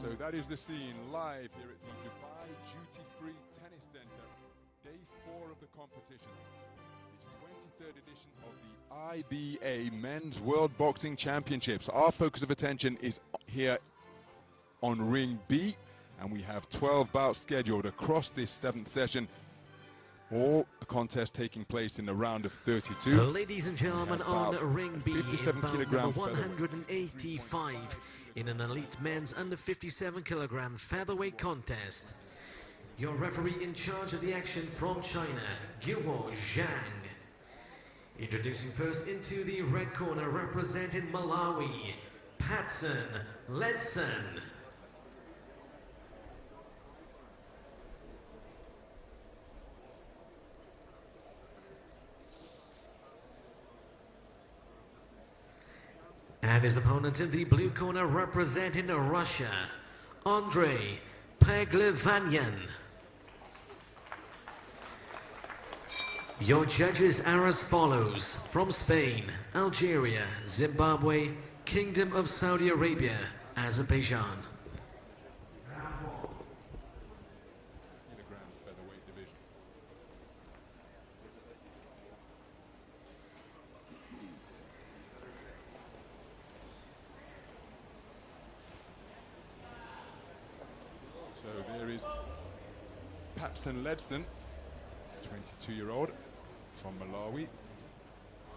So that is the scene live here at the Dubai Duty Free Tennis Center. Day 4 of the competition. This 23rd edition of the IBA Men's World Boxing Championships. Our focus of attention is here on Ring B, and we have 12 bouts scheduled across this 7th session. All the contests taking place in the round of 32. Ladies and gentlemen, on Ring B, 57 bout kilogram number 185 in an elite men's under 57 kilogram featherweight contest. Your referee in charge of the action from China, Guo Zhang. Introducing first into the red corner, representing Malawi, Patson, Ledson. And his opponent in the blue corner, representing Russia, Andrei, PEGLIVANIAN. Your judges are as follows: from Spain, Algeria, Zimbabwe, Kingdom of Saudi Arabia, Azerbaijan. So there is Patson Ledson, 22-year-old from Malawi,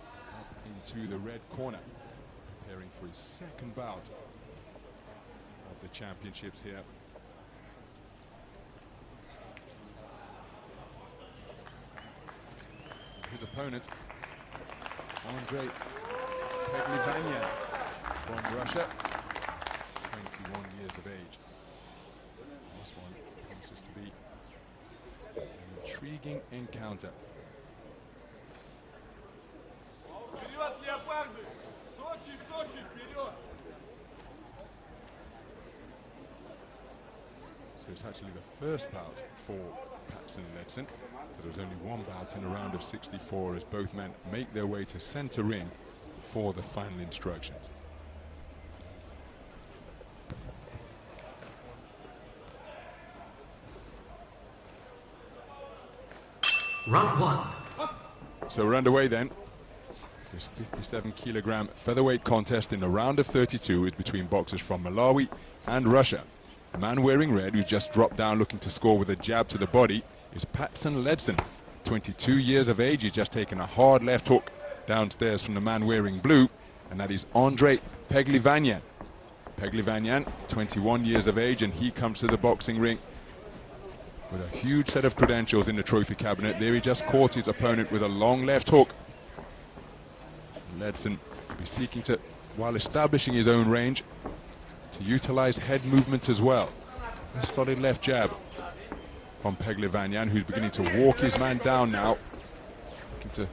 up into the red corner, preparing for his second bout of the championships here. His opponent, Andrei PEGLIVANIAN from Russia, 21 years of age. This one promises to be an intriguing encounter. So it's actually the first bout for Patson Ledson, but there was only one bout in a round of 64 as both men make their way to center ring for the final instructions. Round 1. So we're underway then. This 57 kilogram featherweight contest in the round of 32 is between boxers from Malawi and Russia. The man wearing red, who's just dropped down looking to score with a jab to the body, is Patson Ledson, 22 years of age. He's just taken a hard left hook downstairs from the man wearing blue, and that is Andrei PEGLIVANIAN. PEGLIVANIAN, 21 years of age, and he comes to the boxing ring with a huge set of credentials in the trophy cabinet. There he just caught his opponent with a long left hook. Ledson will be seeking to, while establishing his own range, to utilize head movement as well. A solid left jab from PEGLIVANIAN, who's beginning to walk his man down now. Looking to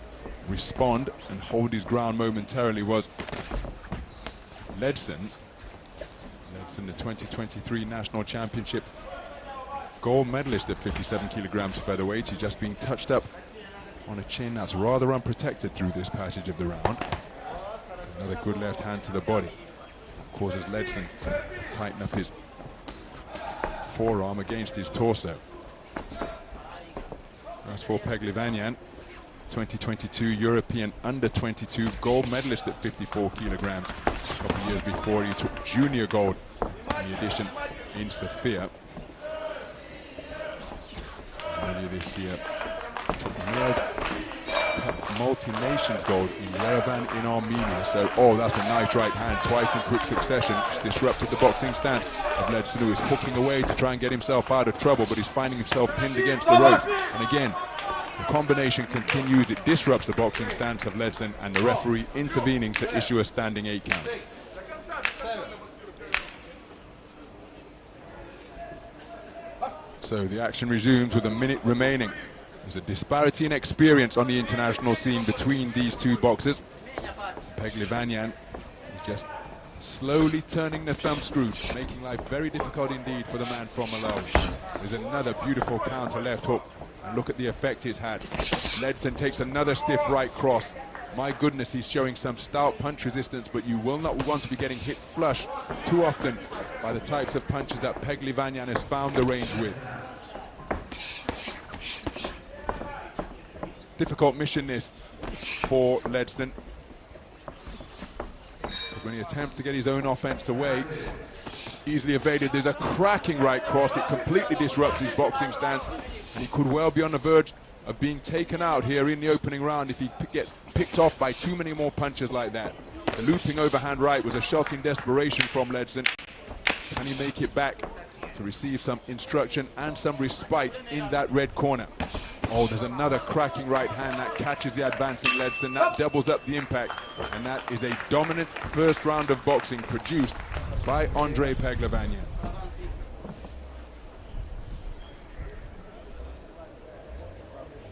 respond and hold his ground momentarily was Ledson. Ledson, the 2023 National Championship gold medalist at 57 kilograms featherweight. He's just being touched up on a chin that's rather unprotected through this passage of the round. Another good left hand to the body causes Ledson to tighten up his forearm against his torso. As for PEGLIVANIAN, 2022 European under-22 gold medalist at 54 kilograms. A couple of years before, he took junior gold in the edition in Sofia. Earlier this year, took multi-nations gold in Yerevan in Armenia. So, oh, that's a nice right hand, twice in quick succession. It's disrupted the boxing stance of Ledson, who is hooking away to try and get himself out of trouble, but he's finding himself pinned against the ropes. And again, the combination continues. It disrupts the boxing stance of Ledson, and the referee intervening to issue a standing 8 count. So the action resumes with a minute remaining. There's a disparity in experience on the international scene between these two boxers. PEGLIVANIAN is just slowly turning the thumb screw, making life very difficult indeed for the man from Malawi. There's another beautiful counter left hook, and look at the effect it's had. Ledson takes another stiff right cross. My goodness, he's showing some stout punch resistance, but you will not want to be getting hit flush too often by the types of punches that PEGLIVANIAN has found the range with. Difficult mission this for Ledson. When he attempts to get his own offense away, it's easily evaded. There's a cracking right cross. It completely disrupts his boxing stance, and he could well be on the verge of being taken out here in the opening round if he gets picked off by too many more punches like that. The looping overhand right was a shot in desperation from Ledson. Can he make it back to receive some instruction and some respite in that red corner? Oh, there's another cracking right hand that catches the advancing Ledson. That doubles up the impact, and that is a dominant first round of boxing produced by Andrei PEGLIVANIAN.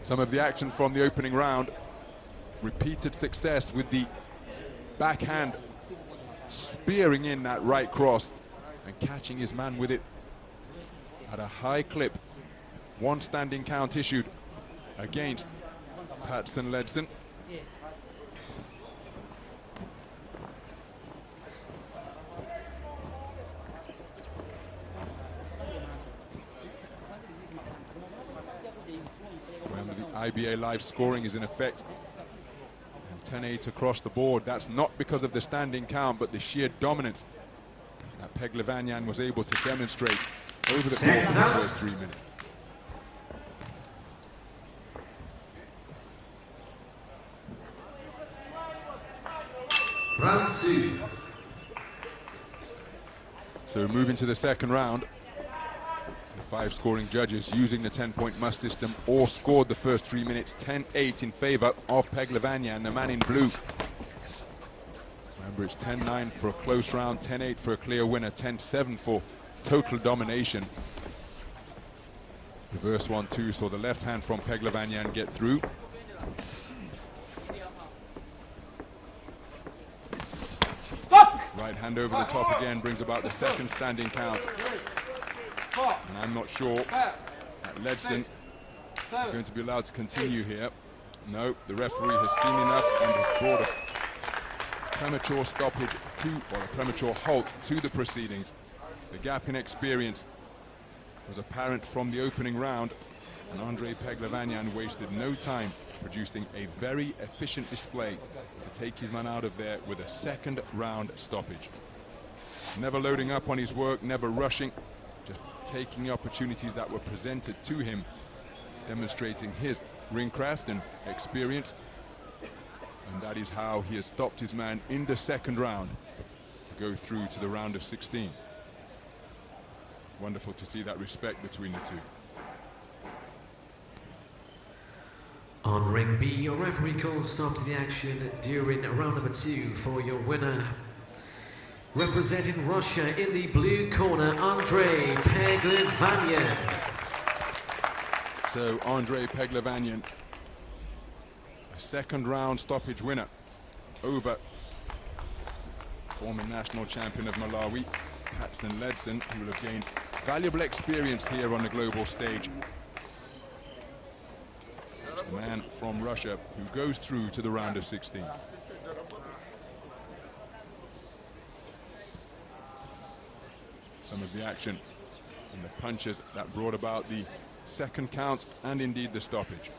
Some of the action from the opening round. Repeated success with the backhand, spearing in that right cross and catching his man with it at a high clip. One standing count issued against Patson Ledson. Remember, the IBA live scoring is in effect. 10-8 across the board. That's not because of the standing count, but the sheer dominance that PEGLIVANIAN was able to demonstrate over the course of the first 3 minutes. Round 2. So moving to the second round, the 5 scoring judges using the 10-point must system all scored the first 3 minutes 10-8 in favor of PEGLIVANIAN, the man in blue. Remember, it's 10-9 for a close round, 10-8 for a clear winner, 10-7 for total domination. Reverse 1-2, saw the left hand from PEGLIVANIAN get through. Right hand over the top again brings about the second standing count. And I'm not sure that Ledson is going to be allowed to continue here. No, the referee has seen enough and has brought a premature stoppage to, or a premature halt to the proceedings. The gap in experience was apparent from the opening round, and Andrei PEGLIVANIAN wasted no time producing a very efficient display to take his man out of there with a second round stoppage. Never loading up on his work, never rushing, just taking the opportunities that were presented to him, demonstrating his ringcraft and experience. And that is how he has stopped his man in the second round to go through to the round of 16. Wonderful to see that respect between the two. On ring B, your referee calls stop to the action during round number 2 for your winner. Representing Russia in the blue corner, Andrei PEGLIVANIAN. So Andrei PEGLIVANIAN, a second round stoppage winner over former national champion of Malawi, Patson Ledson, who will have gained valuable experience here on the global stage. The man from Russia who goes through to the round of 16. Some of the action and the punches that brought about the second count and indeed the stoppage.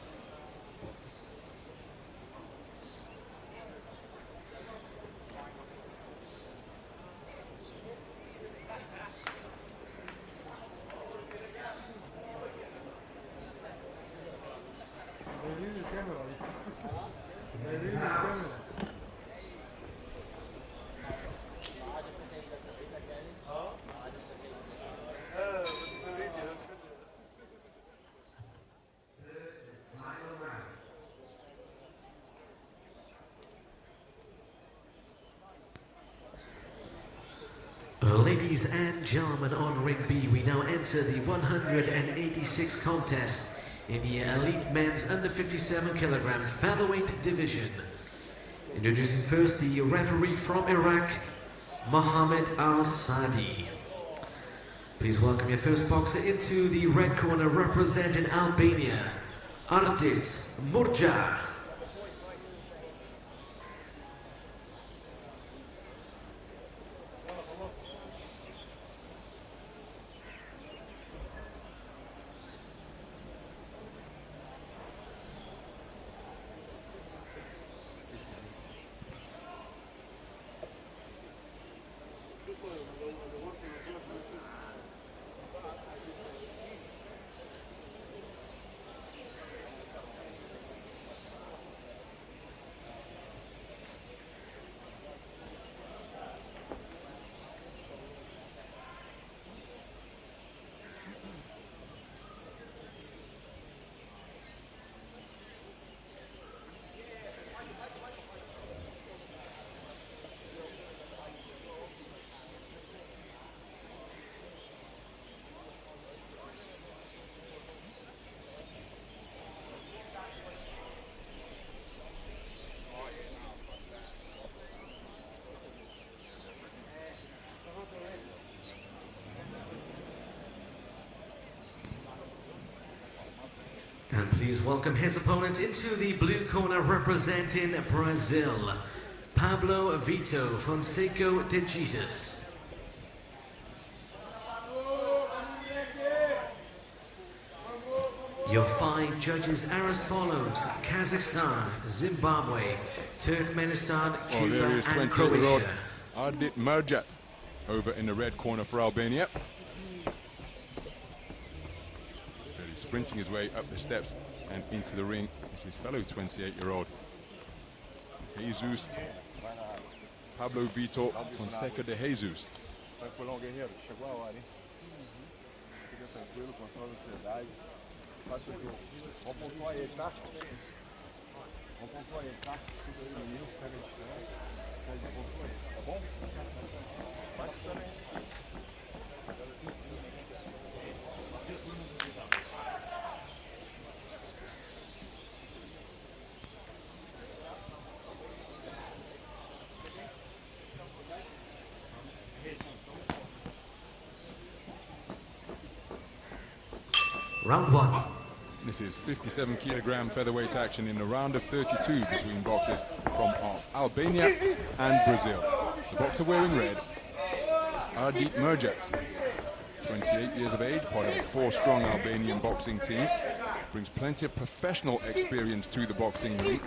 Ladies and gentlemen, on ring B, we now enter the 186 contest in the elite men's under 57 kilogram featherweight division. Introducing first the referee from Iraq, Mohammed Al-Sadi. Please welcome your first boxer into the red corner representing Albania, Ardit Murja. And please welcome his opponent into the blue corner representing Brazil, Pablo Vitor Fonseca de Jesus. Your 5 judges are as follows: Kazakhstan, Zimbabwe, Turkmenistan, Cuba, and Croatia. Ardit Murja over in the red corner for Albania. He's sprinting his way up the steps and into the ring. It's his fellow 28-year-old Jesus, Pablo Vitor Fonseca de Jesus. Faça o jogo. Vamos pontuar ele, tá? Vamos pontuar ele, tá? Pega a distância. Sai de pontuar ele, tá bom? Bate também. Round 1. This is 57-kilogram featherweight action in the round of 32 between boxers from Albania and Brazil. The boxer wearing red is Ardit Murja, 28 years of age, part of a 4-strong Albanian boxing team. Brings plenty of professional experience to the boxing ring,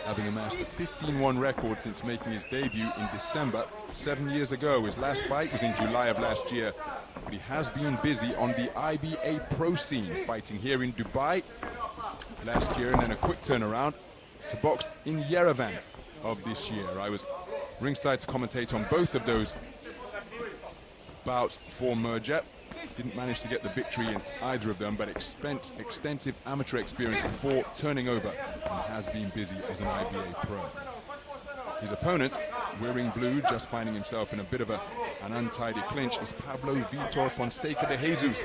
having amassed a 15-1 record since making his debut in December 7 years ago. His last fight was in July of last year, but he has been busy on the IBA pro scene, fighting here in Dubai last year and then a quick turnaround to box in Yerevan of this year. I was ringside to commentate on both of those bouts for Murja. Didn't manage to get the victory in either of them, but extensive amateur experience before turning over and has been busy as an IBA pro. His opponent, wearing blue, just finding himself in a bit of an untidy clinch, is Pablo Vitor Fonseca de Jesus,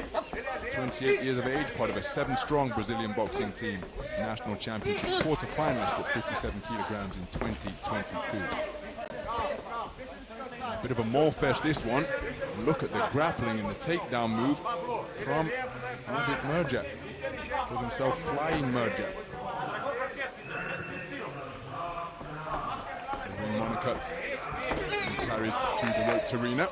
28 years of age, part of a 7-strong Brazilian boxing team, national championship quarter-finalist at 57 kilograms in 2022. A bit of a maul fest, this one. Look at the grappling and the takedown move from Ardit Murja. Calls himself Flying Murja. The ring moniker carries to the ropes arena.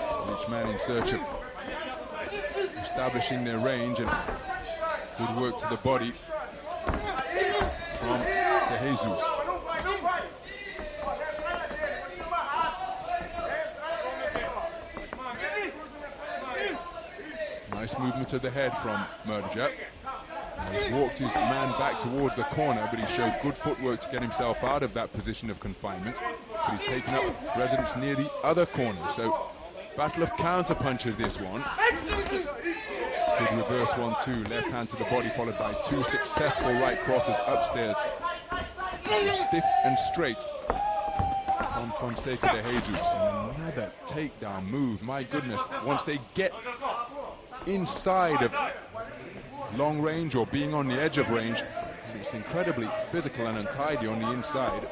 So each man in search of establishing their range and good work to the body from De Jesus. Nice movement of the head from Murja. He's walked his man back toward the corner, but he showed good footwork to get himself out of that position of confinement. But he's taken up residence near the other corner. So, battle of counter punches, this one. Good reverse 1-2, left hand to the body, followed by 2 successful right crosses upstairs. Stiff and straight from Fonseca de Jesus. And another takedown move. My goodness, once they get inside of long range or being on the edge of range, it's incredibly physical and untidy on the inside.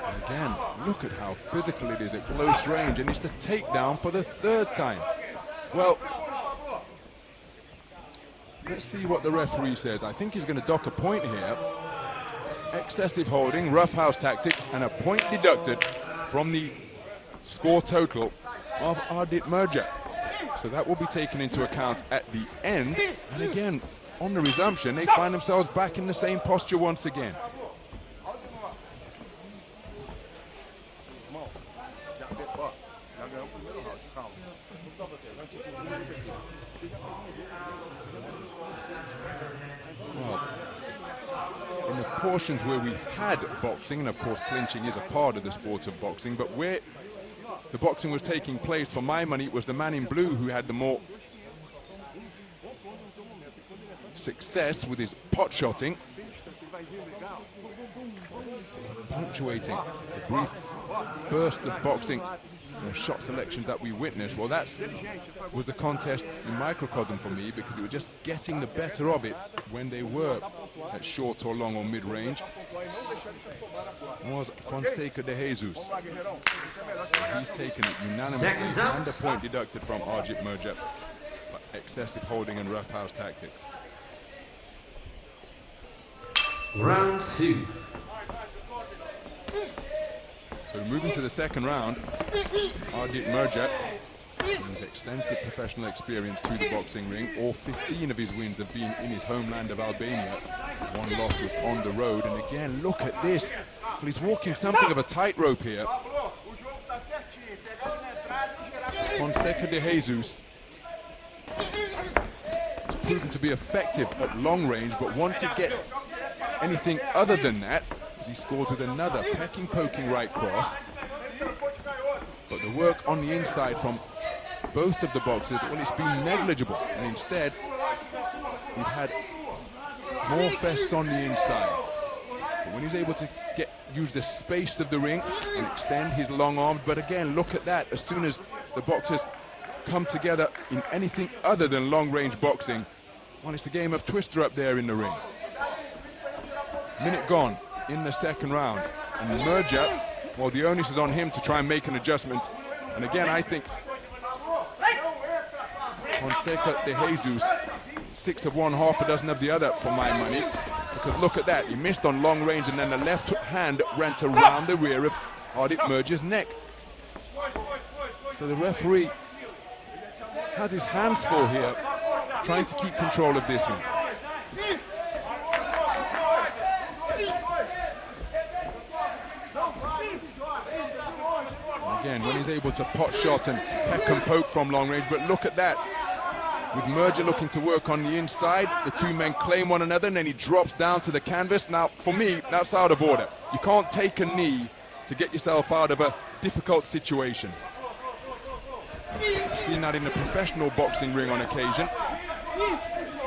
And again, look at how physical it is at close range, and it's the takedown for the 3rd time. Well, let's see what the referee says. I think he's going to dock a point here. Excessive holding, roughhouse tactics, and a point deducted from the score total of Ardit Murja. So that will be taken into account at the end. And again, on the resumption, they find themselves back in the same posture once again. Portions where we had boxing, and of course clinching is a part of the sport of boxing, but where the boxing was taking place, for my money, it was the man in blue who had the more success with his pot shotting, punctuating the brief burst of boxing shot selections that we witnessed. Well, that was the contest in microcosm for me, because it was just getting the better of it when they were at short or long or mid-range. Was Fonseca de Jesus. He's taken it unanimously and a point deducted from Ardit Murja for excessive holding and roughhouse tactics. Round 2. So moving to the second round, Ardit Murja brings extensive professional experience to the boxing ring. All 15 of his wins have been in his homeland of Albania. One loss was on the road, and again, look at this. Well, he's walking something of a tightrope here. Fonseca de Jesus has proven to be effective at long range, but once he gets anything other than that, he scores with another pecking, poking right cross. But the work on the inside from both of the boxers, well, it's been negligible, and instead we've had more fests on the inside. But when he's able to use the space of the ring and extend his long arms, but again, look at that. As soon as the boxers come together in anything other than long-range boxing, well, it's a game of twister up there in the ring. Minute gone in the second round, and Murja, well, the onus is on him to try and make an adjustment. And again, I think Fonseca de Jesus, 6 of one, half a dozen of the other for my money. Because look at that, he missed on long range, and then the left hand went around the rear of Ardit Murja's neck. So the referee has his hands full here, trying to keep control of this one. Again, when he's able to pot shot and peck and poke from long range, but look at that. With Murja looking to work on the inside, the two men claim one another, and then he drops down to the canvas. Now, for me, that's out of order. You can't take a knee to get yourself out of a difficult situation. I've seen that in the professional boxing ring on occasion.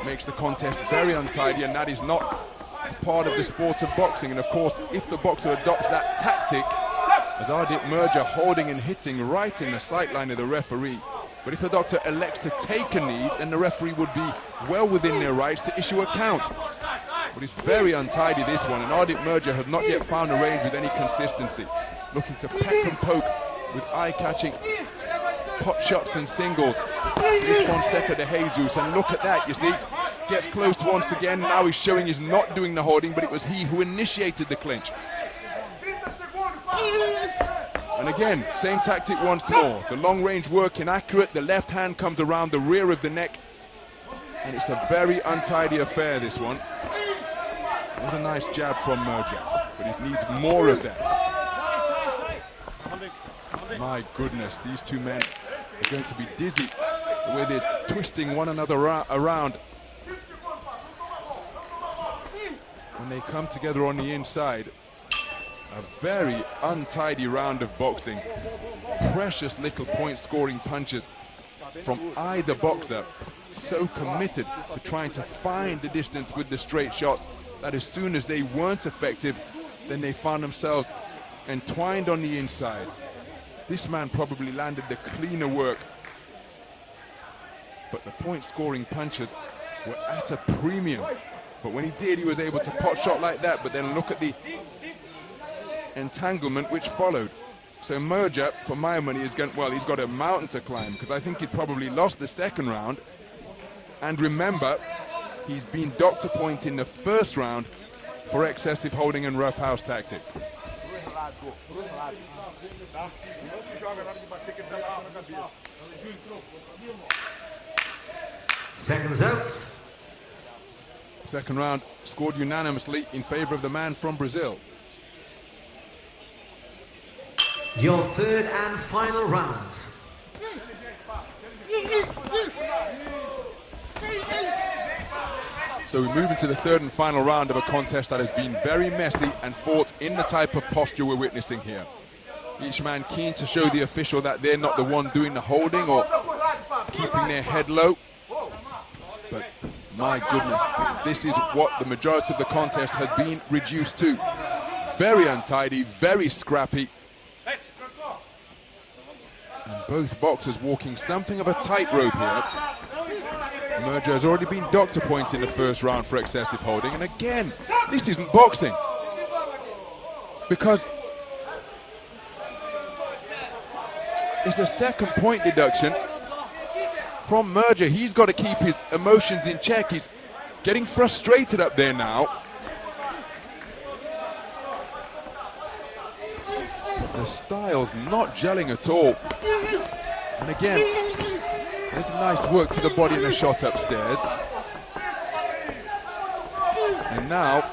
Makes the contest very untidy, and that is not part of the sport of boxing. And of course, if the boxer adopts that tactic, as Ardit Murja holding and hitting right in the sightline of the referee. But if the doctor elects to take a knee, then the referee would be well within their rights to issue a count. But it's very untidy, this one, and Ardit Murja have not yet found a range with any consistency. Looking to peck and poke with eye-catching pot shots and singles. This Fonseca de Jesus, and look at that, you see. Gets close once again, now he's showing he's not doing the holding, but it was he who initiated the clinch. And again, same tactic once more. The long range work inaccurate, the left hand comes around the rear of the neck, and it's a very untidy affair, this one. It was a nice jab from Murja, but he needs more of that. My goodness, these two men are going to be dizzy the way they're twisting one another around. When they come together on the inside, a very untidy round of boxing. Precious little point-scoring punches from either boxer. So committed to trying to find the distance with the straight shots that as soon as they weren't effective, then they found themselves entwined on the inside. This man probably landed the cleaner work, but the point-scoring punches were at a premium. But when he did, he was able to pot shot like that, but then look at the entanglement which followed. So Murja, for my money, is going, well, he's got a mountain to climb, because I think he probably lost the second round. And remember, he's been docked a point in the first round for excessive holding and roughhouse tactics. Seconds out. Second round scored unanimously in favor of the man from Brazil. Your third and final round. So we move into the third and final round of a contest that has been very messy and fought in the type of posture we're witnessing here. Each man keen to show the official that they're not the one doing the holding or keeping their head low. But my goodness, this is what the majority of the contest has been reduced to. Very untidy, very scrappy. And both boxers walking something of a tightrope here. Murja has already been doctor points in the first round for excessive holding, and again, this isn't boxing. Because it's a second point deduction from Murja. He's got to keep his emotions in check. He's getting frustrated up there now. The style's not gelling at all. And again, there's nice work to the body and the shot upstairs. And now,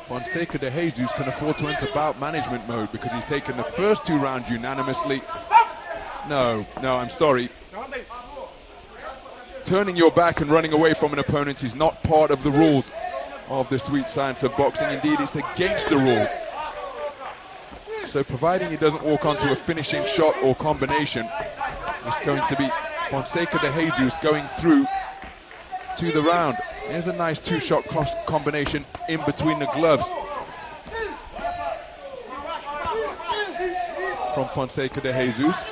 Fonseca de Jesus can afford to enter bout management mode because he's taken the first 2 rounds unanimously. No, I'm sorry. Turning your back and running away from an opponent is not part of the rules of the sweet science of boxing. Indeed, it's against the rules. So providing he doesn't walk onto a finishing shot or combination, it's going to be Fonseca de Jesus going through to the round. There's a nice 2-shot combination in between the gloves from Fonseca de Jesus.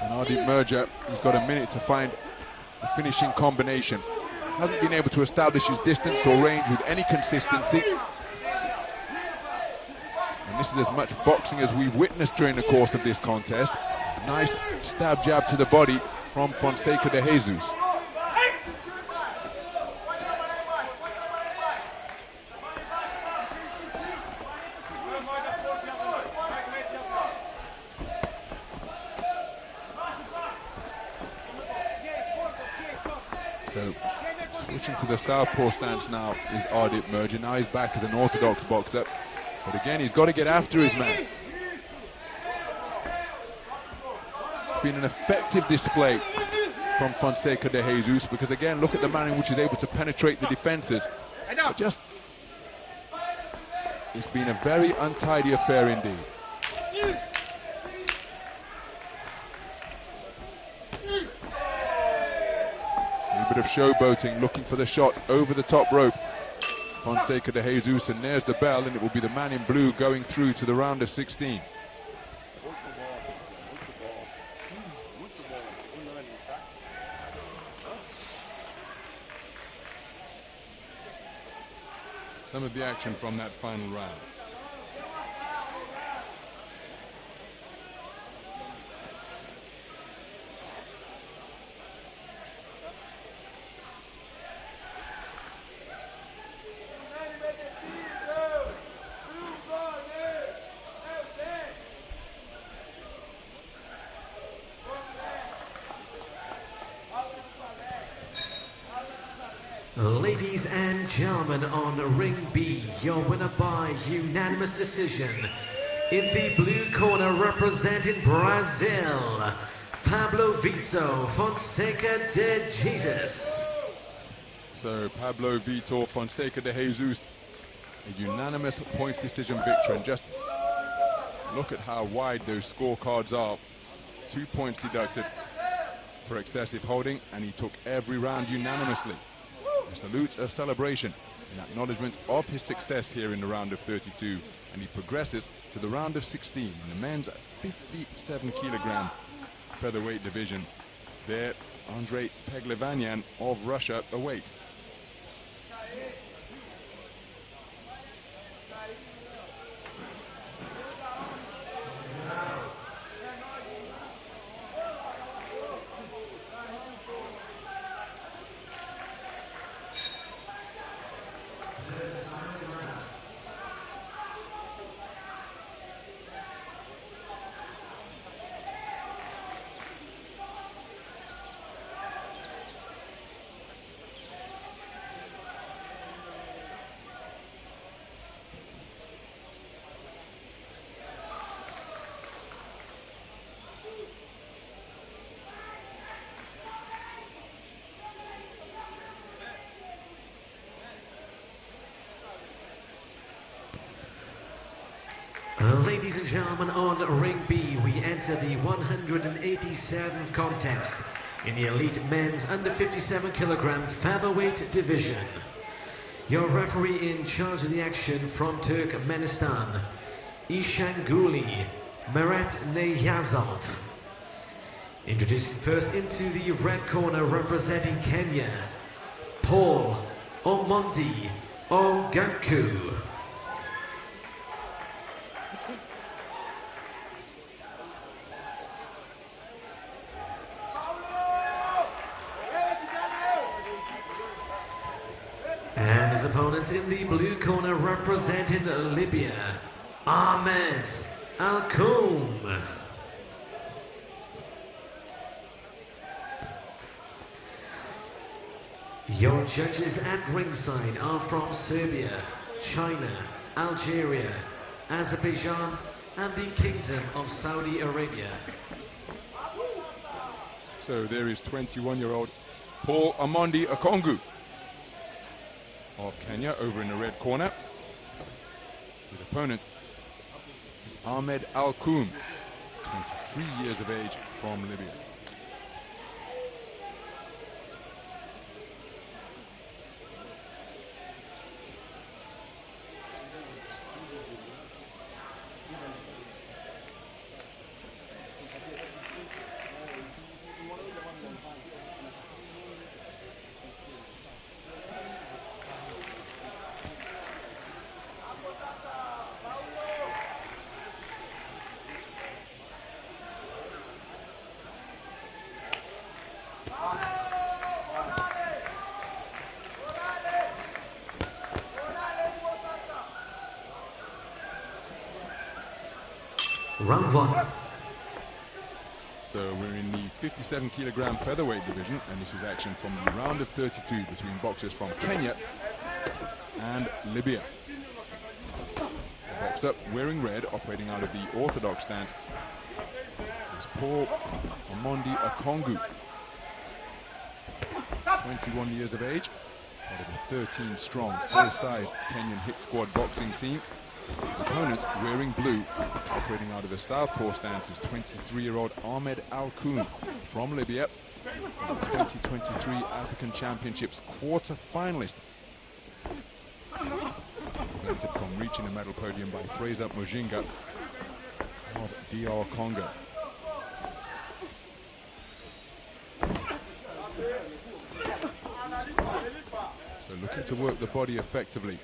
And Ardit Murja, he's got a minute to find a finishing combination. Hasn't been able to establish his distance or range with any consistency. And this is as much boxing as we've witnessed during the course of this contest. Nice stab jab to the body from Fonseca de Jesus. So switching to the southpaw stance now is Ardit Murja. Now he's back as an orthodox boxer. But again, he's got to get after his man. It's been an effective display from Fonseca de Jesus because again, look at the manner in which he's able to penetrate the defenses. But just, it's been a very untidy affair indeed. A bit of showboating, looking for the shot over the top rope. Fonseca de Jesus, and there's the bell, and it will be the man in blue going through to the round of 16. Some of the action from that final round. Ladies and gentlemen, on ring B, your winner by unanimous decision. In the blue corner, representing Brazil, Pablo Vitor Fonseca de Jesus. So Pablo Vitor Fonseca de Jesus, a unanimous points decision victory. And just look at how wide those scorecards are. 2 points deducted for excessive holding, and he took every round unanimously. A salute, a celebration in acknowledgement of his success here in the round of 32, and he progresses to the round of 16 in the men's 57 kilogram featherweight division. There, Andrei PEGLIVANIAN of Russia awaits. Ladies and gentlemen, on ring B, we enter the 187th contest in the elite men's under 57 kilogram featherweight division. Your referee in charge of the action from Turkmenistan, Ishanguli Meret Niyazov. Introducing first into the red corner representing Kenya, Paul Omondi Onguku. And his opponent in the blue corner representing Libya, Ahmed Alkoum. Your judges at ringside are from Serbia, China, Algeria, Azerbaijan, and the Kingdom of Saudi Arabia. So there is 21-year-old Paul Omondi Onguku of Kenya over in the red corner. His opponent is Ahmed Alkoum, 23 years of age, from Libya. Round one. So we're in the 57-kilogram featherweight division, and this is action from the round of 32 between boxers from Kenya and Libya. The boxer wearing red, operating out of the orthodox stance, is Paul Omondi Onguku, 21 years of age, part of a 13-strong, full-size Kenyan hit squad boxing team. His opponent, wearing blue, operating out of the southpaw stance, is 23-year-old Ahmed Alkoum from Libya, the 2023 African Championships quarter-finalist. Prevented from reaching the medal podium by Fraser Mujinga of DR Congo. So looking to work the body effectively.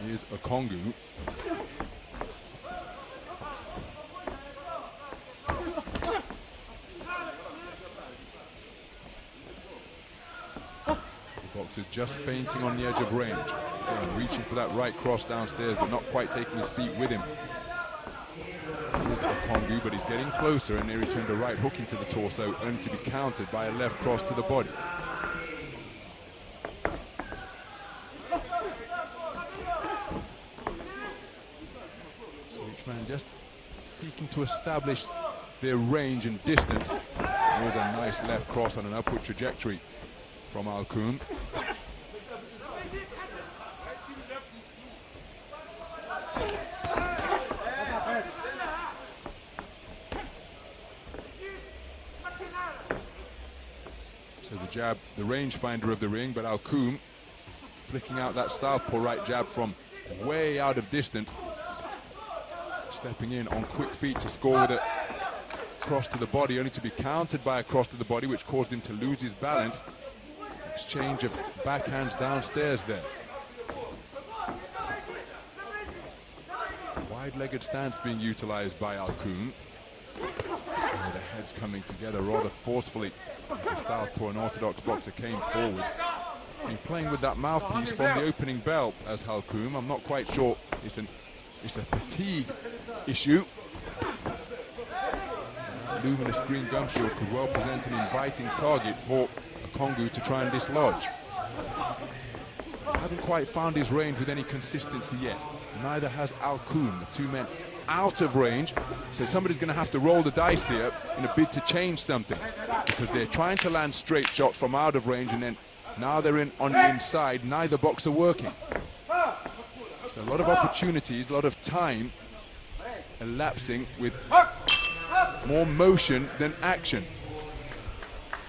Here's Onguku. The boxer just feinting on the edge of range. Again, reaching for that right cross downstairs, but not quite taking his feet with him. Here's Onguku, but he's getting closer, and there he turned a right hook into the torso, only to be countered by a left cross to the body. Man just seeking to establish their range and distance. There's a nice left cross on an upward trajectory from Alkoum. So the jab, the rangefinder of the ring, but Alkoum flicking out that southpaw right jab from way out of distance. Stepping in on quick feet to score with a cross to the body, only to be countered by a cross to the body, which caused him to lose his balance. Exchange of backhands downstairs there. Wide-legged stance being utilized by Alkoum. Oh, the heads coming together rather forcefully as the southpaw and orthodox boxer came forward. And playing with that mouthpiece from the opening bell as Alkoum. I'm not quite sure it's a fatigue issue. Luminous green gum shield could well present an inviting target for Onguku to try and dislodge. Hasn't quite found his range with any consistency yet. Neither has Alkoum. The two men out of range, so somebody's going to have to roll the dice here in a bid to change something, because they're trying to land straight shots from out of range, and then now they're in on the inside. Neither boxer working. So a lot of opportunities, a lot of time elapsing with more motion than action.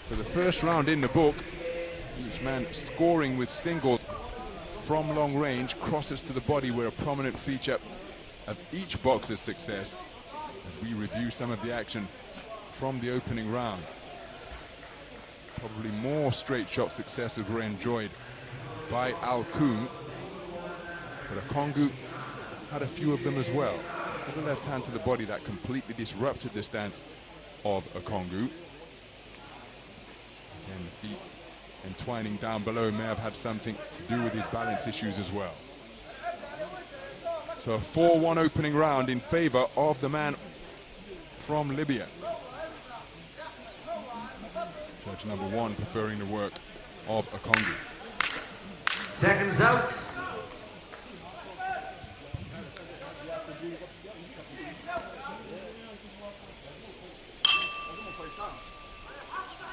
So the first round in the book Each man scoring with singles from long range. Crosses to the body were a prominent feature of each boxer's success, as we review some of the action from the opening round. Probably more straight shot successes were enjoyed by Alkoum, but Onguku had a few of them as well. With the left hand to the body that completely disrupted the stance of Onguku. Again, the feet entwining down below may have had something to do with his balance issues as well. So a 4-1 opening round in favor of the man from Libya. Judge number one preferring the work of Onguku. Seconds out.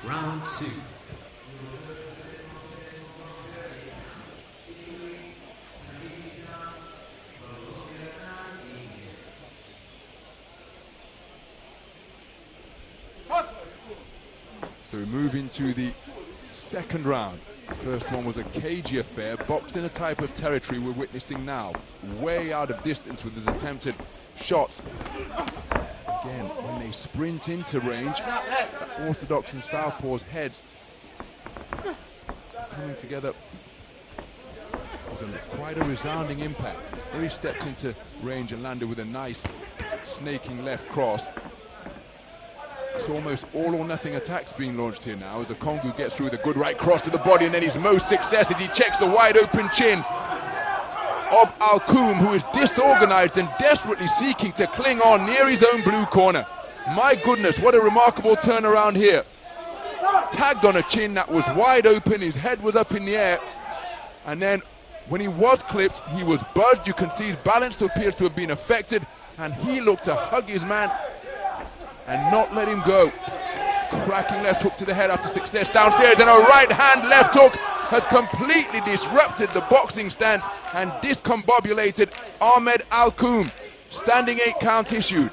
Round 2. So we move into the second round. The first one was a cagey affair, boxed in a type of territory we're witnessing now. Way out of distance with his attempted shots. Again, when they sprint into range, orthodox and southpaws heads coming together with quite a resounding impact. There he stepped into range and landed with a nice snaking left cross. It's almost all or nothing attacks being launched here now as Onguku gets through with a good right cross to the body, and then his most success as he checks the wide open chin of Alkoum, who is disorganized and desperately seeking to cling on near his own blue corner. My goodness, what a remarkable turnaround here. Tagged on a chin that was wide open, his head was up in the air, and then when he was clipped, he was buzzed. You can see his balance appears to have been affected, and he looked to hug his man and not let him go. Cracking left hook to the head after success downstairs, and a right hand left hook has completely disrupted the boxing stance and discombobulated Ahmed Alkoum. Standing 8 count issued.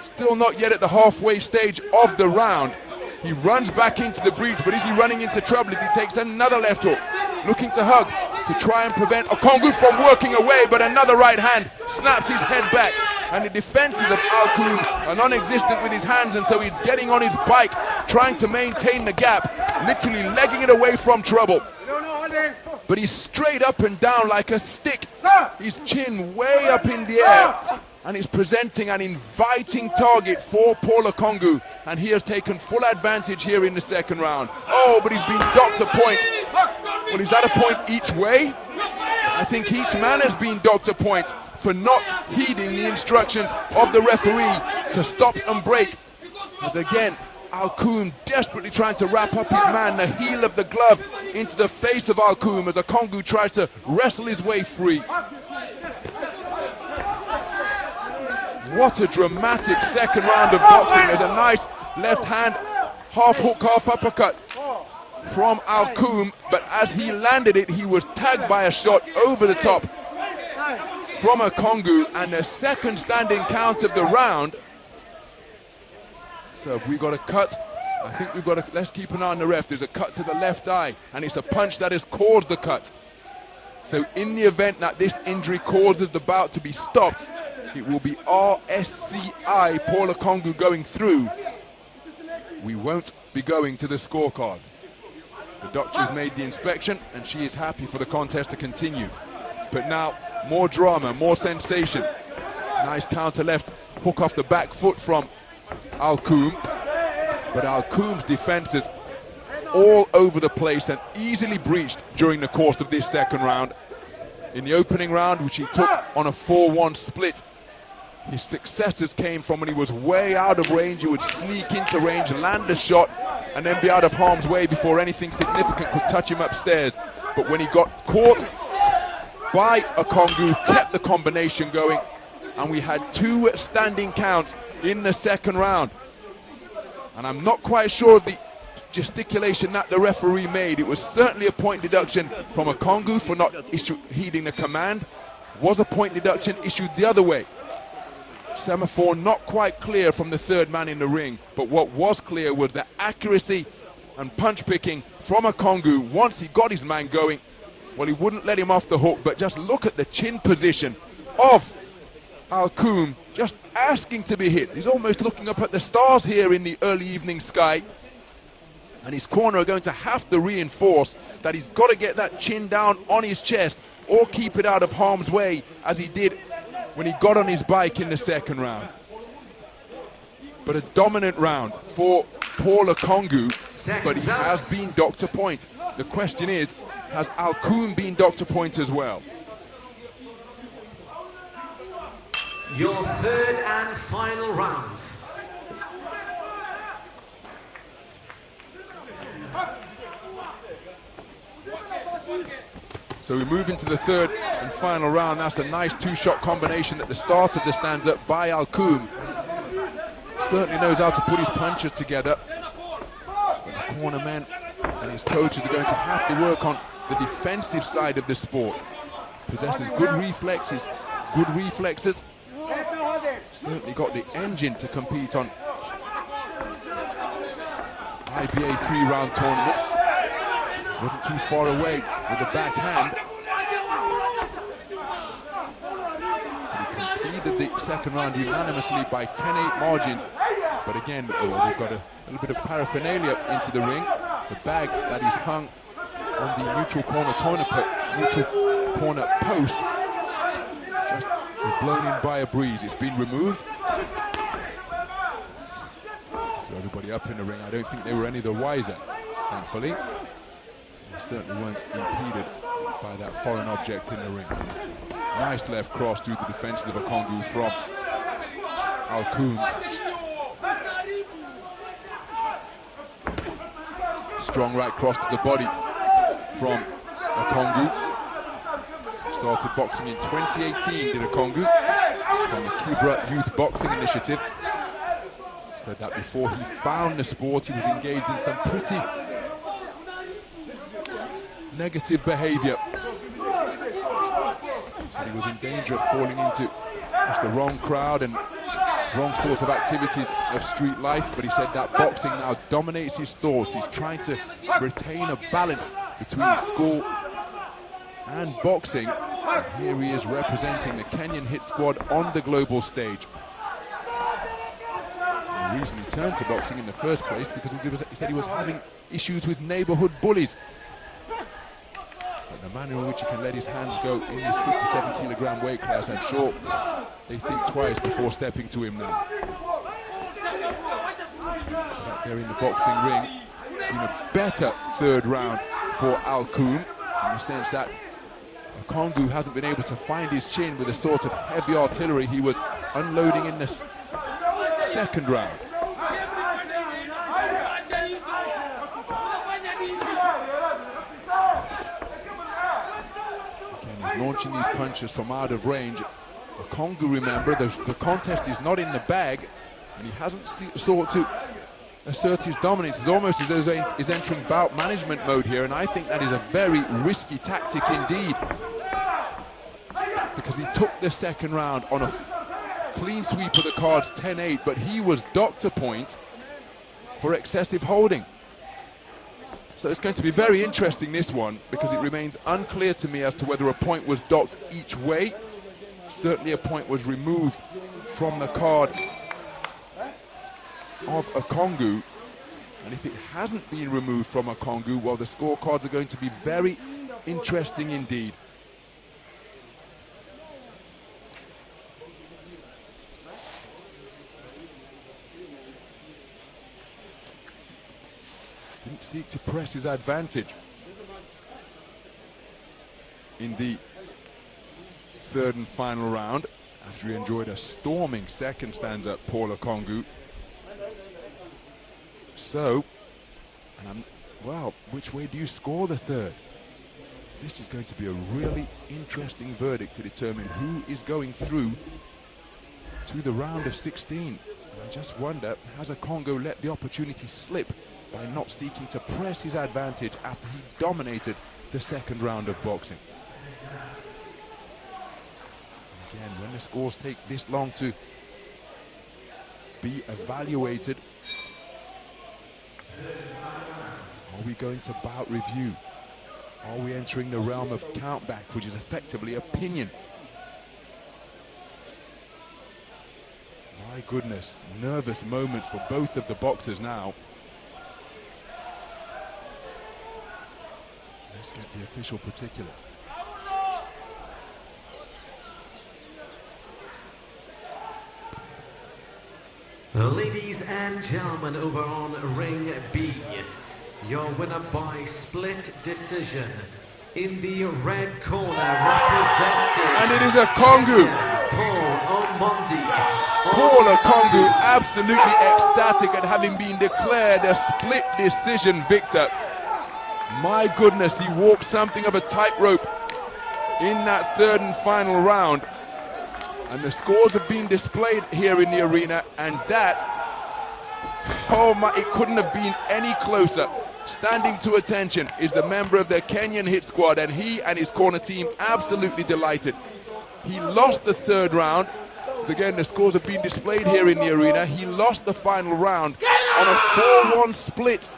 Still not yet at the halfway stage of the round. He runs back into the breach, but is he running into trouble if he takes another left hook? Looking to hug to try and prevent Onguku from working away, but another right hand snaps his head back. And the defenses of Alkoum are non-existent with his hands, and so he's getting on his bike, trying to maintain the gap, literally legging it away from trouble. But he's straight up and down like a stick, his chin way up in the air, and he's presenting an inviting target for Paul Onguku, and he has taken full advantage here in the second round. Oh, but he's been docked a point. Well, is that a point each way? I think each man has been docked a point for not heeding the instructions of the referee to stop and break. As again, Alkoum desperately trying to wrap up his man, the heel of the glove into the face of Alkoum as Onguku tries to wrestle his way free. What a dramatic second round of boxing. There's a nice left hand, half hook, half uppercut from Alkoum, but as he landed it, he was tagged by a shot over the top from Onguku, and the second standing count of the round. So if we got a cut, I think we've got to, let's keep an eye on the ref. There's a cut to the left eye, and it's a punch that has caused the cut. So in the event that this injury causes the bout to be stopped, it will be RSCI, Paul Onguku going through. We won't be going to the scorecards. The doctor's made the inspection, and she is happy for the contest to continue. But now, more drama, more sensation. Nice counter left hook off the back foot from Alkoum. But Alkoum's defenses all over the place and easily breached during the course of this second round. In the opening round, which he took on a 4-1 split, his successes came from when he was way out of range. He would sneak into range, land a shot, and then be out of harm's way before anything significant could touch him upstairs. But when he got caught by Onguku, kept the combination going, and we had 2 standing counts in the second round. And I'm not quite sure of the gesticulation that the referee made. It was certainly a point deduction from Onguku for not heeding the command. Was a point deduction issued the other way. Semaphore not quite clear from the third man in the ring, but what was clear was the accuracy and punch picking from Onguku. Once he got his man going, well, he wouldn't let him off the hook, but just look at the chin position of Alkoum, just asking to be hit. He's almost looking up at the stars here in the early evening sky. And his corner are going to have to reinforce that he's got to get that chin down on his chest or keep it out of harm's way, as he did when he got on his bike in the second round. But a dominant round for Paul Onguku, but he has been doctor point. The question is, has Alkoum been doctor point as well? Your third and final round. So we move into the third and final round. That's a nice two-shot combination at the start of the stanza by Alkoum. Certainly knows how to put his punches together. But the corner men and his coaches are going to have to work on the defensive side of the sport. Possesses good reflexes. Certainly got the engine to compete on IBA 3-round tournaments. Wasn't too far away with the backhand. He conceded the second round unanimously by 10-8 margins. But again, we've got a little bit of paraphernalia into the ring. The bag that is hung on the neutral corner post just was blown in by a breeze. It's been removed. So everybody up in the ring, I don't think they were any the wiser, thankfully. They certainly weren't impeded by that foreign object in the ring. Nice left cross through the defenses of Onguku from Alkoum. Strong right cross to the body from Onguku. Started boxing in 2018, did Onguku, from the Kibra Youth Boxing Initiative. Said that before he found the sport, he was engaged in some pretty negative behavior. Said he was in danger of falling into just the wrong crowd and wrong sorts of activities of street life, but he said that boxing now dominates his thoughts. He's trying to retain a balance between school and boxing, and here he is representing the Kenyan hit squad on the global stage. The reason he turned to boxing in the first place because he said he was having issues with neighborhood bullies. But the manner in which he can let his hands go in this 57-kilogram weight class, I'm sure they think twice before stepping to him now. But out there in the boxing ring, it's been a better third round for Alkoum, in the sense that Onguku hasn't been able to find his chin with the sort of heavy artillery he was unloading in the second round. Again, he's launching these punches from out of range. Onguku, remember, the contest is not in the bag, and he hasn't sought to assert his dominance. It's almost as though he's entering bout management mode here, and I think that is a very risky tactic indeed, because he took the second round on a clean sweep of the cards, 10-8, but he was doctor point for excessive holding. So it's going to be very interesting, this one, because it remains unclear to me as to whether a point was docked each way. Certainly a point was removed from the card of Onguku, and if it hasn't been removed from Onguku, well, the scorecards are going to be very interesting indeed. Didn't seek to press his advantage in the third and final round after he enjoyed a storming second stanza, Paul Onguku. So, well, which way do you score the third? This is going to be a really interesting verdict to determine who is going through to the round of 16. And I just wonder, has Onguku let the opportunity slip by not seeking to press his advantage after he dominated the second round of boxing? And again, when the scores take this long to be evaluated, we going to bout review? Are we entering the realm of countback, which is effectively opinion? My goodness, nervous moments for both of the boxers now. Let's get the official particulars. Ladies and gentlemen, over on ring B, your winner by split decision in the red corner, representing... And it is a Kongu. Paul Kongu absolutely ecstatic at having been declared a split decision victor. My goodness, he walked something of a tightrope in that third and final round. And the scores have been displayed here in the arena, and that, oh my, it couldn't have been any closer. Standing to attention is the member of the Kenyan hit squad, and he and his corner team absolutely delighted. He lost the third round. Again, the scores have been displayed here in the arena. He lost the final round on a 4-1 split.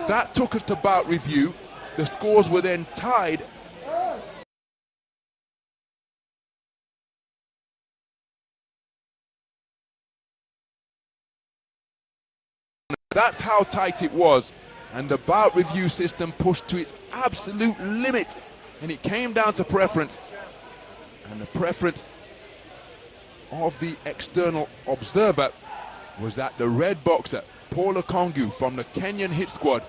That took us to bout review. The scores were then tied. That's how tight it was, and the bout review system pushed to its absolute limit, and it came down to preference, and the preference of the external observer was that the red boxer, Paul Kongu from the Kenyan hit squad,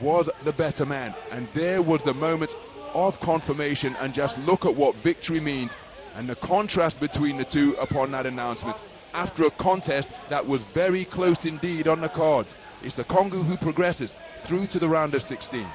was the better man. And there was the moment of confirmation, and just look at what victory means and the contrast between the two upon that announcement. After a contest that was very close indeed on the cards, it's the Kongu who progresses through to the round of 16.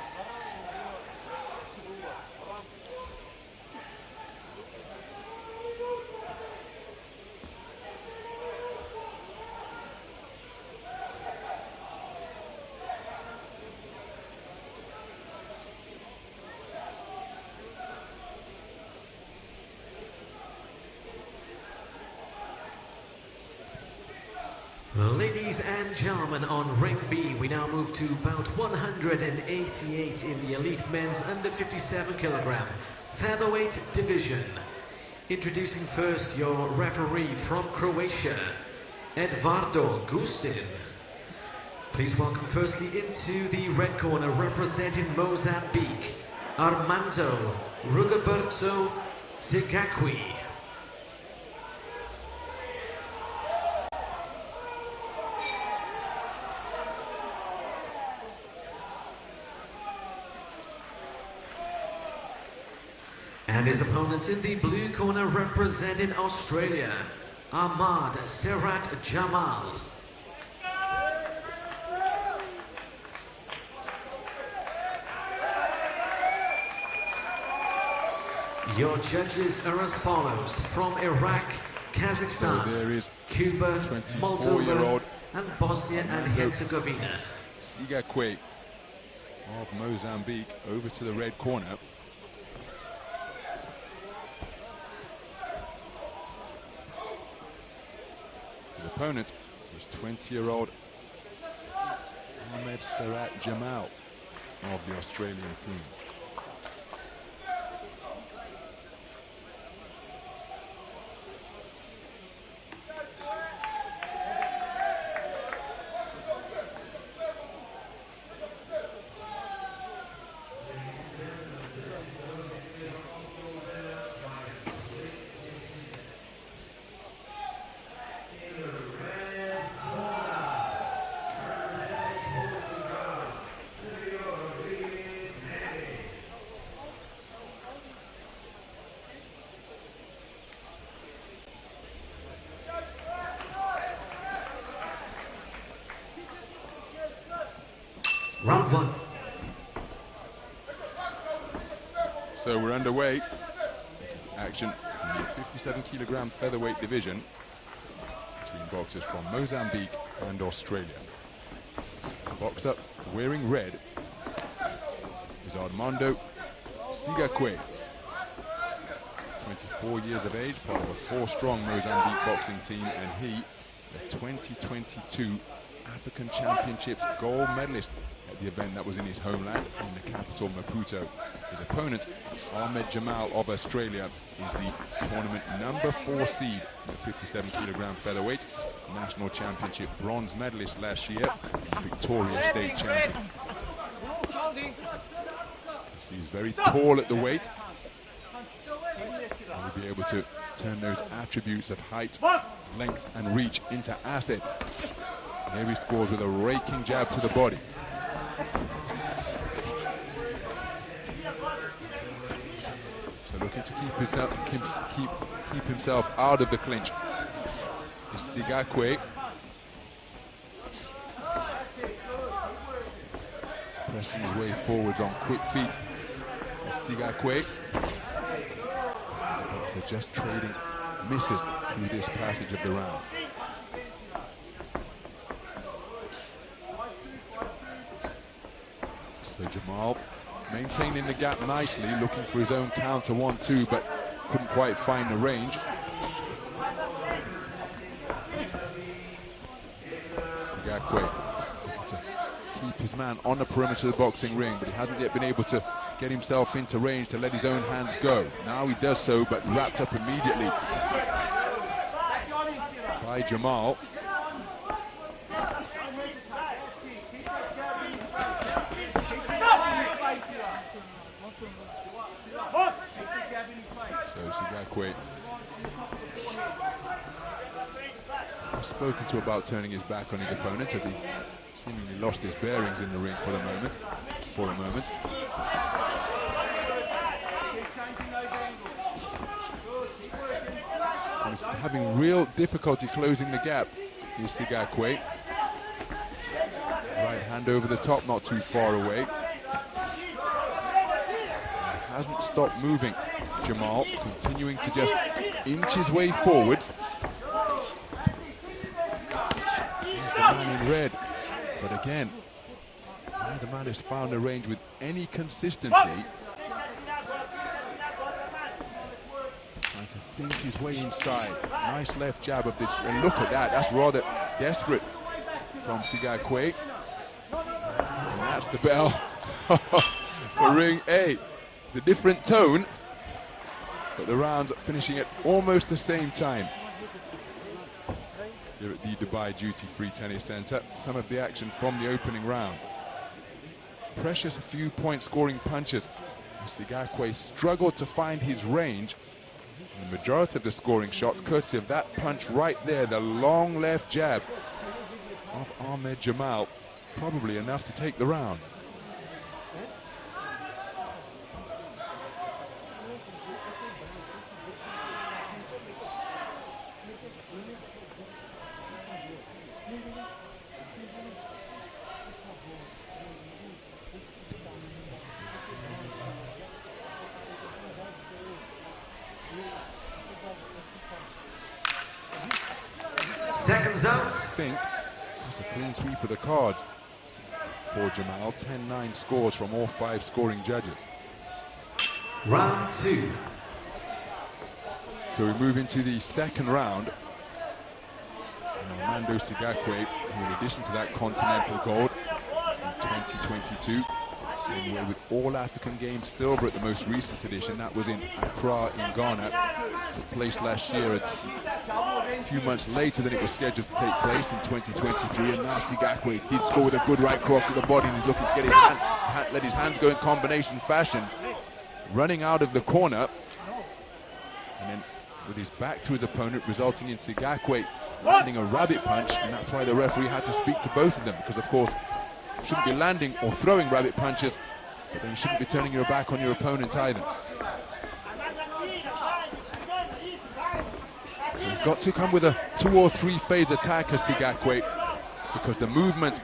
Ladies and gentlemen, on ring B, we now move to bout 188 in the elite men's under 57 kilogram featherweight division. Introducing first your referee from Croatia, Eduardo Gustin. Please welcome firstly into the red corner, representing Mozambique, Armando Rugoberto Sigauque. And his opponents in the blue corner, representing Australia, Ahmad, Serat, Jamal. Your judges are as follows: from Iraq, Kazakhstan, So there is Cuba, Moldova, and Bosnia and Herzegovina. Sigauque of Mozambique over to the red corner. His opponent is 20-year-old Ahmed Serat Jamal of the Australian team. Round one. So we're underway. This is action in the 57-kilogram featherweight division between boxers from Mozambique and Australia. The boxer wearing red is Armando Sigauque, 24 years of age, part of a 4-strong Mozambique boxing team, and he, the 2022 African Championships gold medalist at the event that was in his homeland, in the capital Maputo. His opponent, Ahmed Jamal of Australia, is the tournament number 4 seed at 57 kilogram featherweight, national championship bronze medalist last year, Victoria state champion. He's very tall at the weight. He'll be able to turn those attributes of height, length and reach into assets. And here he scores with a raking jab to the body. So looking to keep himself out of the clinch is Sigauque. Pressing his way forwards on quick feet. Sigauque. So just trading misses through this passage of the round. So Jamal maintaining the gap nicely, looking for his own counter 1-2, but couldn't quite find the range. Sigauque looking to keep his man on the perimeter of the boxing ring, but he hasn't yet been able to get himself into range to let his own hands go. Now he does so, but wrapped up immediately by Jamal. So Sigauque spoken to about turning his back on his opponent as he seemingly lost his bearings in the ring for a moment. And he's having real difficulty closing the gap. Here's Sigauque. Right hand over the top, not too far away. Hasn't stopped moving. Jamal continuing to just inch his way forward. Here's the man in red. But again, neither man has found a range with any consistency. Trying to think his way inside. Nice left jab of this. And look at that. That's rather desperate from Sigauque. And that's the bell for ring 8. It's a different tone, but the rounds are finishing at almost the same time. Here at the Dubai Duty Free Tennis Centre, some of the action from the opening round. Precious few point scoring punches. Sigauque struggled to find his range. And the majority of the scoring shots, courtesy of that punch right there, the long left jab of Ahmed Jamal, probably enough to take the round. Seconds out. I think it's a clean sweep of the cards for Jamal. 10-9 scores from all 5 scoring judges. Round 2. So we move into the second round. And Armando Sigauque, who in addition to that continental gold in 2022, came away with all African Games silver at the most recent edition. That was in Accra in Ghana. Took place last year, a few months later than it was scheduled to take place in 2023. And now Sigauque did score with a good right cross to the body, and he's looking to get his let his hands go in combination fashion. Running out of the corner, and then with his back to his opponent, resulting in Sigauque landing a rabbit punch. And that's why the referee had to speak to both of them, because of course you shouldn't be landing or throwing rabbit punches, but then you shouldn't be turning your back on your opponent either. So you've got to come with a 2 or 3 phase attack as Sigauque, because the movement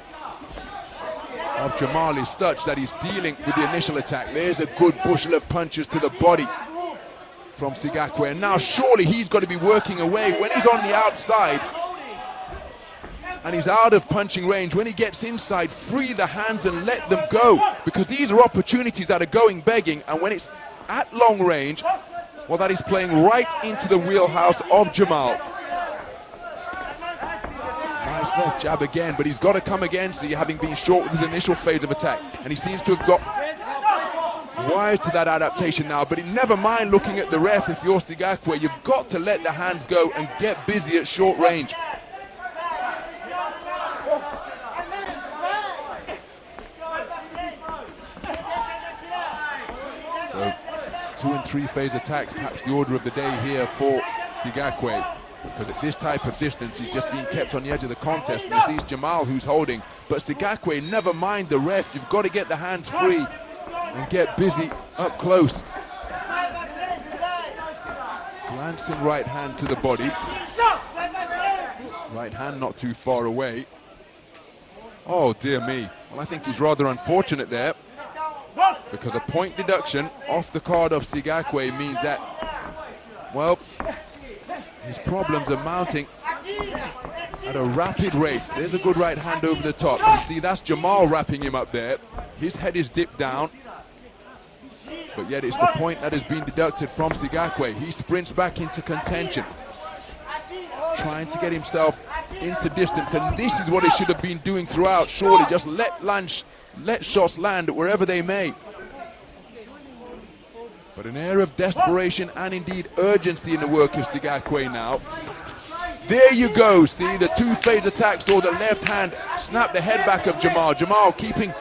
of Jamal is such that he's dealing with the initial attack. There's a good bushel of punches to the body from Sigauque, and now surely he's got to be working away. When he's on the outside and he's out of punching range, when he gets inside, free the hands and let them go, because these are opportunities that are going begging. And when it's at long range, well, that is playing right into the wheelhouse of Jamal. Nice Left jab again, but he's got to come again, see, having been short with his initial phase of attack. And he seems to have got wired to that adaptation now, but never mind looking at the ref if you're Sigauque. You've got to let the hands go and get busy at short range. So 2 and 3 phase attacks, perhaps the order of the day here for Sigauque, because at this type of distance he's just being kept on the edge of the contest. And you see it's Jamal who's holding, but Sigauque, never mind the ref, you've got to get the hands free and get busy up close. Glancing right hand to the body. Right hand not too far away. Oh dear me. Well, I think he's rather unfortunate there, because a point deduction off the card of Sigauque means that, well, his problems are mounting at a rapid rate. There's a good right hand over the top. You see, that's Jamal wrapping him up there. His head is dipped down, but yet it's the point that has been deducted from Sigauque. He sprints back into contention, trying to get himself into distance, and this is what he should have been doing throughout. Surely just let shots land wherever they may. But an air of desperation and indeed urgency in the work of Sigauque now. There you go, see, the 2 phase attacks saw the left hand snap the head back of Jamal. Jamal keeping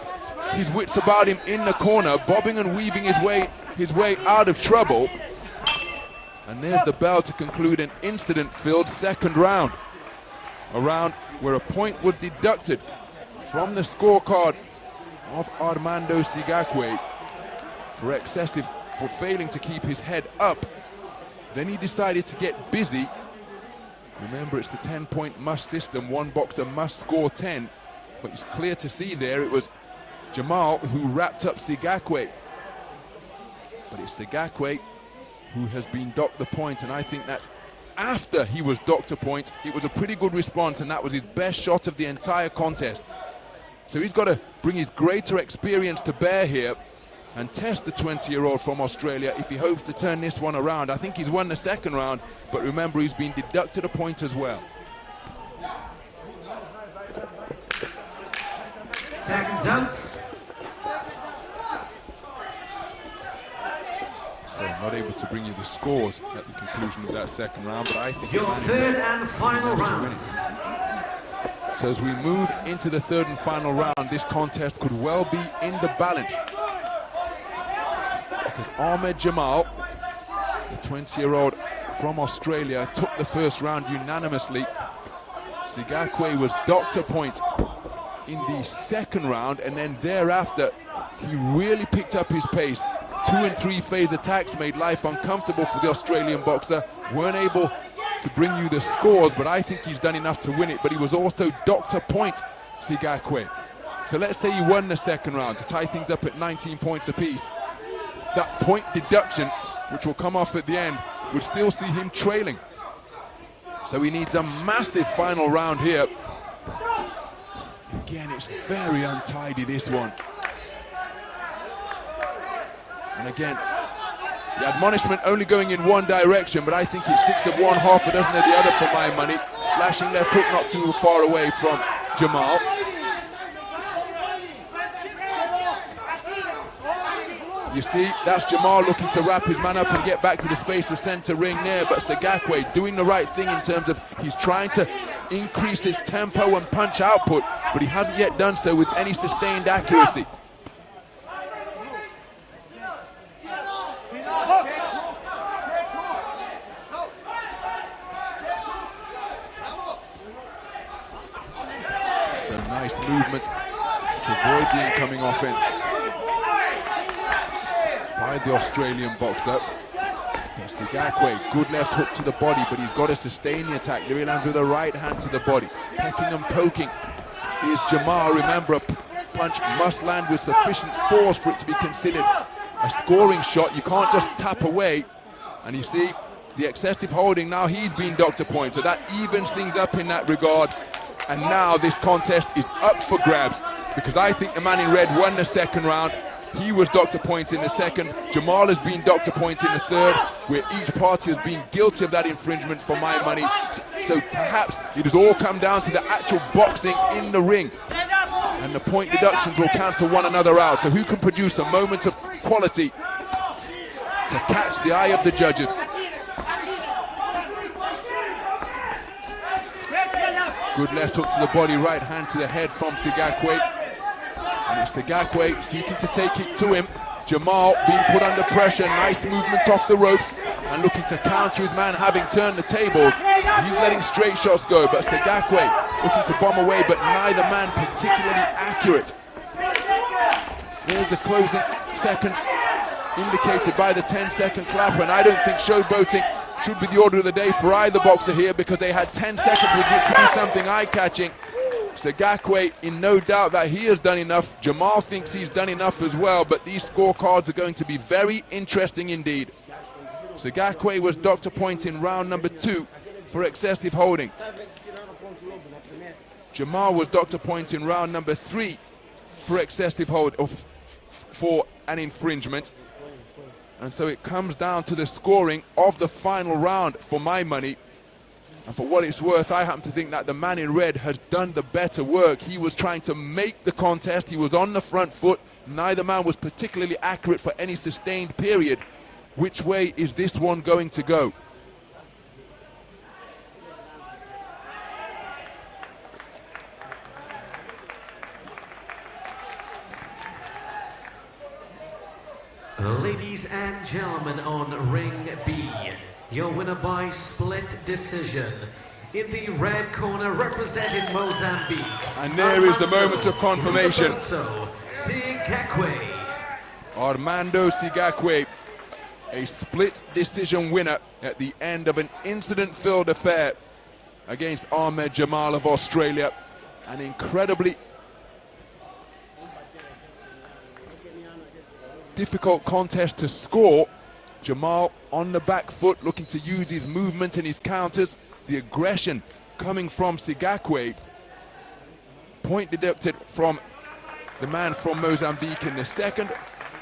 his wits about him in the corner, bobbing and weaving his way out of trouble. And there's the bell to conclude an incident-filled second round. A round where a point was deducted from the scorecard of Armando Sigauque for failing to keep his head up. Then he decided to get busy. Remember, it's the 10-point must system. One boxer must score 10. But it's clear to see there it was Jamal who wrapped up Sigauque. But it's Sigauque who has been docked the point, and I think that's after he was docked a point. It was a pretty good response, and that was his best shot of the entire contest. So he's got to bring his greater experience to bear here and test the 20-year-old from Australia if he hopes to turn this one around. I think he's won the second round, but remember, he's been deducted a point as well. Seconds out. So not able to bring you the scores at the conclusion of that second round, but I think your third and final round. So as we move into the third and final round, this contest could well be in the balance, because Ahmed Jamal, the 20-year-old from Australia, took the first round unanimously. Sigauque was docked a point in the second round, and then thereafter he really picked up his pace. 2 and 3 phase attacks made life uncomfortable for the Australian boxer. Weren't able to bring you the scores, but I think he's done enough to win it. But he was also docked a point, Sigauque. So let's say he won the second round to tie things up at 19 points apiece. That point deduction, which will come off at the end, would still see him trailing. So he needs a massive final round here. Again, it's very untidy, this one. And again, the admonishment only going in one direction, but I think it's 6 of one, half a dozen of the other for my money. Flashing left hook not too far away from Jamal. You see, that's Jamal looking to wrap his man up and get back to the space of center ring there, but Sigauque doing the right thing in terms of he's trying to increase his tempo and punch output, but he hasn't yet done so with any sustained accuracy. Nice movement to avoid the incoming offense by the Australian boxer. Sigauque, good left hook to the body, but he's got to sustain the attack. There he lands with a right hand to the body. Pecking and poking is Jamal. Remember, a punch must land with sufficient force for it to be considered a scoring shot. You can't just tap away. And you see the excessive holding. Now he's been docked a point, so that evens things up in that regard. And now this contest is up for grabs, because I think the man in red won the second round. He was doctor points in the second. Jamal has been doctor points in the third, where each party has been guilty of that infringement for my money. So perhaps it has all come down to the actual boxing in the ring. And the point deductions will cancel one another out. So who can produce a moment of quality to catch the eye of the judges? Good left hook to the body, right hand to the head from Sigauque. And it's Sigauque seeking to take it to him. Jamal being put under pressure, nice movement off the ropes and looking to counter his man having turned the tables. He's letting straight shots go, but Sigauque looking to bomb away, but neither man particularly accurate. There's the closing second indicated by the 10-second clapper, and I don't think showboating should be the order of the day for either boxer here, because they had 10 seconds with which to do something eye-catching. Sigauque in no doubt that he has done enough. Jamal thinks he's done enough as well, but these scorecards are going to be very interesting indeed. Sigauque was doctor points in round number 2 for excessive holding. Jamal was doctor points in round number 3 for excessive hold, for an infringement. And so it comes down to the scoring of the final round for my money. And for what it's worth, I happen to think that the man in red has done the better work. He was trying to make the contest. He was on the front foot. Neither man was particularly accurate for any sustained period. Which way is this one going to go? Ladies and gentlemen, on ring B, your winner by split decision. In the red corner, representing Mozambique. And there is the moment of confirmation. Rugoberto Sigauque. Armando Sigauque, a split decision winner at the end of an incident-filled affair against Ahmed Jamal of Australia. An incredibly difficult contest to score. Jamal on the back foot, looking to use his movement and his counters. The aggression coming from Sigauque. Point deducted from the man from Mozambique in the second.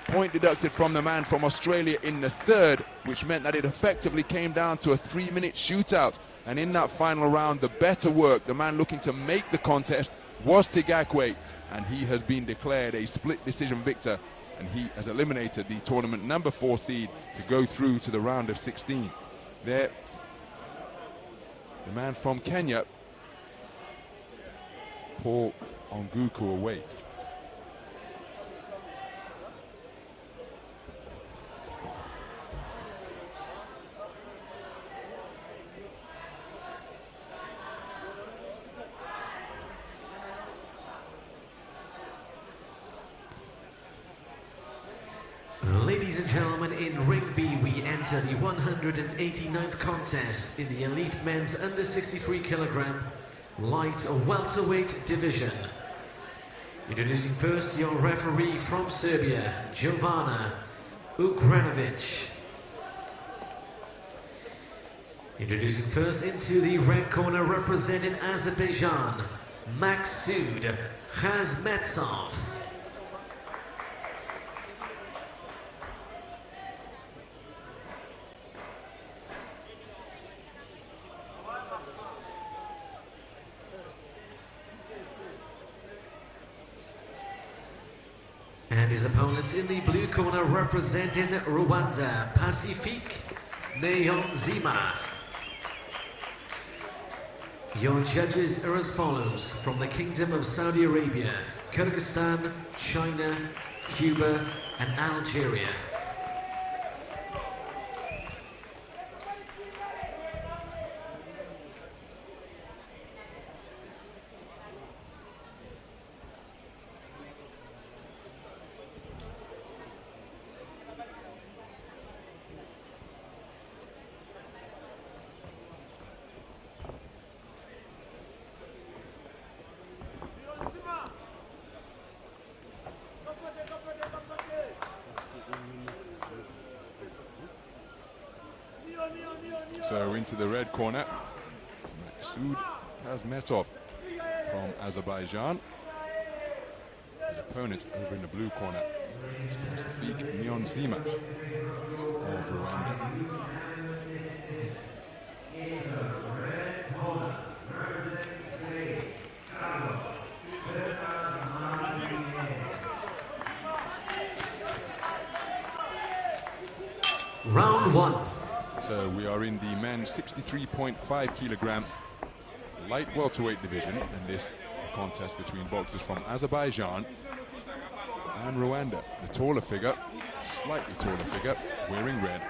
Point deducted from the man from Australia in the third, which meant that it effectively came down to a 3-minute shootout. And in that final round, the better work, the man looking to make the contest, was Sigauque. And he has been declared a split decision victor. And he has eliminated the tournament number 4 seed to go through to the round of 16. There, the man from Kenya, Paul Onguku, awaits. Ladies and gentlemen, in ring B, we enter the 189th contest in the elite men's under 63 kilogram light welterweight division. Introducing first your referee from Serbia, Jovana Ugranovic. Introducing first into the red corner, representing Azerbaijan, Maksud KHASMETOV. And his opponents in the blue corner, representing Rwanda, Pacifique Niyonzima. Your judges are as follows: from the Kingdom of Saudi Arabia, Kyrgyzstan, China, Cuba, and Algeria. So into the red corner, Maksud KHASMETOV from Azerbaijan. His opponent over in the blue corner, It's Pacifique Niyonzima of Rwanda. Round one. So we are in the men's 63.5 kilogram light welterweight division in this contest between boxers from Azerbaijan and Rwanda. The taller figure, slightly taller figure, wearing red,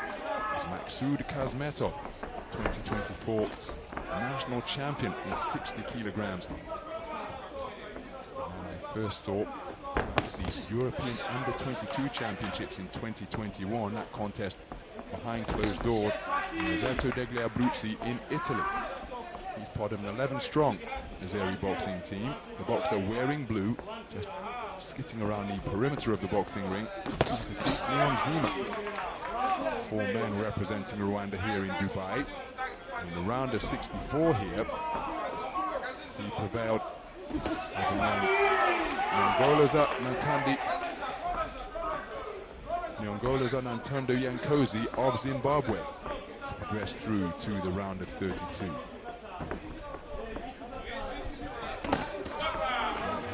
is Maksud KHASMETOV, 2024 national champion at 60 kilograms. And I first saw the European Under-22 Championships in 2021, that contest behind closed doors in Roseto degli Abruzzi in Italy. He's part of an 11-strong Azeri boxing team. The boxer wearing blue, just skitting around the perimeter of the boxing ring. This is Niyonzima, 4 men representing Rwanda here in Dubai. In the round of 64 here, he prevailed over Nyongolaza Nantando Yankosi of Zimbabwe to progress through to the round of 32.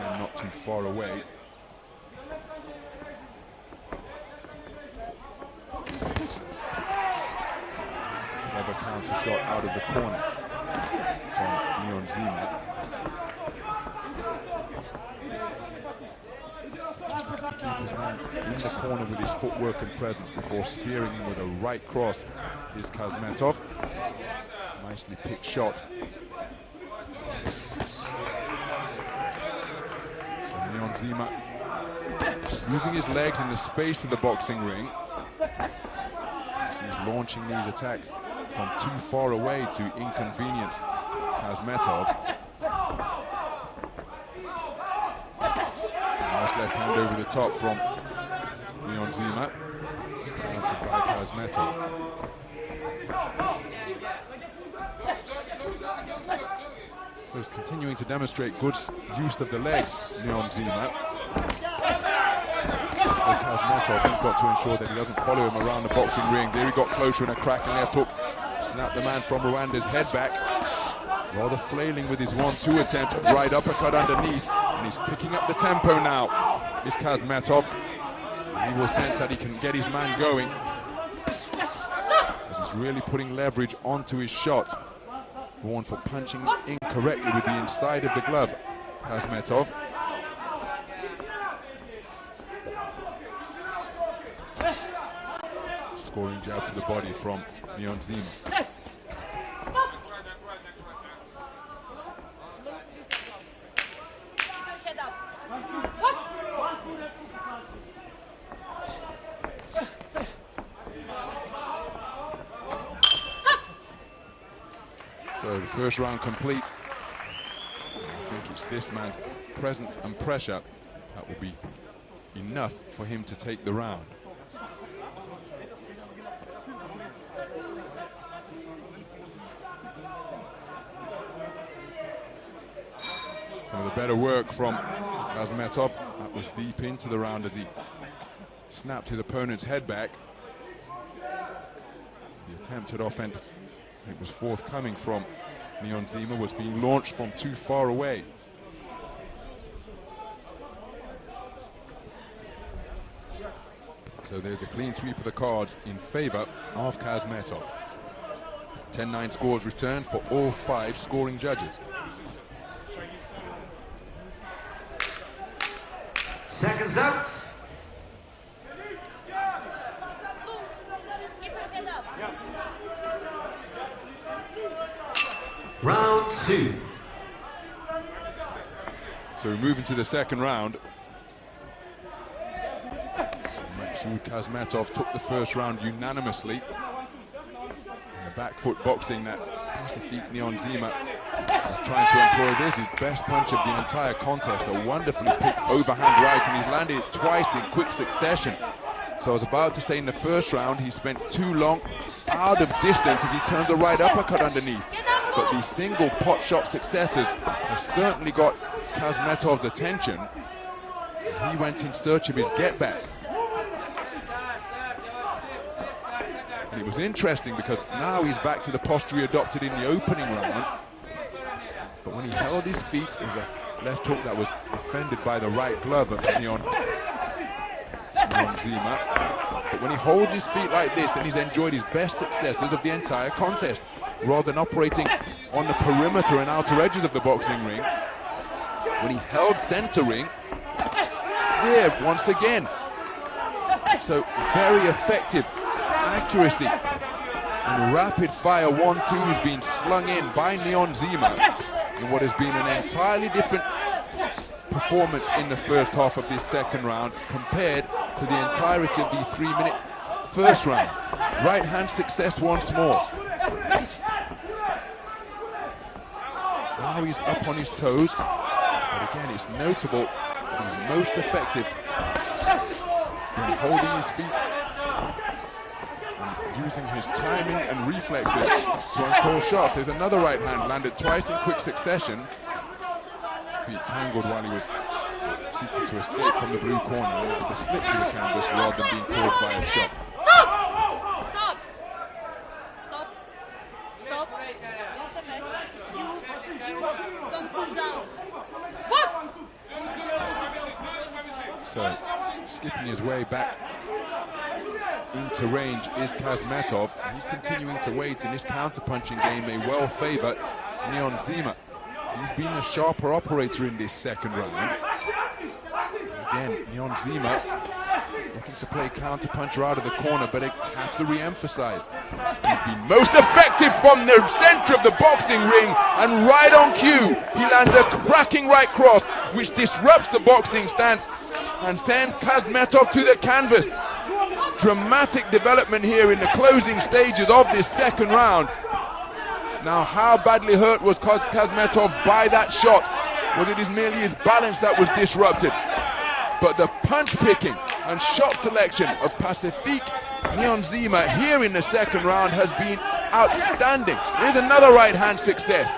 And not too far away. Clever counter shot out of the corner from Niyonzima. To keep his man in the corner with his footwork and presence before spearing him with a right cross is KHASMETOV. Nicely picked shot. So Niyonzima using his legs in the space of the boxing ring. He's launching these attacks from too far away to inconvenience KHASMETOV. Nice left hand over the top from Niyonzima. It's countered by KHASMETOV. So he's continuing to demonstrate good use of the legs, Niyonzima. KHASMETOV, he's got to ensure that he doesn't follow him around the boxing ring. There he got closer in a cracking left hook. Snapped the man from Rwanda's head back. Rather flailing with his 1-2 attempt. Right uppercut underneath. And he's picking up the tempo now, is KHASMETOV. He will sense that he can get his man going. As he's really putting leverage onto his shots. Warned for punching incorrectly with the inside of the glove, KHASMETOV. Scoring jab to the body from Niyonzima. So the first round complete. I think it's this man's presence and pressure that will be enough for him to take the round. Some of the better work from KHASMETOV. That was deep into the round as he snapped his opponent's head back. The attempted offense, it was forthcoming from Niyonzima, was being launched from too far away. So there's a clean sweep of the cards in favor of KHASMETOV. 10-9 scores returned for all 5 scoring judges. Seconds out. Round 2. So we move into the second round. Maksud KHASMETOV took the first round unanimously. In the back foot boxing that Pacifique Niyonzima is trying to employ. This is his best punch of the entire contest. A wonderfully picked overhand right, and he's landed it twice in quick succession. So I was about to say in the first round he spent too long out of distance as he turned the right uppercut underneath. But these single pot shot successes have certainly got KHASMETOV's attention. He went in search of his get back. it was interesting because now he's back to the posture he adopted in the opening round. But when he held his feet, it was a left hook that was defended by the right glove of Niyonzima. But when he holds his feet like this, then he's enjoyed his best successes of the entire contest, rather than operating on the perimeter and outer edges of the boxing ring. When he held center ring, there once again. So very effective accuracy and rapid fire 1-2 has been slung in by Niyonzima in what has been an entirely different performance in the first half of this second round compared to the entirety of the 3-minute first round. Right hand success once more. Now he's up on his toes, but again it's notable that he's most effective in holding his feet and using his timing and reflexes to uncall shots. There's another right hand landed twice in quick succession. Feet tangled while he was seeking to escape from the blue corner, and that's a slip to the canvas rather than being called by a shot. Stop! Stop! Stop! Stop! You don't push down. What? So, skipping his way back into range is KHASMETOV. He's continuing to wait, and his counter-punching game may well favor Niyonzima. He's been a sharper operator in this second round. Again, Niyonzima looking to play counter-puncher out of the corner, but I have to re-emphasize, he's been most effective from the center of the boxing ring, and right on cue, he lands a cracking right cross, which disrupts the boxing stance and sends KHASMETOV to the canvas. Dramatic development here in the closing stages of this second round. Now, how badly hurt was KHASMETOV by that shot? Was it merely his balance that was disrupted? But the punch picking and shot selection of Pacifique Niyonzima here in the second round has been outstanding. Here's another right hand success.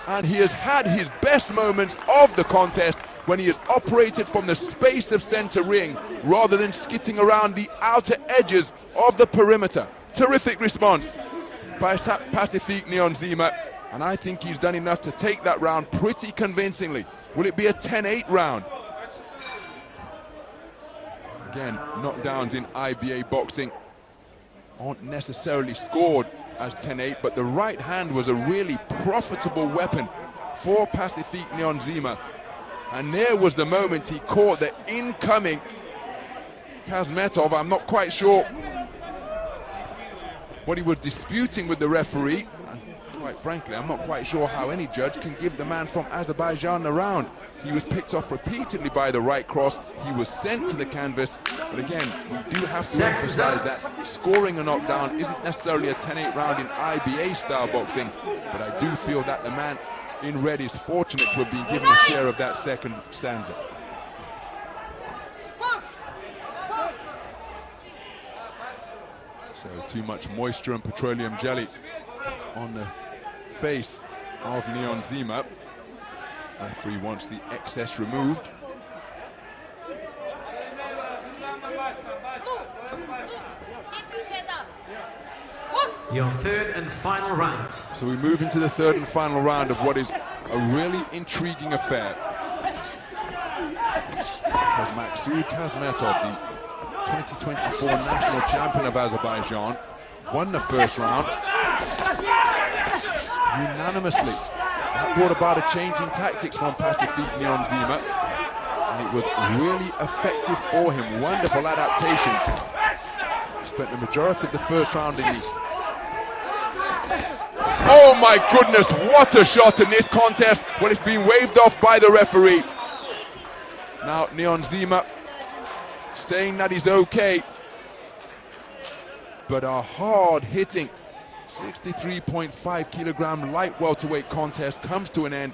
And he has had his best moments of the contest when he has operated from the space of center ring rather than skitting around the outer edges of the perimeter. Terrific response by Pacifique Niyonzima, and I think he's done enough to take that round pretty convincingly. Will it be a 10-8 round? Again, knockdowns in IBA boxing aren't necessarily scored as 10-8, but the right hand was a really profitable weapon for Pacifique Niyonzima. And there was the moment he caught the incoming KHASMETOV. I'm not quite sure what he was disputing with the referee, and quite frankly, I'm not quite sure how any judge can give the man from Azerbaijan a round. He was picked off repeatedly by the right cross. He was sent to the canvas, but again, we do have to emphasize that scoring a knockdown isn't necessarily a 10-8 round in IBA style boxing, but I do feel that the man in red is fortunate to have been given a share of that second stanza. So too much moisture and petroleum jelly on the face of Niyonzima. Referee wants the excess removed. Your third and final round. So we move into the third and final round of what is a really intriguing affair. Because Maksud KHASMETOV, the 2024 national champion of Azerbaijan, won the first round unanimously. That brought about a change in tactics from Pacifique Niyonzima, and it was really effective for him. Wonderful adaptation. Spent the majority of the first round in the... Oh my goodness, what a shot in this contest when it's been waved off by the referee. Now Niyonzima saying that he's okay, but a hard-hitting 63.5 kilogram light welterweight contest comes to an end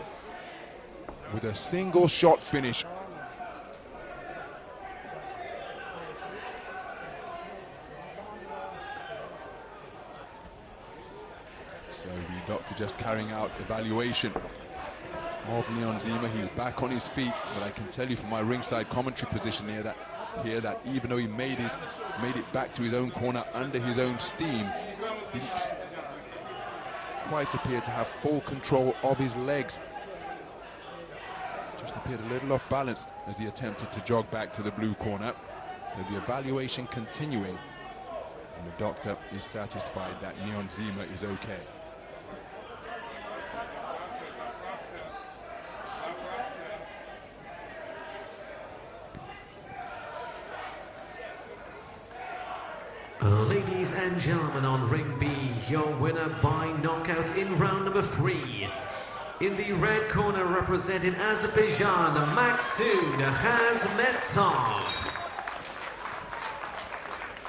with a single shot finish. So the doctor just carrying out evaluation of Niyonzima. He's back on his feet, but I can tell you from my ringside commentary position here that here that even though he made it back to his own corner under his own steam, he didn't quite appear to have full control of his legs. Just appeared a little off balance as he attempted to jog back to the blue corner. So the evaluation continuing, and the doctor is satisfied that Niyonzima is okay. Ladies and gentlemen, on ring B, your winner by knockout in round number 3. In the red corner, representing Azerbaijan, Maksud KHASMETOV.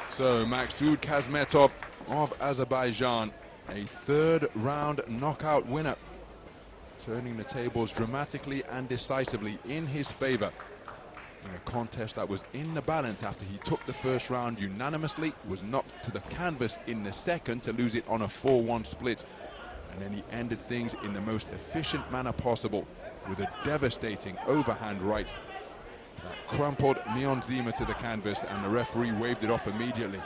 So Maksud KHASMETOV of Azerbaijan, a third round knockout winner, turning the tables dramatically and decisively in his favor in a contest that was in the balance after he took the first round unanimously, was knocked to the canvas in the second to lose it on a 4-1 split, and then he ended things in the most efficient manner possible with a devastating overhand right that crumpled Niyonzima to the canvas, and the referee waved it off immediately.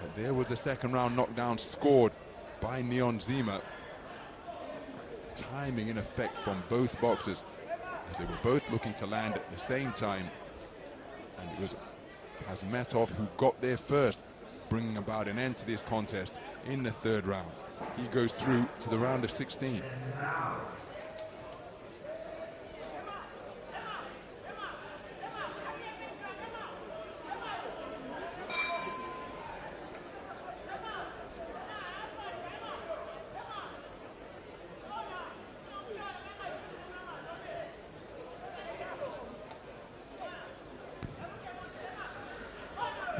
But there was the second round knockdown scored by Niyonzima. Timing in effect from both boxers, as they were both looking to land at the same time, and it was KHASMETOV who got there first, bringing about an end to this contest in the third round. He goes through to the round of 16.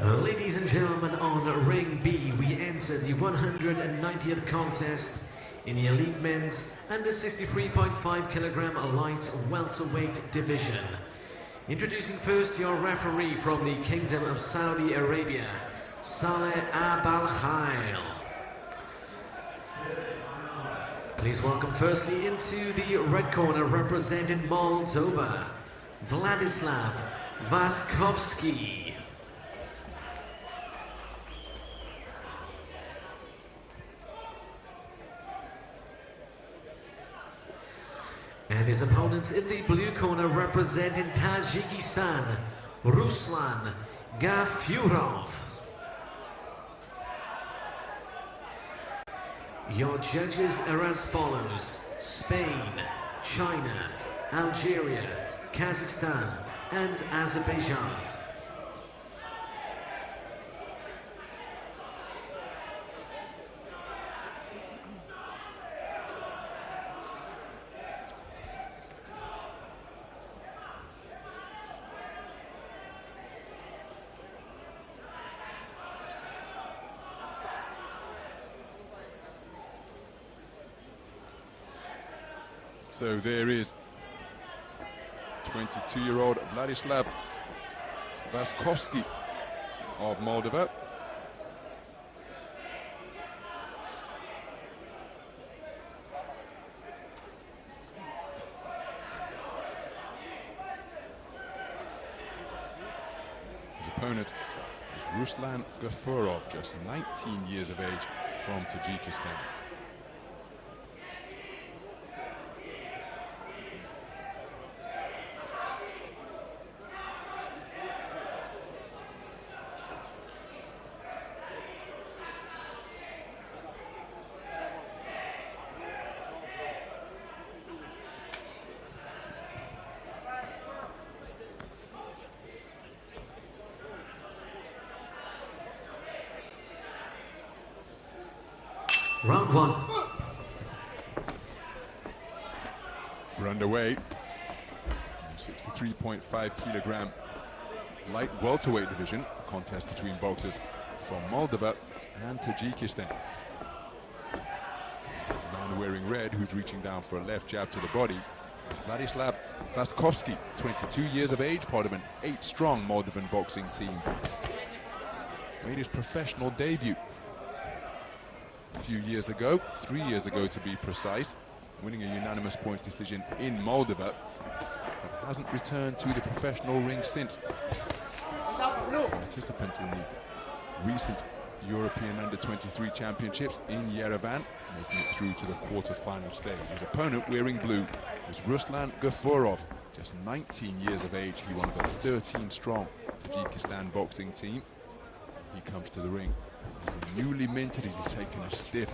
Ladies and gentlemen, on ring B, we enter the 190th contest in the elite men's under 63.5 kilogram light welterweight division. Introducing first your referee from the Kingdom of Saudi Arabia, Saleh Abal Khail. Please welcome firstly into the red corner, representing Moldova, Vladislav Vaskovskyi. And his opponents in the blue corner, representing Tajikistan, Ruslan Gafurov. Your judges are as follows: Spain, China, Algeria, Kazakhstan, and Azerbaijan. So there is 22-year-old Vladislav Vaskovskyi of Moldova. His opponent is Ruslan Gafurov, just 19 years of age, from Tajikistan. Round one. We're underway. 63.5 kilogram light welterweight division, a contest between boxers from Moldova and Tajikistan. There's a man wearing red who's reaching down for a left jab to the body. Vladislav Vaskovskyi, 22 years of age, part of an 8-strong Moldovan boxing team. Made his professional debut a few years ago, 3 years ago to be precise, winning a unanimous points decision in Moldova. but hasn't returned to the professional ring since. Participants in the recent European Under-23 Championships in Yerevan, making it through to the quarter-final stage. His opponent, wearing blue, is Ruslan Gafurov, just 19 years of age. He one of the 13-strong Tajikistan boxing team. He comes to the ring. He's newly minted. He's taken a stiff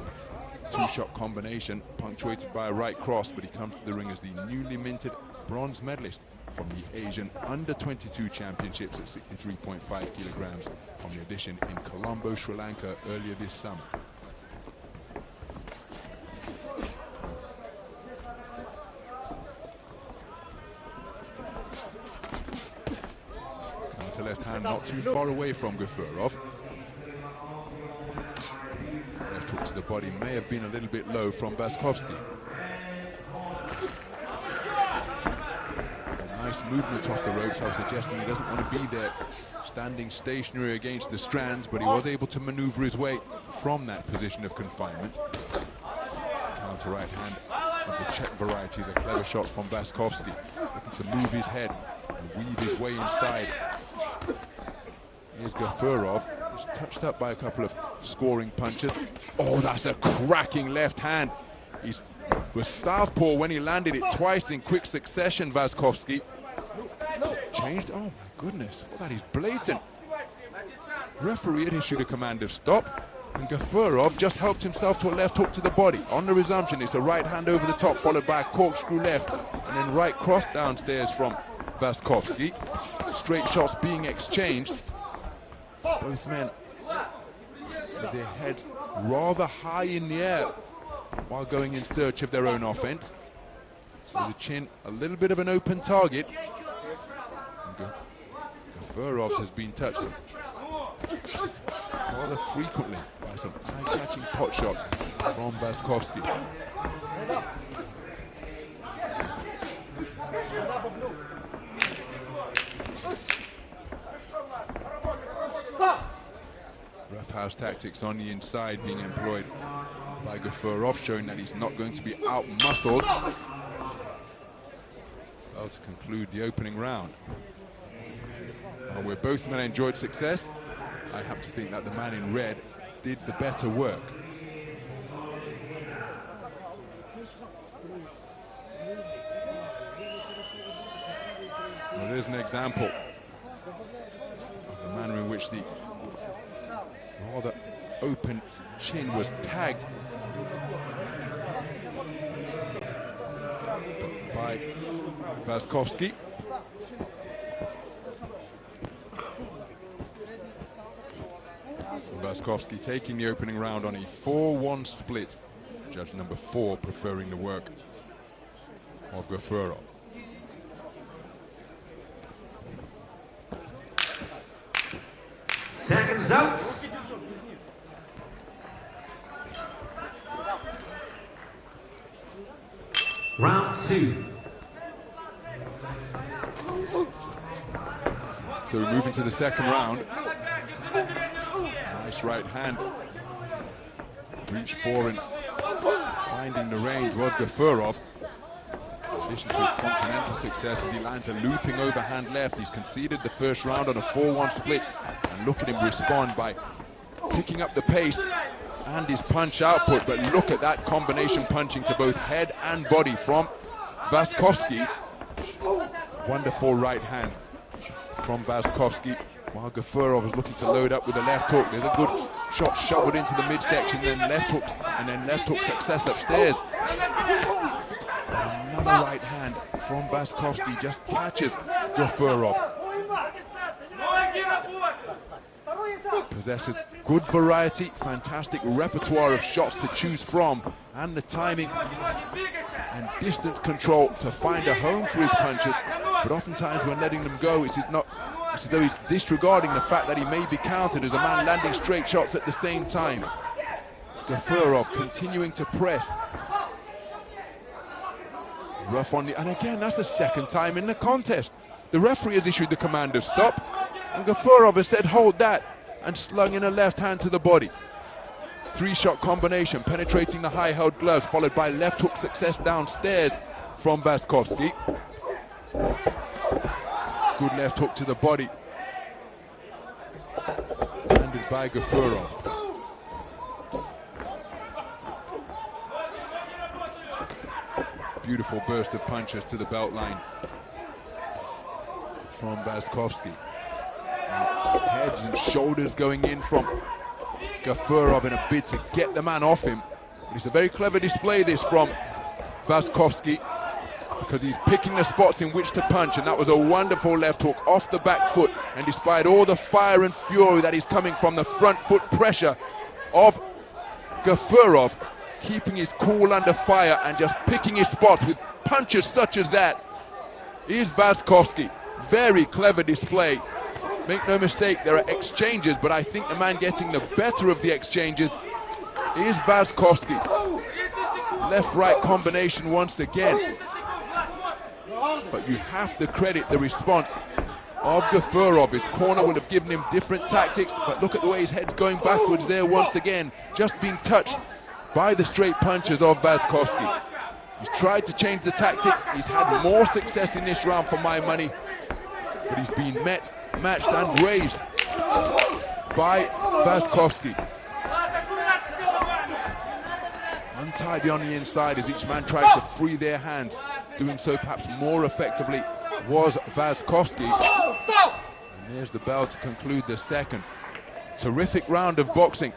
two-shot combination, punctuated by a right cross, but he comes to the ring as the newly minted bronze medalist from the Asian Under-22 Championships at 63.5 kilograms from the edition in Colombo, Sri Lanka earlier this summer. Counter left hand not too far away from Gafurov. Left hook to the body may have been a little bit low from Vaskovskyi. Nice movement off the ropes. I was suggesting he doesn't want to be there standing stationary against the strands, but he was able to maneuver his way from that position of confinement. Counter right hand of the Czech variety is a clever shot from Vaskovskyi, looking to move his head and weave his way inside. Here's Gafurov, just touched up by a couple of scoring punches. Oh, that's a cracking left hand. He was southpaw when he landed it twice in quick succession, Vaskovskyi. Changed, oh my goodness, that is blatant. Referee had issued a command of stop, and Gafurov just helped himself to a left hook to the body. On the resumption, it's a right hand over the top, followed by a corkscrew left, and then right cross downstairs from Vaskovskyi. Straight shots being exchanged. Both men with their heads rather high in the air while going in search of their own offense. So the chin, a little bit of an open target. Gafurov's has been touched rather frequently by some eye-catching pot shots from Vaskovskyi. Roughhouse tactics on the inside being employed by Gafurov, showing that he's not going to be out-muscled. Well, to conclude the opening round. And where both men enjoyed success, I happen to think that the man in red did the better work. Well, there's an example of the manner in which the rather open chin was tagged by Vaskovskyi. Vaskovskyi taking the opening round on a 4-1 split. Judge number 4 preferring the work of Gafurov. Seconds out. Round 2. So we move into the second round. Nice right hand. Reach for and finding the range was Gafurov. Addition to his continental success as he lands a looping overhand left. He's conceded the first round on a 4-1 split. And look at him respond by picking up the pace and his punch output. But look at that combination punching to both head and body from Vaskovskyi. Wonderful right hand from Vaskovskyi, while Gafurov is looking to load up with a left hook. There's a good shot shoveled into the midsection, then left hook, and then left hook success upstairs. Another right hand from Vaskovskyi just catches Gafurov. Possesses good variety, fantastic repertoire of shots to choose from, and the timing and distance control to find a home for his punches. But oftentimes when letting them go, it's as though he's disregarding the fact that he may be countered as a man landing straight shots at the same time. Gafurov continuing to press. Rough on the, and again, that's the second time in the contest. The referee has issued the command of stop, and Gafurov has said hold that, and slung in a left hand to the body. 3-shot combination, penetrating the high-held gloves, followed by left hook success downstairs from Vaskovskyi. Good left hook to the body. Landed by Gafurov. Beautiful burst of punches to the belt line from Vaskovskyi. Heads and shoulders going in from Gafurov in a bid to get the man off him. But it's a very clever display this from Vaskovskyi, because he's picking the spots in which to punch, and that was a wonderful left hook off the back foot. And despite all the fire and fury that is coming from the front foot pressure of Gafurov, keeping his cool under fire and just picking his spots with punches such as that is Vaskovskyi. Very clever display. Make no mistake, there are exchanges, but I think the man getting the better of the exchanges is Vaskovskyi. Left-right combination once again. But you have to credit the response of Gafurov. His corner would have given him different tactics, but look at the way his head's going backwards there once again, just being touched by the straight punches of Vaskovskyi. He's tried to change the tactics. He's had more success in this round for my money, but he's been met, matched and raised by Vaskovskyi. Untidy on the inside as each man tries to free their hands. Doing so perhaps more effectively was Vaskovskyi. And there's the bell to conclude the second. Terrific round of boxing.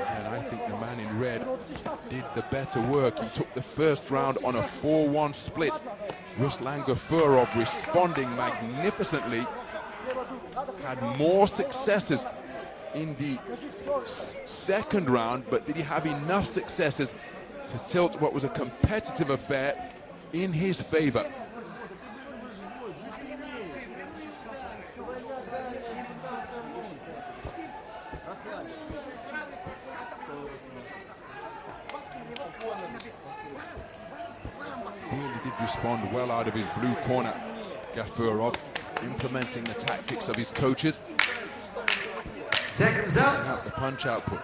And I think the man in red did the better work. He took the first round on a 4-1 split. Ruslan Gafurov responding magnificently. Had more successes in the second round, but did he have enough successes to tilt what was a competitive affair in his favor? Really did respond well out of his blue corner, Gafurov, implementing the tactics of his coaches. Seconds out. The punch output.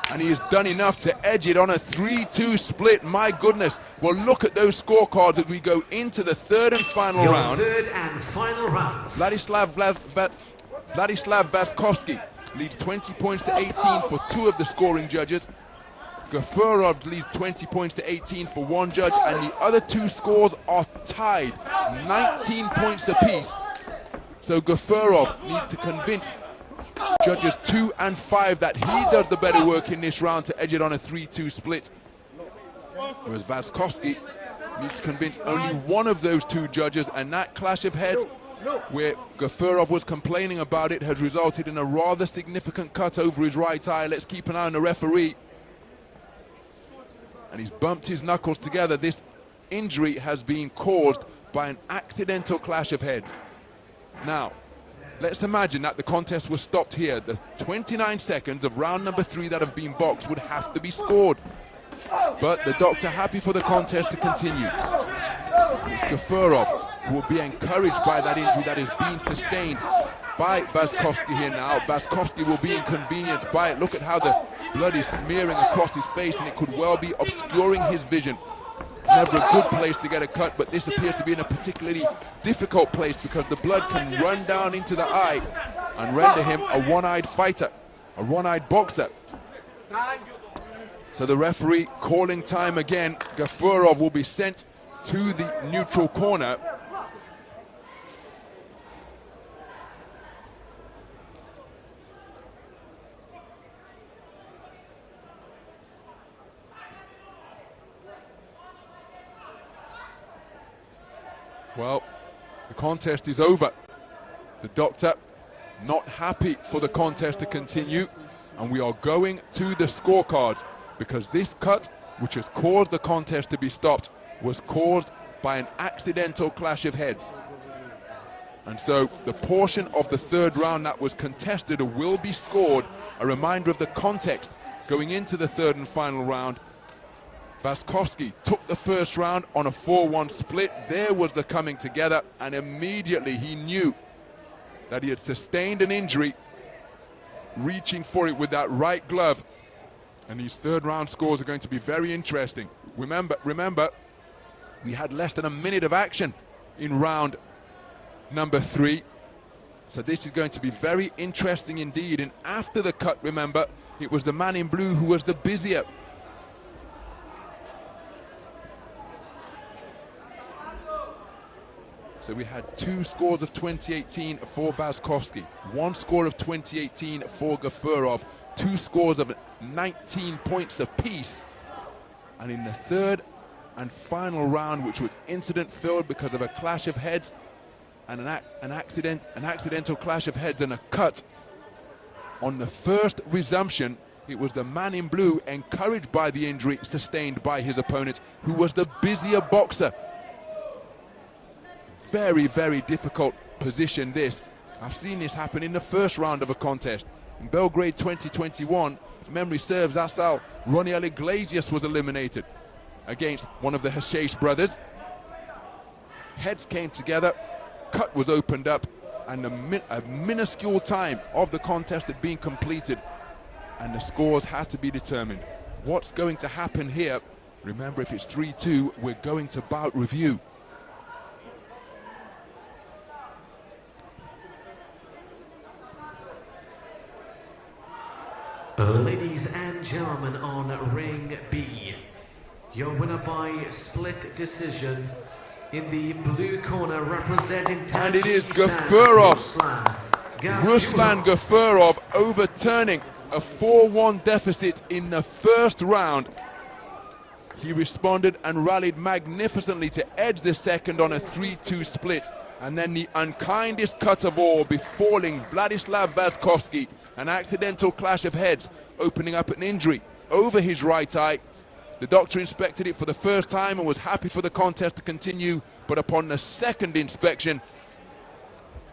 And he has done enough to edge it on a 3-2 split. My goodness. Well, look at those scorecards as we go into the third and final round. Third and final round. Vladislav Vaskovskyi leads 20 points to 18 for two of the scoring judges. Gafurov leads 20 points to 18 for one judge, and the other two scores are tied, 19 points apiece. So Gafurov needs to convince judges 2 and 5 that he does the better work in this round to edge it on a 3-2 split. Whereas Vaskovskyi needs to convince only one of those two judges, and that clash of heads, where Gafurov was complaining about it, has resulted in a rather significant cut over his right eye. Let's keep an eye on the referee. And he's bumped his knuckles together. This injury has been caused by an accidental clash of heads. Now, let's imagine that the contest was stopped here. The 29 seconds of round number 3 that have been boxed would have to be scored. But the doctor happy for the contest to continue. It's Gafurov who will be encouraged by that injury that is being sustained by Vaskovskyi here now. Vaskovskyi will be inconvenienced by it. Look at how the blood is smearing across his face, and it could well be obscuring his vision. Never a good place to get a cut, but this appears to be in a particularly difficult place because the blood can run down into the eye and render him a one-eyed fighter, a one-eyed boxer. So the referee calling time again. Gafurov will be sent to the neutral corner. Well, the contest is over. The doctor not happy for the contest to continue, and we are going to the scorecards because this cut, which has caused the contest to be stopped, was caused by an accidental clash of heads. And so the portion of the third round that was contested will be scored. A reminder of the context going into the third and final round. Vaskovskyi took the first round on a 4-1 split. There was the coming together, and immediately he knew that he had sustained an injury, reaching for it with that right glove. And these third round scores are going to be very interesting. Remember, We had less than a minute of action in round number 3. So this is going to be very interesting indeed. And after the cut, remember, it was the man in blue who was the busier. So we had 2 scores of 2018 for Vaskovskyi, 1 score of 2018 for Gafurov, 2 scores of 19 points apiece. And in the third and final round, which was incident-filled because of a clash of heads and an accidental clash of heads and a cut, on the first resumption, it was the man in blue, encouraged by the injury sustained by his opponent, who was the busier boxer. Very, very difficult position this. I've seen this happen in the first round of a contest. In Belgrade 2021, if memory serves, Asal Roniel Iglesias was eliminated against one of the Hashesh brothers. Heads came together, cut was opened up, and a minuscule time of the contest had been completed, and the scores had to be determined. What's going to happen here? Remember, if it's 3-2, we're going to bout review. Ladies and gentlemen, on ring B, your winner by split decision in the blue corner representing Tajikistan, and it is Gafurov. Ruslan Gafurov overturning a 4-1 deficit in the first round. He responded and rallied magnificently to edge the second on a 3-2 split, and then the unkindest cut of all befalling Vladislav Vaskovskyi, an accidental clash of heads, opening up an injury over his right eye. The doctor inspected it for the first time and was happy for the contest to continue, but upon the second inspection,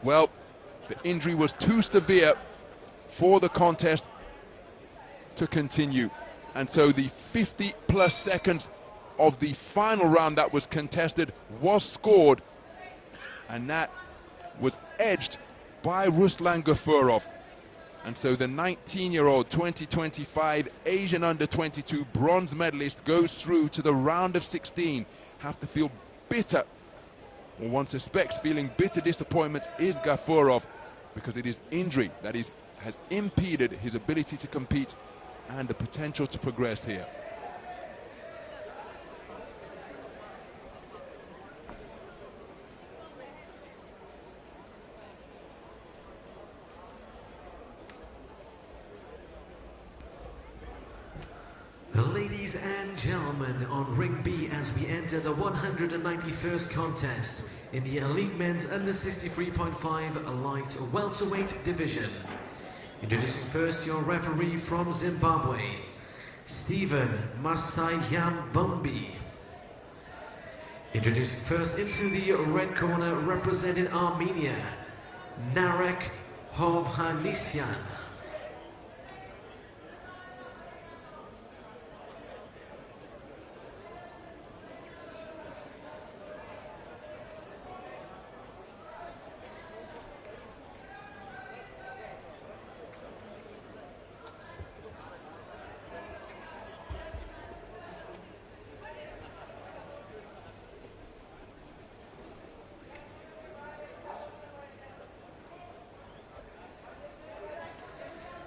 well, the injury was too severe for the contest to continue. And so the 50+ seconds of the final round that was contested was scored, and that was edged by Ruslan Gafurov. And so the 19-year-old 2025 Asian under-22 bronze medalist goes through to the round of 16. Have to feel bitter, or one suspects feeling bitter disappointment is Gafurov, because it is injury that has impeded his ability to compete and the potential to progress here. Ladies and gentlemen, on ring B, as we enter the 191st contest in the elite men's under 63.5 light welterweight division. Introducing first your referee from Zimbabwe, Stephen Masayambumbi. Introducing first into the red corner, representing Armenia, Narek Hovhannisyan.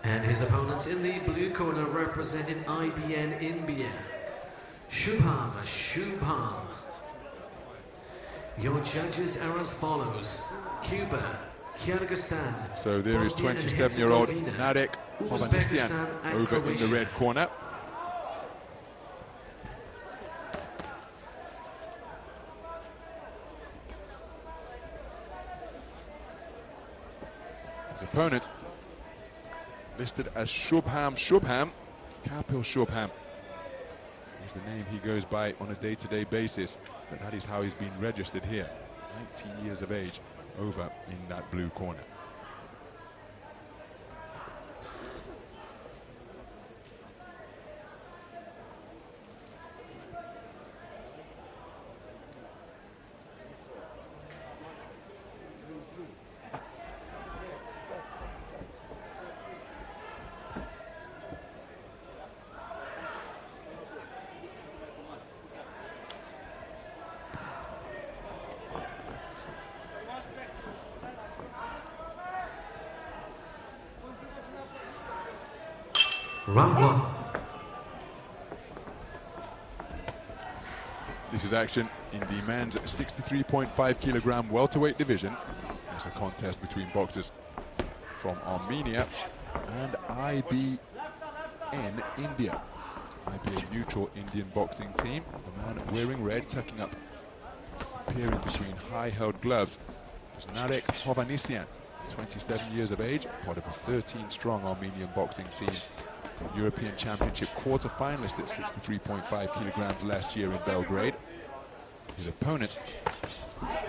And his opponents in the blue corner representing IBN-IND, Shubham. Your judges are as follows: Cuba, Kyrgyzstan. So there is 27-year-old Narek Hovhannisyan over in the red corner. His opponent listed as Shubham, Kapil Shubham is the name he goes by on a day-to-day basis, but that is how he's been registered here. 19 years of age over in that blue corner. Round 1. This is action in the men's 63.5 kilogram welterweight division. It's a contest between boxers from Armenia and IBN India. IBA neutral Indian boxing team. The man wearing red, tucking up, peering between high-held gloves, is Hovhannisyan, 27 years of age, part of a 13-strong Armenian boxing team. European Championship quarter-finalist at 63.5 kilograms last year in Belgrade. His opponent is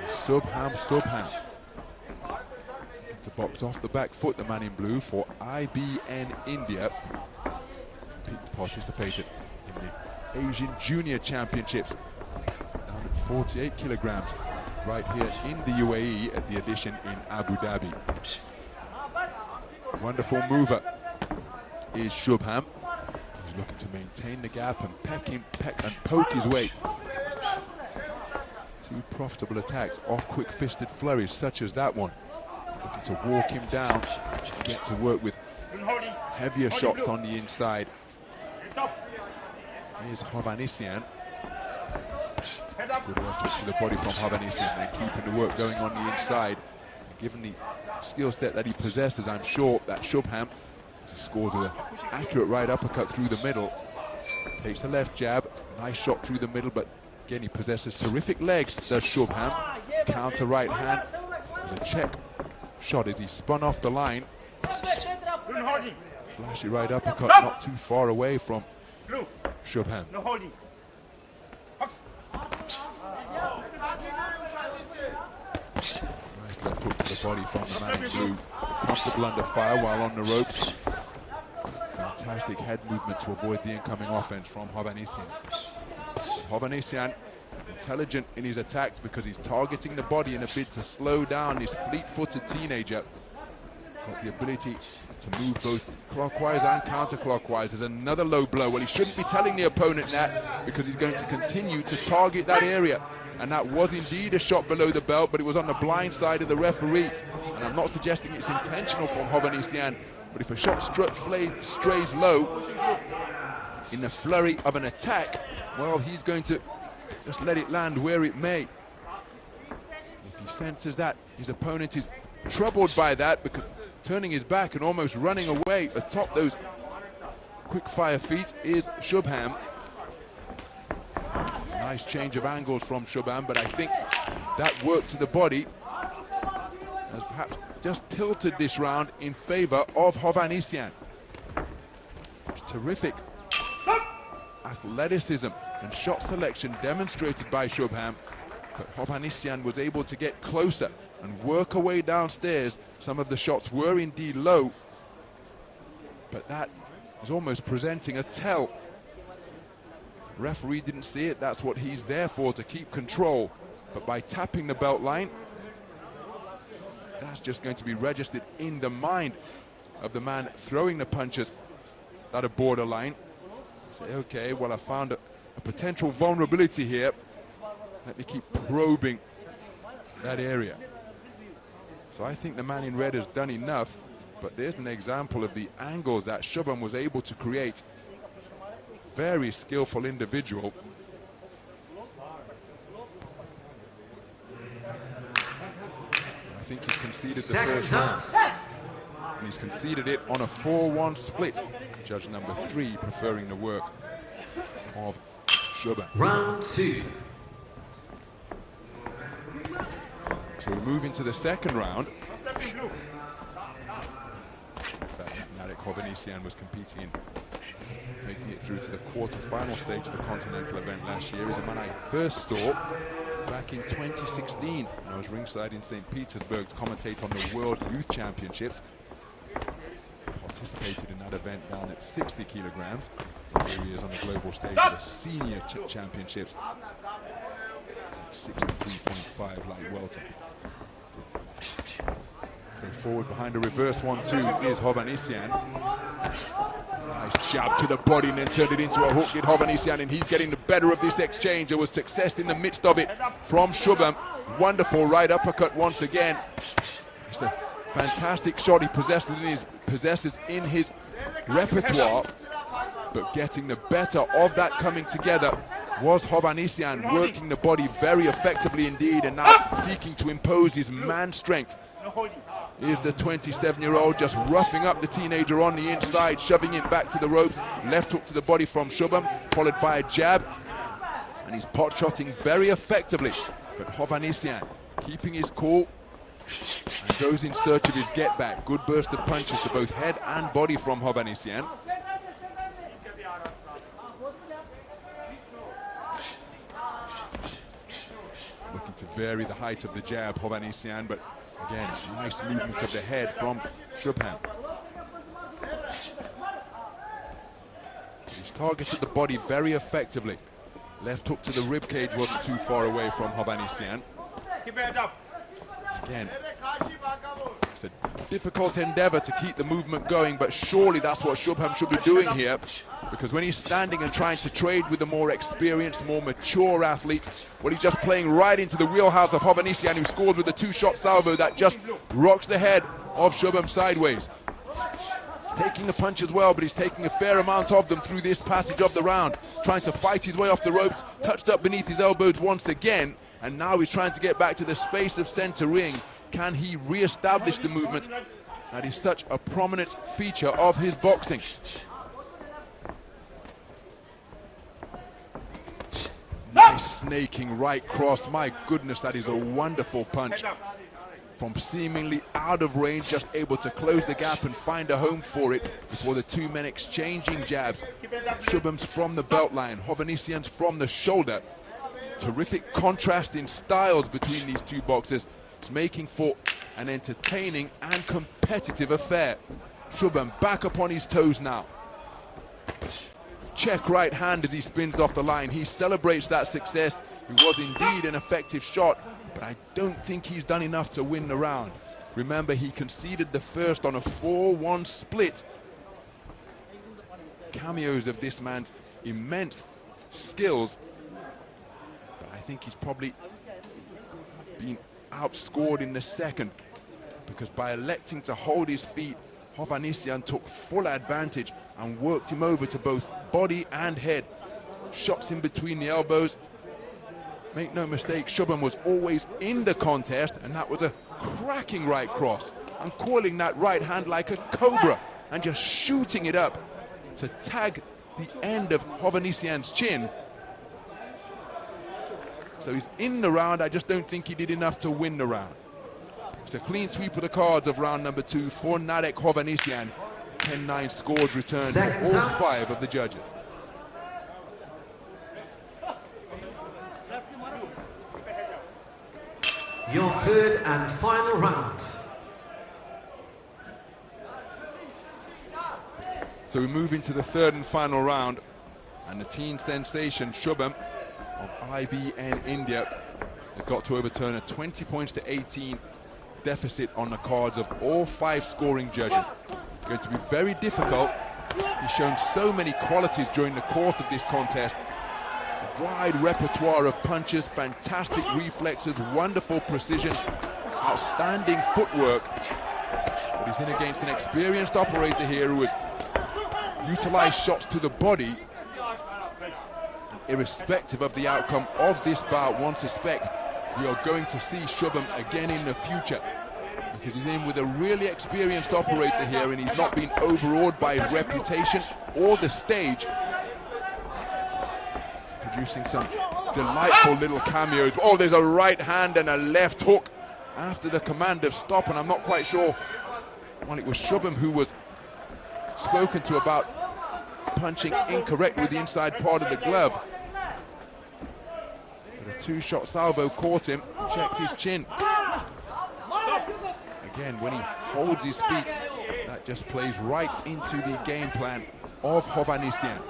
Shubham. To box off the back foot, the man in blue for IBN India. He participated in the Asian Junior Championships down at 48 kilograms right here in the UAE at the edition in Abu Dhabi. Wonderful mover is Shubham. He's looking to maintain the gap and poke his way. Two profitable attacks off quick-fisted flurries such as that one. Looking to walk him down, get to work with heavier shots on the inside. Here's Hovhannisyan. Good reference to the body from Hovhannisyan and keeping the work going on the inside. And given the skill set that he possesses, I'm sure that Shubham scores with an accurate right uppercut through the middle. Takes a left jab, nice shot through the middle, but again he possesses terrific legs, does Shubham. Counter right hand, there's a check shot as he spun off the line. Flashy right uppercut, not too far away from Shubham. Nice left hook to the body from the man in blue. Comfortable under fire while on the ropes. Fantastic head movement to avoid the incoming offense from Hovhannisyan. Hovhannisyan, intelligent in his attacks because he's targeting the body in a bid to slow down this fleet-footed teenager. Got the ability to move both clockwise and counterclockwise. There's another low blow. Well, he shouldn't be telling the opponent that because he's going to continue to target that area. And that was indeed a shot below the belt, but it was on the blind side of the referee. And I'm not suggesting it's intentional from Hovhannisyan, but if a shot strays low in the flurry of an attack, well, he's going to just let it land where it may. If he senses that his opponent is troubled by that, because turning his back and almost running away atop those quick-fire feet is Shubham. Nice change of angles from Shubham, but I think that work to the body has perhaps just tilted this round in favor of Hovhannisyan. Terrific athleticism and shot selection demonstrated by Shubham, but Hovhannisyan was able to get closer and work away downstairs. Some of the shots were indeed low, but that is almost presenting a tell. Referee didn't see it. That's what he's there for, to keep control. But by tapping the belt line, that's just going to be registered in the mind of the man throwing the punches that are borderline. Say, okay, well, I found a potential vulnerability here. Let me keep probing that area. So I think the man in red has done enough, but there's an example of the angles that Shubham was able to create. Very skillful individual. I think he conceded the first round. And he's conceded it on a 4-1 split. Judge number 3 preferring the work of Shubham. Round 2. So we move into the second round. Hovhannisyan was competing in making it through to the quarter-final stage of the Continental event last year. He's a man I first saw back in 2016. I was ringside in St. Petersburg to commentate on the World Youth Championships. Participated in that event down at 60 kilograms. Here he is on the global stage of the Senior Championships. 63.5 light welter. So forward behind a reverse 1-2 is Hovhannisyan. Nice jab to the body and then turned it into a hook, did Hovhannisyan, and he's getting the better of this exchange. There was success in the midst of it from Shubham. Wonderful right uppercut once again. It's a fantastic shot he possesses in his repertoire, but getting the better of that coming together was Hovhannisyan, working the body very effectively indeed, and now seeking to impose his man strength. Here's the 27-year-old just roughing up the teenager on the inside, shoving him back to the ropes. Left hook to the body from Shubham, followed by a jab. And he's pot-shotting very effectively. But Hovhannisyan keeping his cool and goes in search of his get-back. Good burst of punches to both head and body from Hovhannisyan. Looking to vary the height of the jab, Hovhannisyan, but again, nice movement of the head from Shubham. He's targeted the body very effectively. Left hook to the ribcage wasn't too far away from Hovhannisyan. Again, it's a difficult endeavor to keep the movement going, but surely that's what Shubham should be doing here, because when he's standing and trying to trade with the more experienced, more mature athletes, well, he's just playing right into the wheelhouse of Hovhannisyan, who scored with a two-shot salvo that just rocks the head of Shubham sideways. Taking the punch as well, but he's taking a fair amount of them through this passage of the round, trying to fight his way off the ropes, touched up beneath his elbows once again, and now he's trying to get back to the space of center ring. Can he re-establish the movement that is such a prominent feature of his boxing? Nice snaking right cross. My goodness, that is a wonderful punch. From seemingly out of range, just able to close the gap and find a home for it before the two men exchanging jabs. Shubham's from the belt line, Hovhannisyan's from the shoulder. Terrific contrast in styles between these two boxers. It's making for an entertaining and competitive affair. Shubham back up on his toes now. Check right hand as he spins off the line. He celebrates that success. It was indeed an effective shot, but I don't think he's done enough to win the round. Remember, he conceded the first on a 4-1 split. Cameos of this man's immense skills, but I think he's probably been outscored in the second, because by electing to hold his feet, Hovhannisyan took full advantage and worked him over to both body and head. Shots in between the elbows. Make no mistake, Shubham was always in the contest, and that was a cracking right cross. And coiling that right hand like a cobra and just shooting it up to tag the end of Hovhannisyan's chin. So he's in the round. I just don't think he did enough to win the round. It's a clean sweep of the cards of round number 2 for Narek Hovhannisyan. 10-9 scores returned for all 5 of the judges. Your third and final round. So we move into the third and final round, and the teen sensation Shubham of IBN India has got to overturn a 20 points to 18 deficit on the cards of all 5 scoring judges. It's going to be very difficult. He's shown so many qualities during the course of this contest. Wide repertoire of punches, fantastic reflexes, wonderful precision, outstanding footwork. But he's in against an experienced operator here who has utilized shots to the body. Irrespective of the outcome of this bout, one suspects we are going to see Shubham again in the future, because he's in with a really experienced operator here, and he's not been overawed by his reputation or the stage. Producing some delightful little cameos. Oh, there's a right hand and a left hook after the command of stop, and I'm not quite sure. Well, it was Shubham who was spoken to about punching incorrect with the inside part of the glove. But a 2-shot salvo caught him, checked his chin. Again, when he holds his feet, that just plays right into the game plan of Hovhannisyan.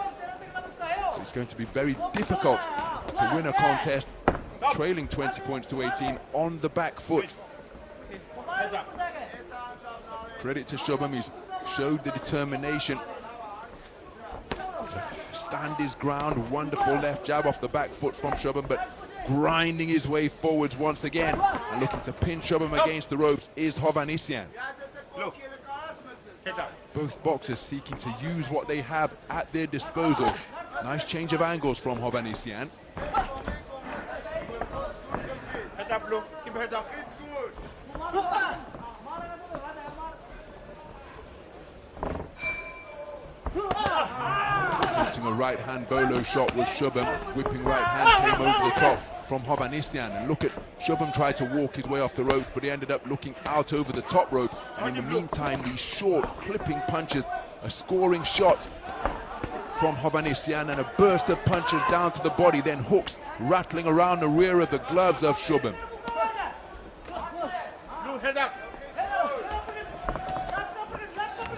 It's going to be very difficult to win a contest trailing 20 points to 18 on the back foot. Credit to Shubham, he's showed the determination to stand his ground. Wonderful left jab off the back foot from Shubham, but grinding his way forwards once again. And looking to pin Shubham against the ropes is Hovhannisyan. Both boxers seeking to use what they have at their disposal. Nice change of angles from Hovhannisyan. Head up, look. Keep head up. It's good. Attempting a right hand bolo shot was Shubham. Whipping right hand came over the top from Hovhannisyan. And look at Shubham tried to walk his way off the ropes, but he ended up looking out over the top rope. And in the meantime, these short clipping punches are scoring shots from Hovhannisyan, and a burst of punches down to the body, then hooks rattling around the rear of the gloves of Shubham. Head up.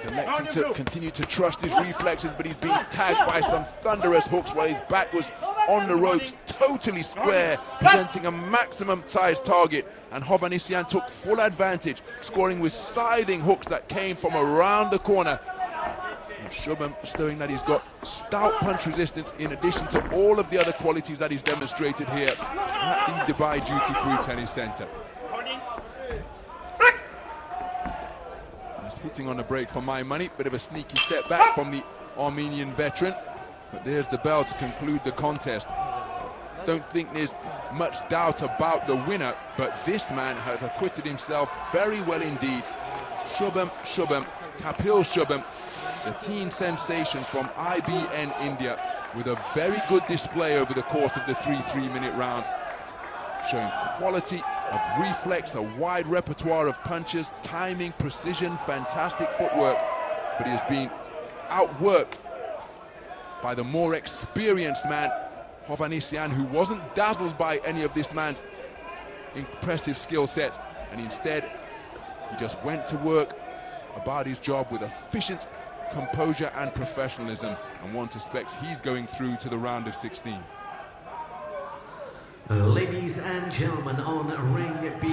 Electing to continue to trust his reflexes, but he's being tagged by some thunderous hooks while his back was on the ropes, totally square, presenting a maximum size target. And Hovhannisyan took full advantage, scoring with siding hooks that came from around the corner. And Shubham showing that he's got stout punch resistance in addition to all of the other qualities that he's demonstrated here at the Dubai Duty Free Tennis Center. Hitting on the break for my money. Bit of a sneaky step back from the Armenian veteran. But there's the bell to conclude the contest. Don't think there's much doubt about the winner, but this man has acquitted himself very well indeed. Shubham, Kapil Shubham, the teen sensation from IBN India, with a very good display over the course of the 3 3-minute rounds, showing quality of reflex, a wide repertoire of punches, timing, precision, fantastic footwork, but he has been outworked by the more experienced man, Hovhannisyan, who wasn't dazzled by any of this man's impressive skill set, and instead he just went to work about his job with efficient composure and professionalism, and one suspects he's going through to the round of 16. Ladies and gentlemen, on ring B,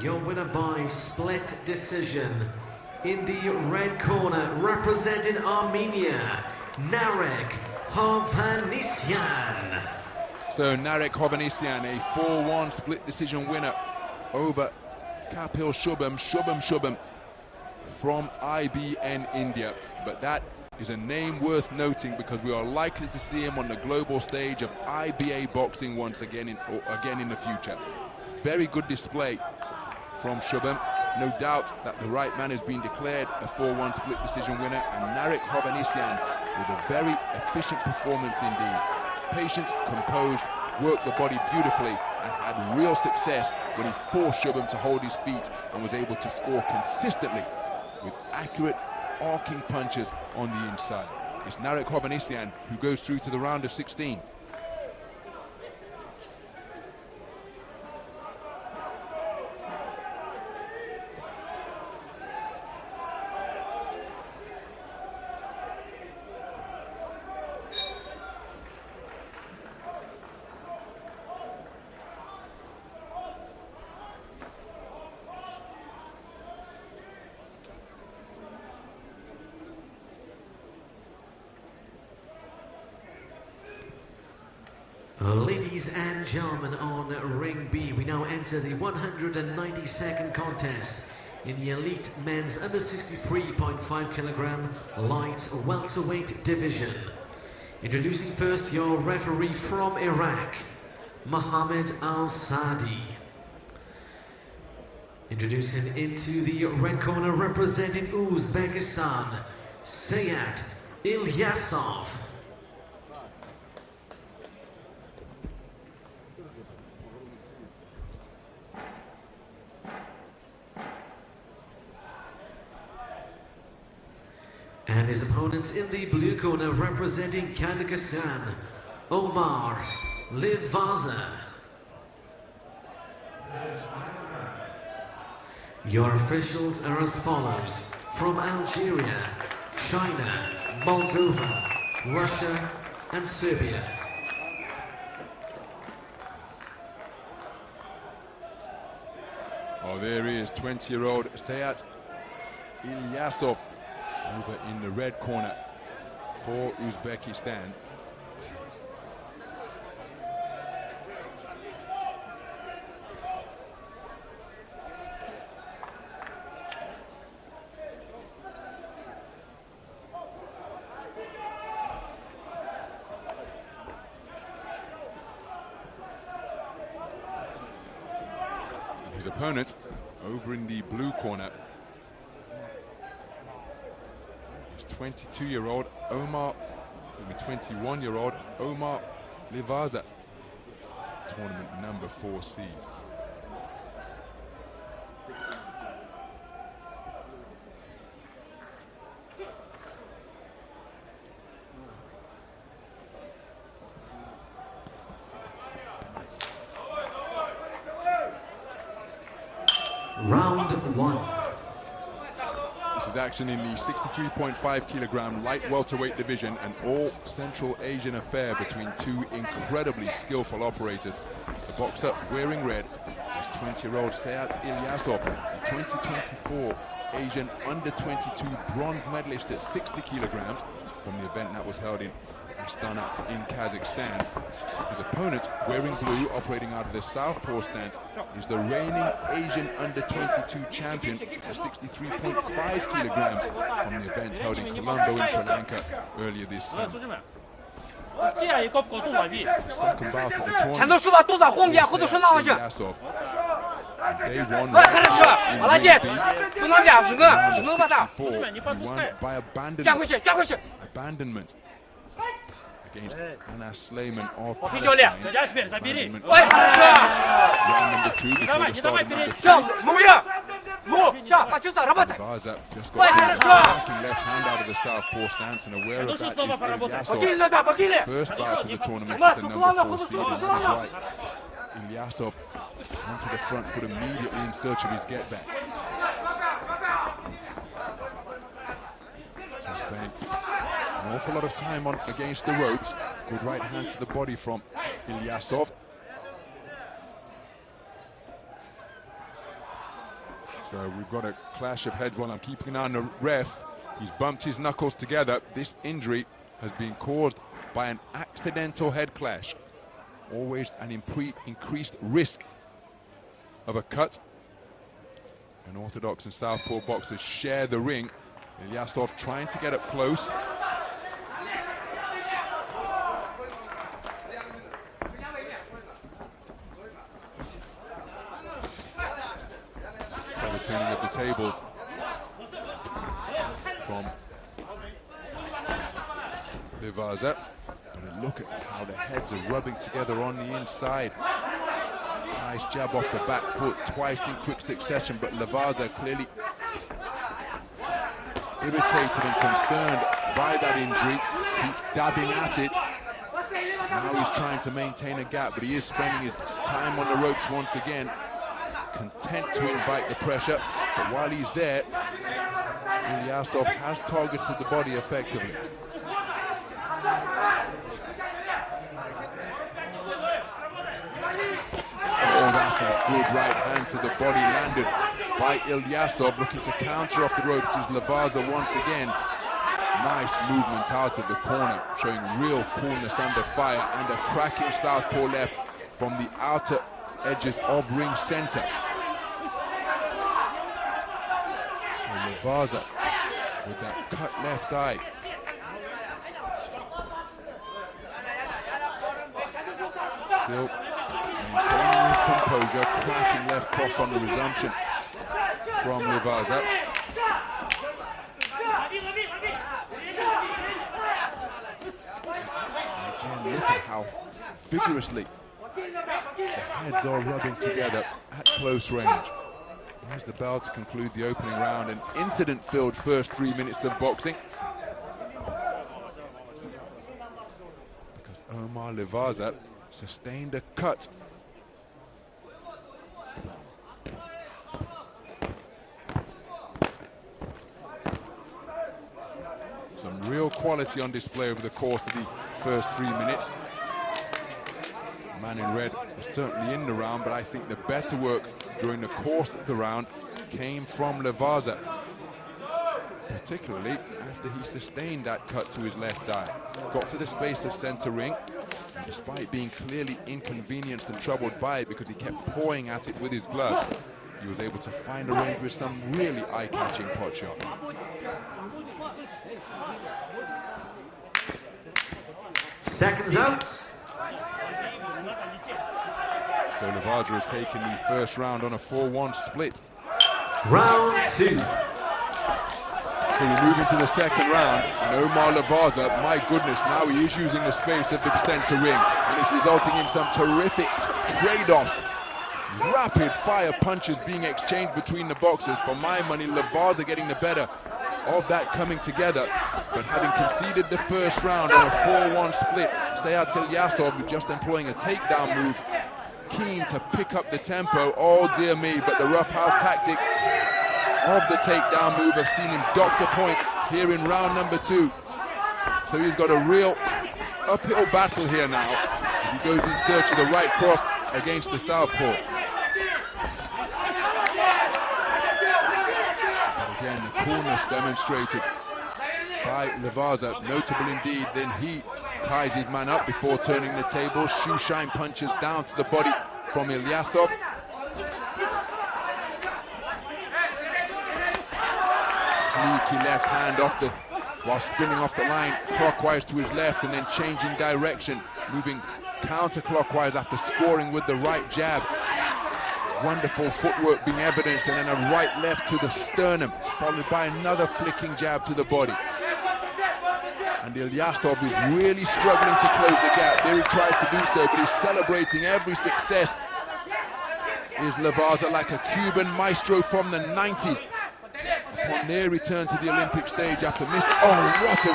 your winner by split decision. In the red corner, representing Armenia, Narek Hovhannisyan. So Narek Hovhannisyan, a 4-1 split decision winner over Kapil Shubham from IBN India. But that is a name worth noting because we are likely to see him on the global stage of IBA boxing once again in the future. Very good display from Shubham. No doubt that the right man has been declared a 4-1 split decision winner, and Narek Hovhannisyan with a very efficient performance indeed. Patient, composed, worked the body beautifully, and had real success when he forced Shubham to hold his feet and was able to score consistently with accurate arcing punches on the inside. It's Narek Hovhannisyan who goes through to the round of 16. Ladies and gentlemen, on ring B, we now enter the 192nd contest in the elite men's under 63.5 kilogram light welterweight division. Introducing first your referee from Iraq, Mohammed Al-Sadi. Introducing into the red corner, representing Uzbekistan, Serat Ilyasov. And his opponent in the blue corner, representing Kazakhstan, Omar Livaza. Your officials are as follows: from Algeria, China, Moldova, Russia, and Serbia. Oh, there he is, 20-year-old Serat Ilyasov over in the red corner for Uzbekistan. His opponent over in the blue corner is 22-year-old 21-year-old Omar Livaza, tournament number 4 seed. Round 1. This is action in the 63.5 kilogram light welterweight division, an all Central Asian affair between two incredibly skillful operators. The boxer wearing red is 20-year-old Serat Ilyasov, the 2024 Asian under-22 bronze medalist at 60 kilograms from the event that was held in Astana in Kazakhstan. His opponent, wearing blue, operating out of the southpaw stance, is the reigning Asian under-22 champion at 63.5 kilograms from the event held in Colombo in Sri Lanka earlier this summer. The second bout of the tournament, Ilyasov, day 1 round he won by abandonment against Anna Slayman of Palestine. Abandonment. Round number 2 before the start of number 3. Livaza just got the attacking left hand out of the southpaw stance, and aware of that is Ilyasov. First bout of the tournament at the number 4 seed, and that is right. Ilyasov onto the front foot immediately in search of his get-back. So spent an awful lot of time on against the ropes. Good right hand to the body from Ilyasov. So we've got a clash of heads while I'm keeping an eye on the ref. He's bumped his knuckles together. This injury has been caused by an accidental head clash. Always an increased risk of a cut. And orthodox and southpaw boxers share the ring. Ilyasov trying to get up close. By the turning of the tables from Livaza. But look at how the heads are rubbing together on the inside. Nice jab off the back foot twice in quick succession, but Livaza clearly irritated and concerned by that injury. Keeps dabbing at it. Now he's trying to maintain a gap, but he is spending his time on the ropes once again. Content to invite the pressure, but while he's there, Ilyasov has targeted the body effectively. Oh, that's a good right hand to the body landed by Ilyasov, looking to counter off the ropes as Livaza once again. Nice movement out of the corner, showing real coolness under fire, and a cracking southpaw left from the outer edges of ring center. So Livaza with that cut left eye. Still maintaining his composure, cracking left cross on the resumption from Livaza. Again, look at how vigorously the heads are rubbing together at close range. Here's the bell to conclude the opening round, an incident-filled first 3 minutes of boxing. Because Omar Livaza sustained a cut. Some real quality on display over the course of the first 3 minutes. The man in red was certainly in the round, but I think the better work during the course of the round came from Livaza, particularly after he sustained that cut to his left eye. Got to the space of center ring, and despite being clearly inconvenienced and troubled by it because he kept pawing at it with his glove, he was able to find a range with some really eye-catching pot shots. Seconds out. So Livaza has taken the first round on a 4-1 split. Round 2. So we move into the second round, and Omar Livaza, my goodness, now he is using the space of the center ring, and it's resulting in some terrific trade-offs. Rapid fire punches being exchanged between the boxers. For my money, Livaza getting the better of that coming together, but having conceded the first round on a 4-1 split, Serat Ilyasov just employing a takedown move, keen to pick up the tempo. Oh dear me, but the roughhouse tactics of the takedown move have seen him doctor points here in round number 2. So he's got a real uphill battle here now as he goes in search of the right cross against the southpaw. But again, the coolness demonstrated by Livaza, notable indeed. Then he ties his man up before turning the table. Shoe shine punches down to the body from Ilyasov. Sneaky left hand while spinning off the line clockwise to his left, and then changing direction, moving counterclockwise after scoring with the right jab. Wonderful footwork being evidenced, and then a right left to the sternum, followed by another flicking jab to the body. And Ilyasov is really struggling to close the gap. There he tries to do so, but he's celebrating every success. Is Livaza like a Cuban maestro from the 90s. Upon their return to the Olympic stage after missing, oh what a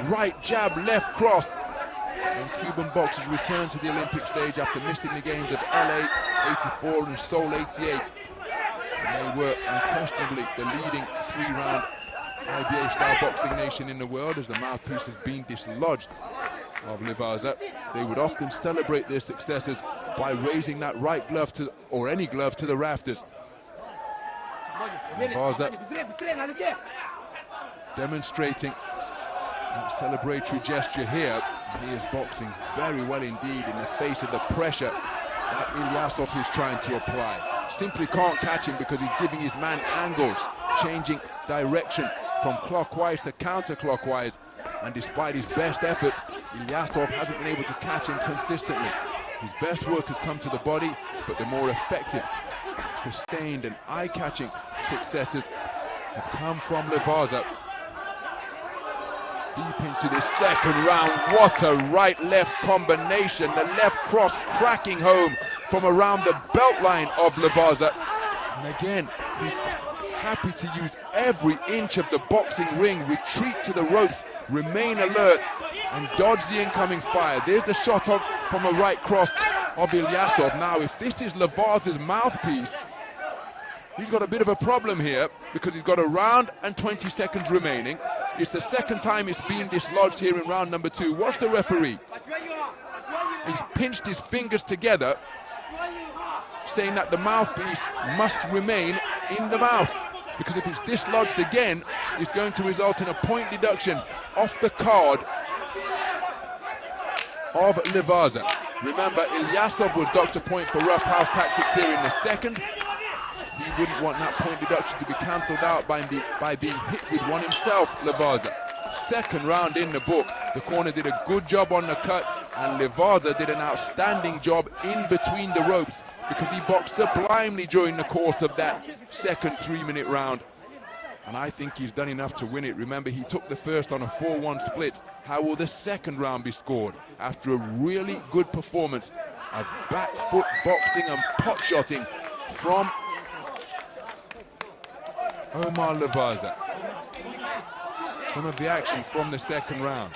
1-2, right jab, left cross. And Cuban boxers return to the Olympic stage after missing the games of LA 84 and Seoul 88. And they were unquestionably the leading 3-round IBA style boxing nation in the world, as the mouthpiece has been dislodged of Livaza. They would often celebrate their successes by raising that right glove to, or any glove, to the rafters. Livaza demonstrating that celebratory gesture here. He is boxing very well indeed in the face of the pressure that Ilyasov is trying to apply. Simply can't catch him because he's giving his man angles, changing direction from clockwise to counterclockwise, and despite his best efforts, Ilyasov hasn't been able to catch him consistently. His best work has come to the body, but the more effective, sustained and eye-catching successes have come from Livaza. Deep into this second round, what a right-left combination. The left cross cracking home from around the belt line of Livaza. And again, he's happy to use every inch of the boxing ring, retreat to the ropes, remain alert, and dodge the incoming fire. There's the shot from a right cross of Ilyasov. Now, if this is Livaza's mouthpiece, he's got a bit of a problem here, because he's got a round and 20 seconds remaining. It's the second time it's been dislodged here in round number 2. Watch the referee. He's pinched his fingers together, saying that the mouthpiece must remain in the mouth, because if it's dislodged again, it's going to result in a point deduction off the card of Livaza. Remember, Ilyasov was doctor point for roughhouse tactics here in the second. He wouldn't want that point deduction to be cancelled out by being hit with one himself, Livaza. Second round in the book. The corner did a good job on the cut, and Livaza did an outstanding job in between the ropes, because he boxed sublimely during the course of that second 3-minute round. And I think he's done enough to win it. Remember, he took the first on a 4-1 split. How will the second round be scored? After a really good performance of back foot boxing and pot-shotting from Omar Livaza. Some of the action from the second round.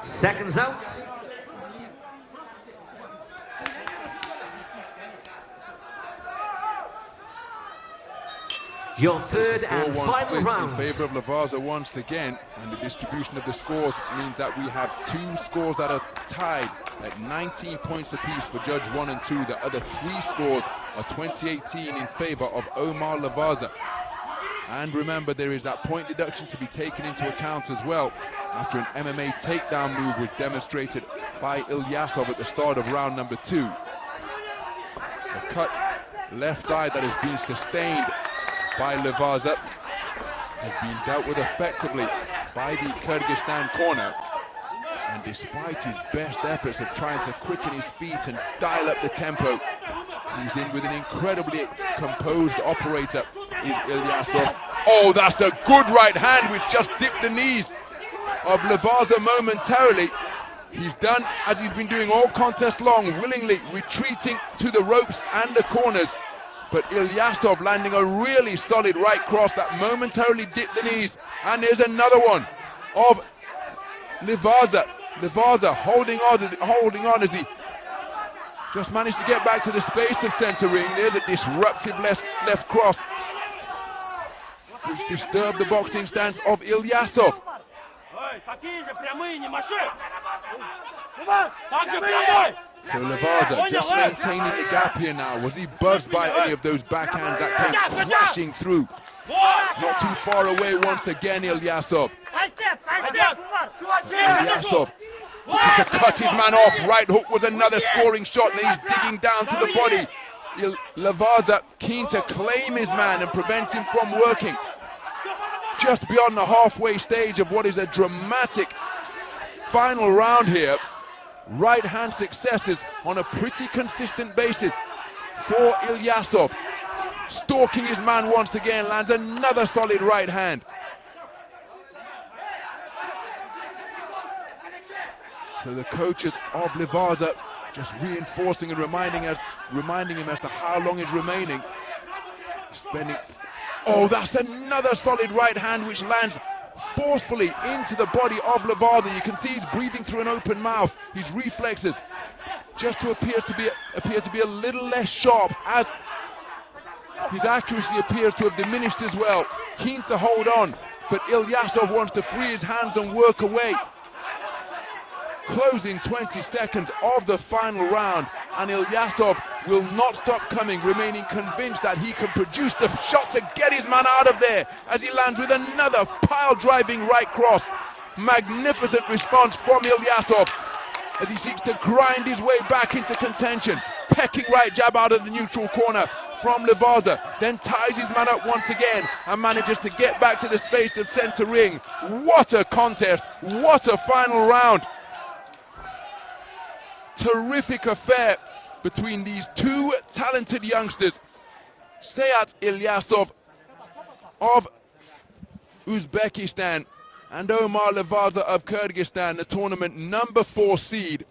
Seconds out. Your third and final round. In favor of Livaza once again, and the distribution of the scores means that we have 2 scores that are tied at 19 points apiece for Judge 1 and 2. The other 3 scores are 20-18 in favor of Omar Livaza. And remember, there is that point deduction to be taken into account as well after an MMA takedown move was demonstrated by Ilyasov at the start of round number 2. A cut left eye that has been sustained by Livaza has been dealt with effectively by the Kyrgyzstan corner. And despite his best efforts of trying to quicken his feet and dial up the tempo, he's in with an incredibly composed operator, is Ilyasov. Oh, that's a good right hand which just dipped the knees of Livaza momentarily. He's done as he's been doing all contest long, willingly retreating to the ropes and the corners. But Ilyasov landing a really solid right cross that momentarily dipped the knees. And there's another one of Livaza. Livaza holding on as he just managed to get back to the space of center ring. There's a disruptive left cross which disturbed the boxing stance of Ilyasov. So Livaza just maintaining the gap here now. Was he buzzed by any of those backhands that came crashing through? Not too far away once again, Ilyasov. Ilyasov looking to cut his man off. Right hook was another scoring shot, and he's digging down to the body. Livaza keen to claim his man and prevent him from working. Just beyond the halfway stage of what is a dramatic final round here. Right hand successes on a pretty consistent basis for Ilyasov. Stalking his man once again, lands another solid right hand. So the coaches of Livaza just reinforcing and reminding him as to how long is remaining. Oh, that's another solid right hand which lands forcefully into the body of Livaza. You can see he's breathing through an open mouth. His reflexes just appear to be a little less sharp, as his accuracy appears to have diminished as well. Keen to hold on, but Ilyasov wants to free his hands and work away. Closing 20 seconds of the final round, and Ilyasov will not stop coming, remaining convinced that he can produce the shot to get his man out of there as he lands with another pile-driving right cross. Magnificent response from Ilyasov as he seeks to grind his way back into contention. Pecking right jab out of the neutral corner from Livaza, then ties his man up once again and manages to get back to the space of center ring. What a contest, what a final round. Terrific affair between these two talented youngsters. Serat Ilyasov of Uzbekistan and Omar Livaza of Kyrgyzstan, the tournament number 4 seed.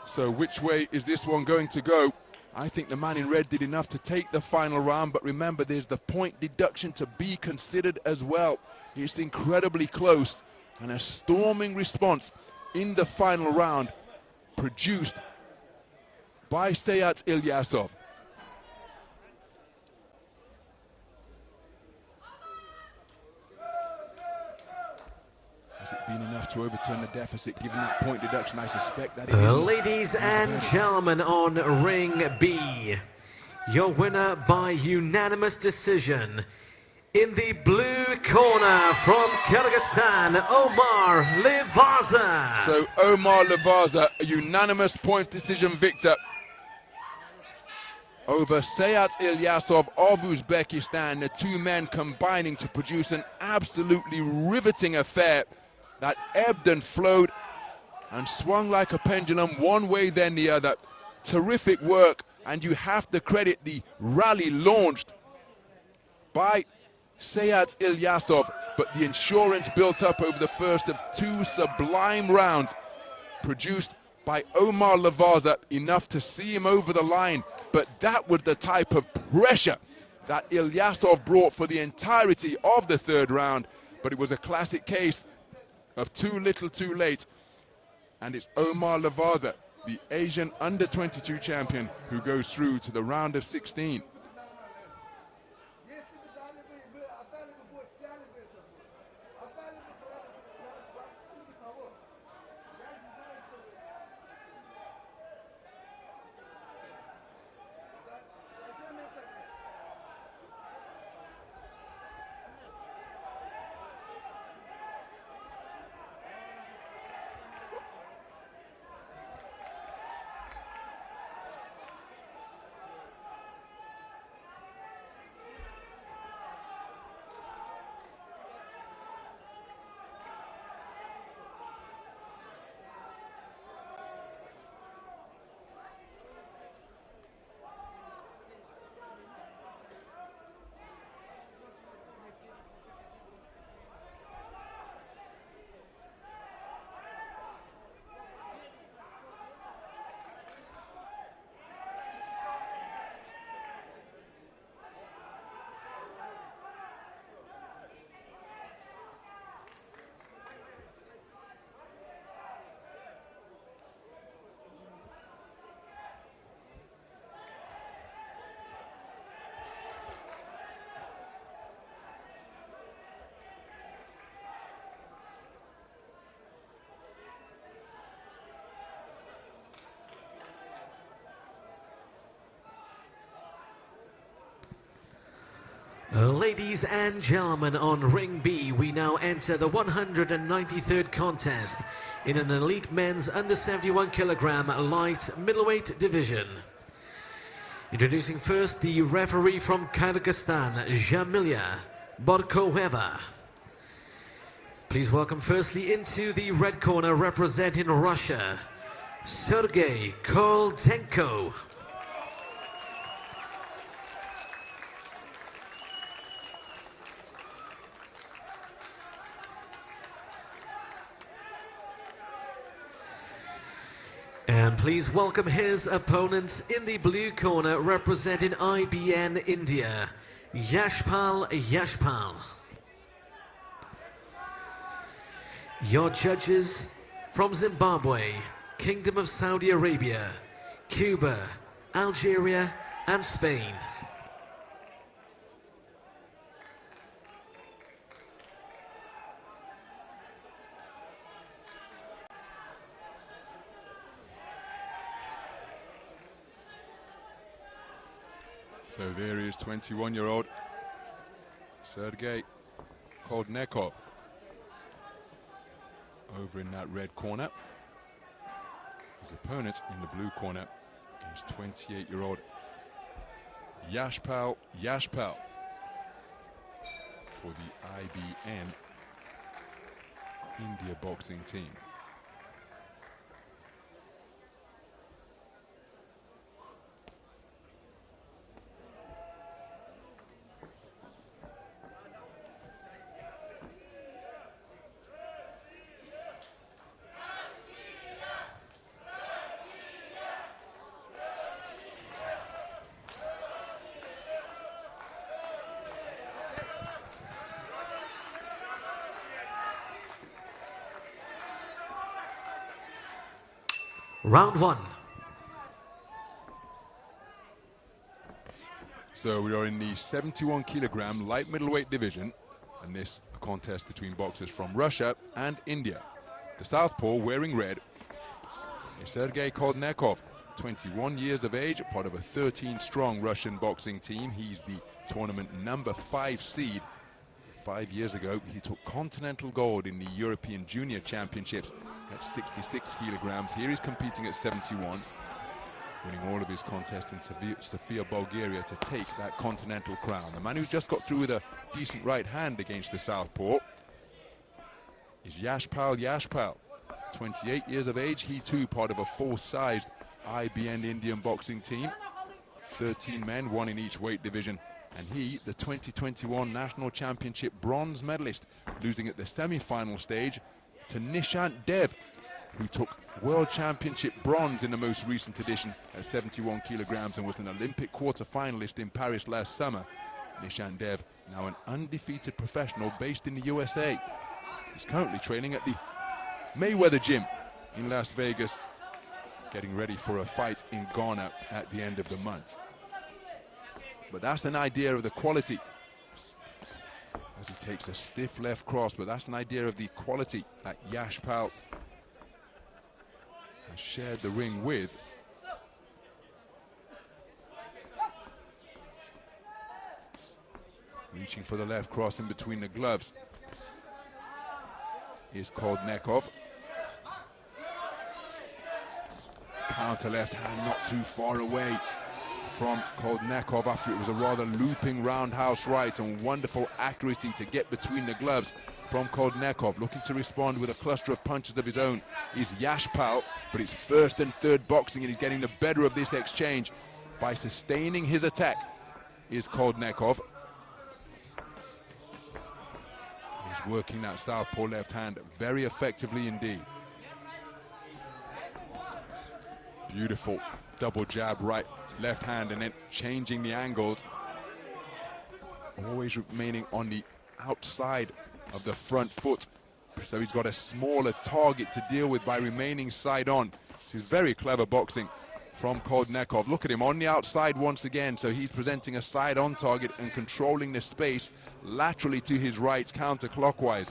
So which way is this one going to go? I think the man in red did enough to take the final round, but remember there's the point deduction to be considered as well. It's incredibly close, and a storming response in the final round produced by Serat Ilyasov. Has it been enough to overturn the deficit given that point deduction? I suspect that it is. Ladies and gentlemen, on ring B, your winner by unanimous decision, in the blue corner from Kyrgyzstan, Omar Livaza. So Omar Livaza, a unanimous point decision victor over Serat Ilyasov of Uzbekistan. The two men combining to produce an absolutely riveting affair that ebbed and flowed and swung like a pendulum one way then the other. Terrific work, and you have to credit the rally launched by Serat Ilyasov, but the insurance built up over the first of 2 sublime rounds produced by Omar Livaza, enough to see him over the line. But that was the type of pressure that Ilyasov brought for the entirety of the 3rd round. But it was a classic case of too little too late, and it's Omar Livaza, the Asian under-22 champion, who goes through to the round of 16. Ladies and gentlemen, on Ring B, we now enter the 193rd contest in an elite men's under 71 kilogram light middleweight division. Introducing first the referee from Kyrgyzstan, Jamilia Borkoeva. Please welcome firstly into the red corner representing Russia, Sergei Koltenko. And please welcome his opponents in the blue corner representing IBN India, Yashpal Yashpal. Your judges from Zimbabwe, Kingdom of Saudi Arabia, Cuba, Algeria and Spain. So there is 21-year-old Sergei Koltenko over in that red corner. His opponent in the blue corner is 28-year-old Yashpal Yashpal for the IBN India boxing team. Round one. So we are in the 71 kilogram light middleweight division, and this a contest between boxers from Russia and India. The southpaw wearing red is Sergei Koltenko, 21 years of age, part of a 13-strong Russian boxing team. He's the tournament number 5 seed. 5 years ago, he took continental gold in the European Junior Championships at 66 kilograms. Here he's competing at 71, winning all of his contests in Sofia, Bulgaria to take that continental crown. The man who just got through with a decent right hand against the southpaw is Yashpal Yashpal, 28 years of age. He too part of a full-sized IBN Indian boxing team. 13 men, 1 in each weight division. And he, the 2021 National Championship bronze medalist, losing at the semi-final stage to Nishant Dev, who took World Championship bronze in the most recent edition at 71 kilograms and was an Olympic quarter-finalist in Paris last summer. Nishant Dev, now an undefeated professional based in the USA. He's currently training at the Mayweather Gym in Las Vegas, getting ready for a fight in Ghana at the end of the month. But that's an idea of the quality, as he takes a stiff left cross, but that's an idea of the quality that Yashpal has shared the ring with. Reaching for the left cross in between the gloves is Koltenko. Counter left hand not too far away from Koltenko after it was a rather looping roundhouse right, and wonderful accuracy to get between the gloves from Koltenko. Looking to respond with a cluster of punches of his own is Yashpal, but it's first and third boxing, and he's getting the better of this exchange by sustaining his attack is Koltenko. He's working that southpaw left hand very effectively indeed. Beautiful double jab right, left hand, and then changing the angles. Always remaining on the outside of the front foot. So he's got a smaller target to deal with by remaining side on. This is very clever boxing from Koltenko. Look at him on the outside once again. So he's presenting a side on target and controlling the space laterally to his right, counterclockwise.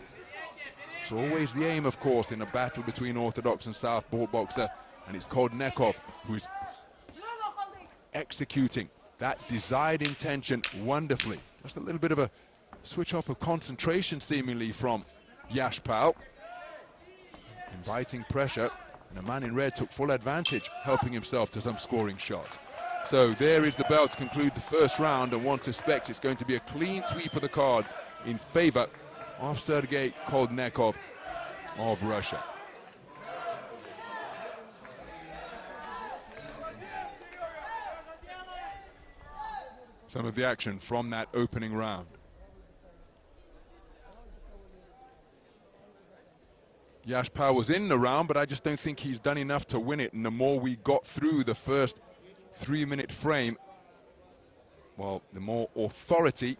So always the aim, of course, in a battle between orthodox and southpaw boxer. And it's Koltenko who's executing that desired intention wonderfully. Just a little bit of a switch off of concentration seemingly from Yashpal. Inviting pressure, and a man in red took full advantage, helping himself to some scoring shots. So there is the bell to conclude the first round, and one suspects it's going to be a clean sweep of the cards in favor of Sergei Koldnekov of Russia. Some of the action from that opening round. Yashpal was in the round, but I just don't think he's done enough to win it. And the more we got through the first 3-minute frame, well, the more authority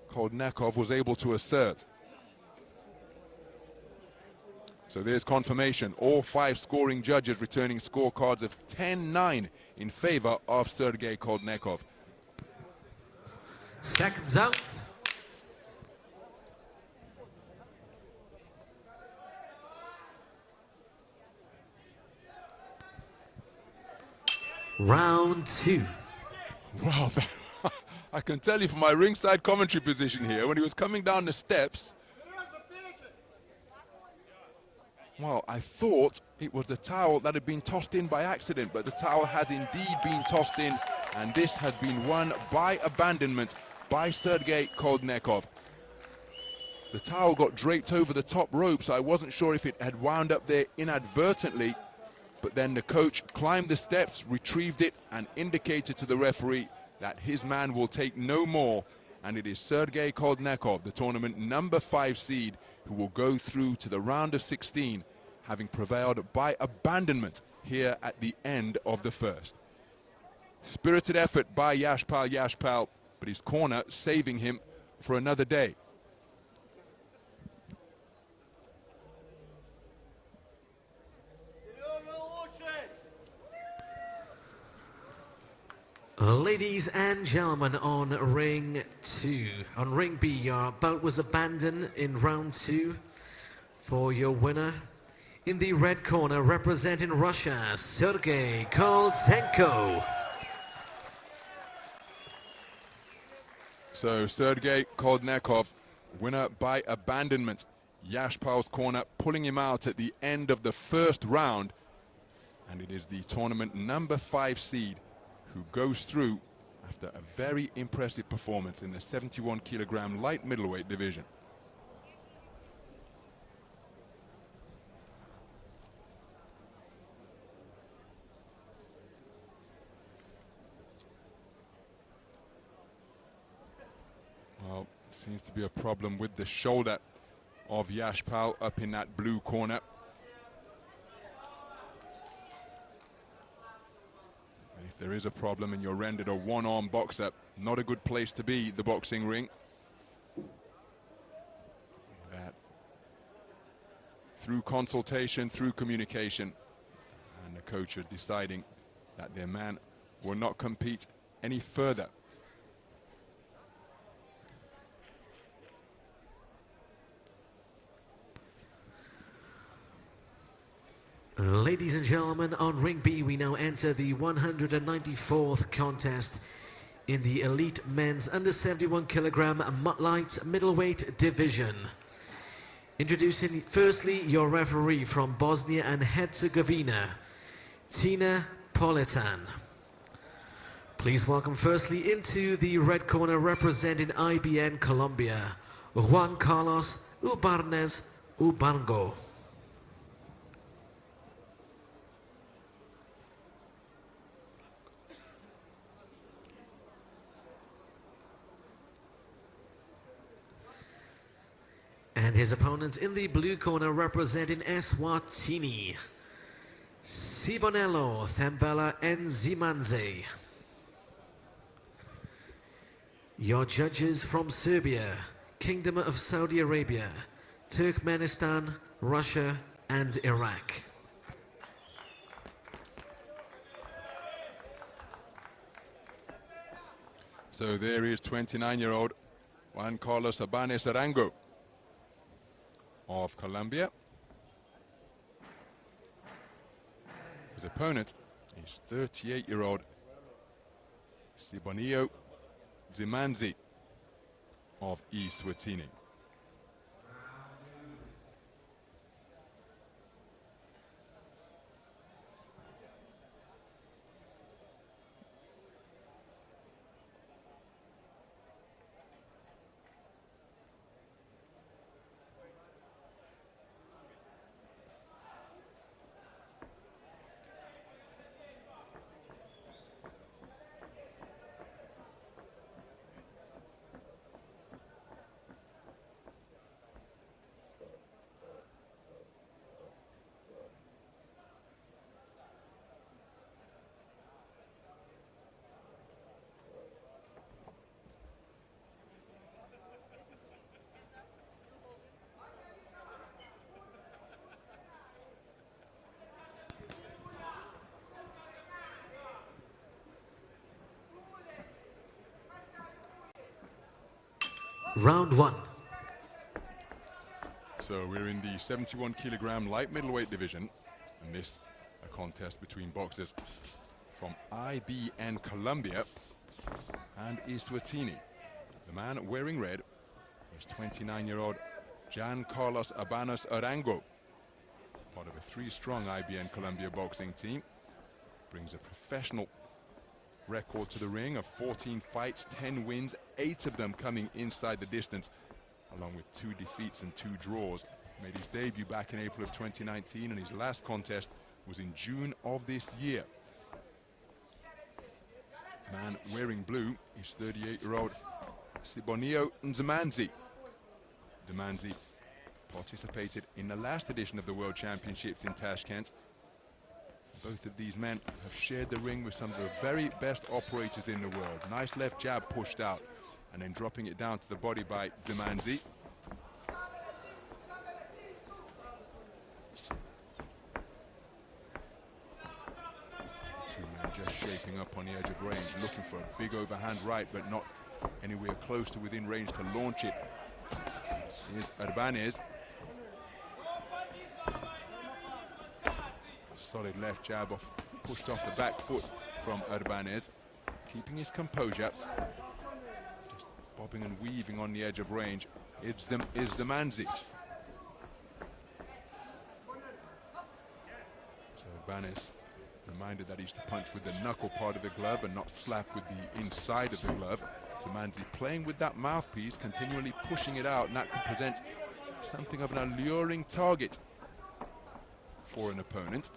Koldnekov was able to assert. So there's confirmation. All 5 scoring judges returning scorecards of 10-9 in favor of Sergei Koldnekov. Seconds out. Round 2. Wow, I can tell you from my ringside commentary position here, when he was coming down the steps, well, I thought it was the towel that had been tossed in by accident, but the towel has indeed been tossed in, and this has been won by abandonment by Sergei Koldnekov. The towel got draped over the top rope, so I wasn't sure if it had wound up there inadvertently, but then the coach climbed the steps, retrieved it, and indicated to the referee that his man will take no more, and it is Sergei Koldnekov, the tournament number 5 seed, who will go through to the round of 16, having prevailed by abandonment here at the end of the first. Spirited effort by Yashpal, but his corner saving him for another day. Ladies and gentlemen, on ring 2. On ring B, your bout was abandoned in round 2 for your winner. In the red corner, representing Russia, Sergei Koldnekov. So Sergei Koldnekov, winner by abandonment. Yashpal's corner pulling him out at the end of the first round. And it is the tournament number 5 seed who goes through after a very impressive performance in the 71 kilogram light middleweight division. Well, seems to be a problem with the shoulder of Yashpal up in that blue corner. If there is a problem and you're rendered a one-arm boxer, not a good place to be, the boxing ring. That through consultation, through communication, and the coach are deciding that their man will not compete any further. Ladies and gentlemen, on ring B, we now enter the 194th contest in the elite men's under 71 kilogram light middleweight division. Introducing firstly your referee from Bosnia and Herzegovina, Tina Politan. Please welcome firstly into the red corner representing IBN Colombia, Juan Carlos Ubarnes Ubango. And his opponents in the blue corner representing Eswatini, Sibonello Thambela Nzimanze. Your judges from Serbia, Kingdom of Saudi Arabia, Turkmenistan, Russia, and Iraq. So there is 29-year-old Juan Carlos Abanez Arango of Colombia. His opponent is 38-year-old Sibonello Dzimanzi of Eswatini. Round one. So we're in the 71 kilogram light middleweight division, and this a contest between boxers from IBN Colombia and Eswatini. The man wearing red is 29-year-old Jan Carlos Abanas Arango, part of a three-strong IBN Colombia boxing team. Brings a professional record to the ring of 14 fights, 10 wins, 8 of them coming inside the distance, along with 2 defeats and 2 draws. Made his debut back in April of 2019, and his last contest was in June of this year. Man wearing blue is 38-year-old Sibonio Nzamanzi. Nzamanzi participated in the last edition of the World Championships in Tashkent. Both of these men have shared the ring with some of the very best operators in the world. Nice left jab pushed out, and then dropping it down to the body by Nzamanzi. Two men just shaping up on the edge of range, looking for a big overhand right, but not anywhere close to within range to launch it. Here's Urbanez. Solid left jab pushed off the back foot from Urbanez, keeping his composure, just bobbing and weaving on the edge of range. Is Nzamanzi. So Urbanez reminded that he's to punch with the knuckle part of the glove and not slap with the inside of the glove. Nzamanzi playing with that mouthpiece, continually pushing it out, and that can present something of an alluring target for an opponent.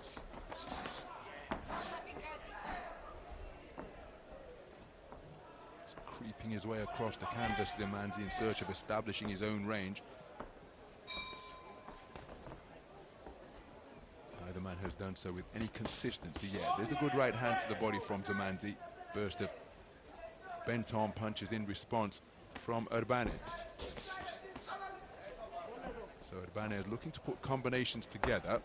He's creeping his way across the canvas, Nzamanzi, in search of establishing his own range. Neither man has done so with any consistency yet. There's a good right hand to the body from Nzamanzi. Burst of bent-arm punches in response from Urbanez. So Urbanez looking to put combinations together.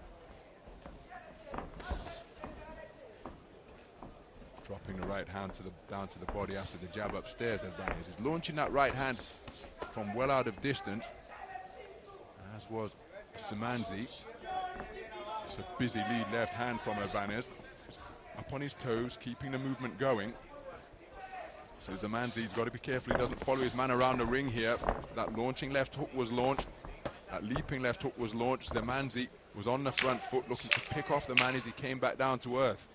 Dropping the right hand down to the body after the jab upstairs. Urbanez is launching that right hand from well out of distance, as was Nzamanzi. It's a busy lead left hand from Urbanez. Up on his toes, keeping the movement going. So Nzamanzi's got to be careful he doesn't follow his man around the ring here. That launching left hook was launched. That leaping left hook was launched. Nzamanzi was on the front foot, looking to pick off the man as he came back down to earth.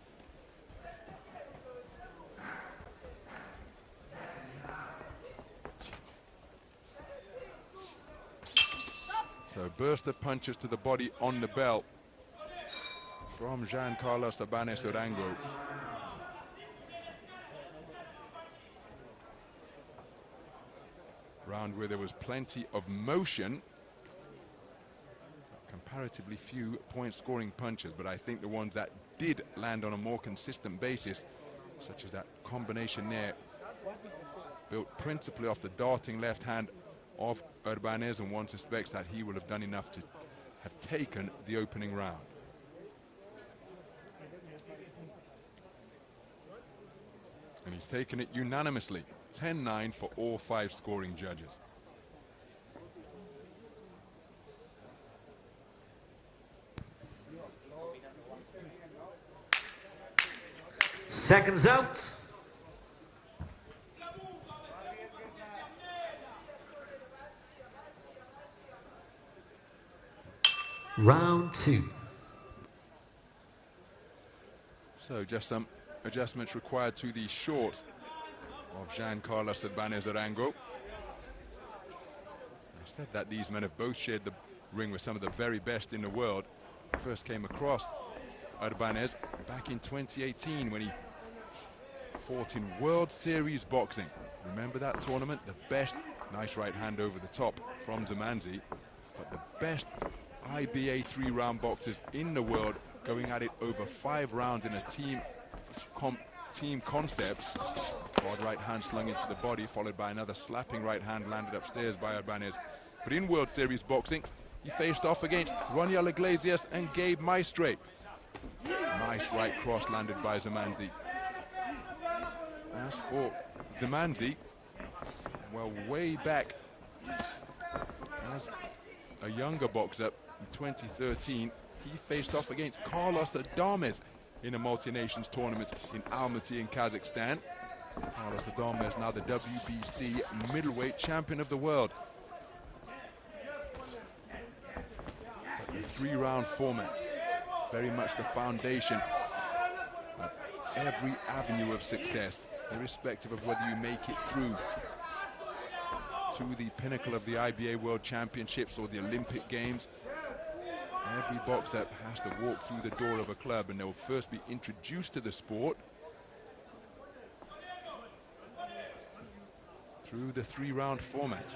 So a burst of punches to the body on the belt from Jean Carlos Abanas Arango. Round where there was plenty of motion, comparatively few point-scoring punches, but I think the ones that did land on a more consistent basis, such as that combination there, built principally off the darting left hand of Urbanez, and one suspects that he will have done enough to have taken the opening round. And he's taken it unanimously, 10-9 for all 5 scoring judges. Seconds out. Round 2. So just some adjustments required to the short of Jean Carlos Urbanez Arango. I said that these men have both shared the ring with some of the very best in the world. First came across Urbanez back in 2018 when he fought in World Series boxing. Remember that tournament? The best, nice right hand over the top from Zamanzi, but the best IBA 3-round boxers in the world going at it over 5 rounds in a team concept. Hard right hand slung into the body, followed by another slapping right hand landed upstairs by Urbanez. But in World Series boxing, he faced off against Roniel Iglesias and Gabe Maestre. Nice right cross landed by Zamanzi. As for Zamanzi, well, way back as a younger boxer in 2013, he faced off against Carlos Adames in a multi-nations tournament in Almaty in Kazakhstan. Carlos Adames now the WBC middleweight champion of the world. But the 3-round format, very much the foundation of every avenue of success, irrespective of whether you make it through to the pinnacle of the IBA World Championships or the Olympic Games. Every boxer has to walk through the door of a club, and they will first be introduced to the sport through the 3-round format.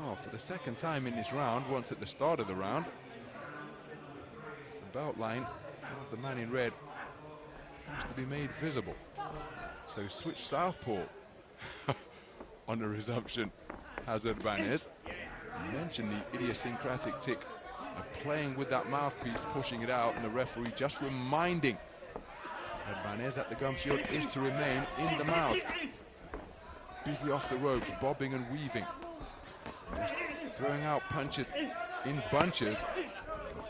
Oh, for the second time in this round, once at the start of the round, the belt line of the man in red has to be made visible. So switch southpaw on the resumption has Urbanez. You mentioned the idiosyncratic tick of playing with that mouthpiece, pushing it out, and the referee just reminding Urbanez that the gum shield is to remain in the mouth. Busy off the ropes, bobbing and weaving, just throwing out punches in bunches,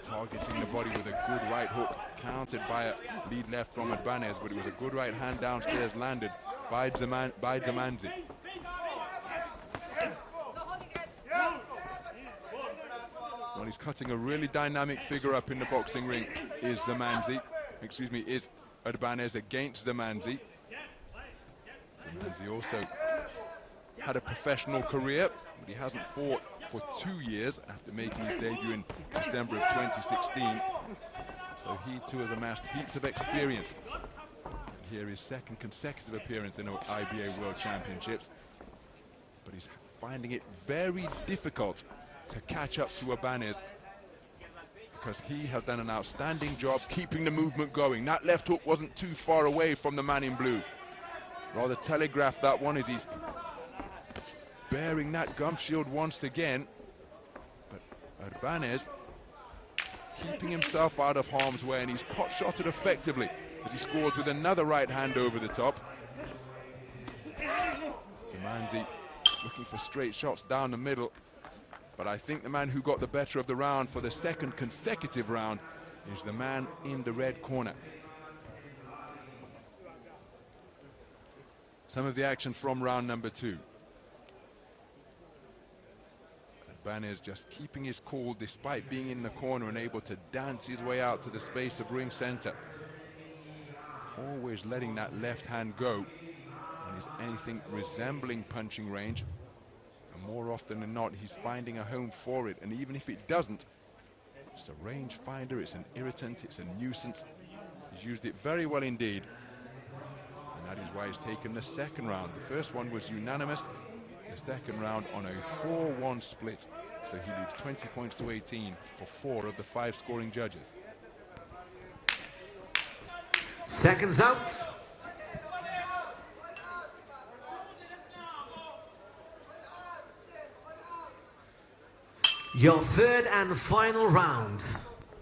targeting the body with a good right hook, countered by a lead left from Urbanez, but it was a good right hand downstairs landed by Zamanzi. Well, he's cutting a really dynamic figure up in the boxing ring, is Urbanez against Zamanzi. Zamanzi also had a professional career, but he hasn't fought for 2 years after making his debut in December of 2016. So he too has amassed heaps of experience. And here his second consecutive appearance in the IBA World Championships. But he's finding it very difficult to catch up to Urbanez, because he has done an outstanding job keeping the movement going. That left hook wasn't too far away from the man in blue. Rather telegraphed that one as he's bearing that gum shield once again. But Urbanez keeping himself out of harm's way, and he's pot-shotted effectively as he scores with another right hand over the top. Zamanzi looking for straight shots down the middle, but I think the man who got the better of the round for the second consecutive round is the man in the red corner. Some of the action from round number 2. Urbanez just keeping his cool despite being in the corner and able to dance his way out to the space of ring center. Always letting that left hand go when he's anything resembling punching range. And more often than not, he's finding a home for it. And even if it doesn't, it's a range finder, it's an irritant, it's a nuisance. He's used it very well indeed. And that is why he's taken the second round. The first one was unanimous. The second round on a 4-1 split. So he leads 20 points to 18 for 4 of the 5 scoring judges. Seconds out. Your third and final round.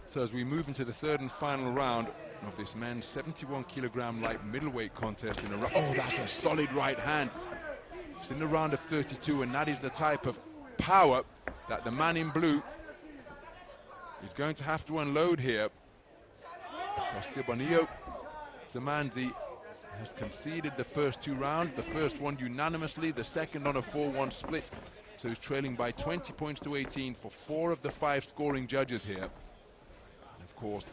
So as we move into the third and final round of this men's 71-kilogram light middleweight contest in a round. Oh, that's a solid right hand. It's in the round of 32, and that is the type of power that the man in blue is going to have to unload here. Sibonio Zamanzi has conceded the first 2 rounds, the first one unanimously, the second on a 4-1 split. So he's trailing by 20 points to 18 for 4 of the 5 scoring judges here. course,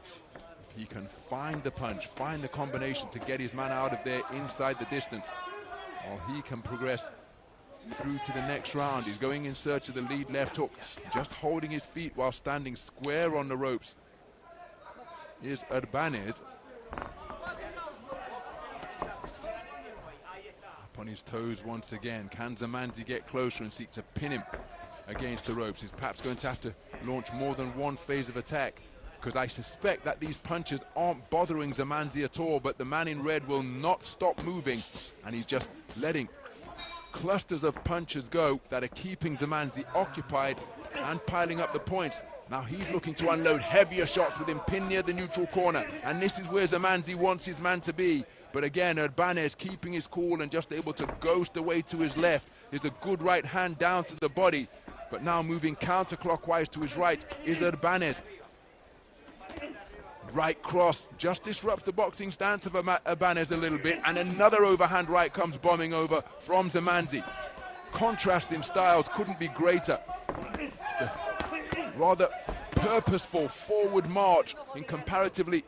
if he can find the punch, find the combination to get his man out of there inside the distance, well, he can progress through to the next round. He's going in search of the lead left hook, just holding his feet while standing square on the ropes. Here's Urbanez. Up on his toes once again. Can Zamanzi get closer and seek to pin him against the ropes? He's perhaps going to have to launch more than one phase of attack, because I suspect that these punches aren't bothering Zamanzi at all, but the man in red will not stop moving, and he's just letting clusters of punches go that are keeping Zamanzi occupied and piling up the points. Now he's looking to unload heavier shots with him pinned near the neutral corner, and this is where Zamanzi wants his man to be. But again, Urbanez keeping his cool and just able to ghost away to his left. There's a good right hand down to the body, but now moving counterclockwise to his right is Urbanez. Right cross just disrupts the boxing stance of Urbanez a little bit, and another overhand right comes bombing over from Zamanzi. Contrast in styles couldn't be greater. The rather purposeful forward march in comparatively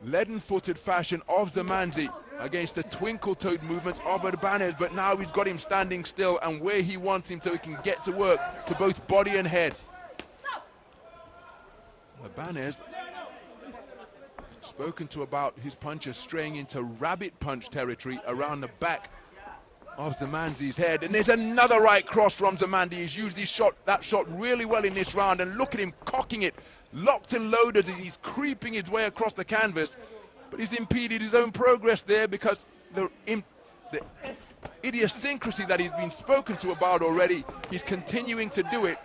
leaden-footed fashion of Zamanzi against the twinkle-toed movements of Urbanez, but now he's got him standing still and where he wants him so he can get to work to both body and head. Urbanez spoken to about his punches straying into rabbit punch territory around the back of Zamanzi's head, and there's another right cross from Zamanzi. He's used that shot really well in this round, and look at him cocking it, locked and loaded as he's creeping his way across the canvas, but he's impeded his own progress there because the idiosyncrasy that he's been spoken to about already, he's continuing to do it.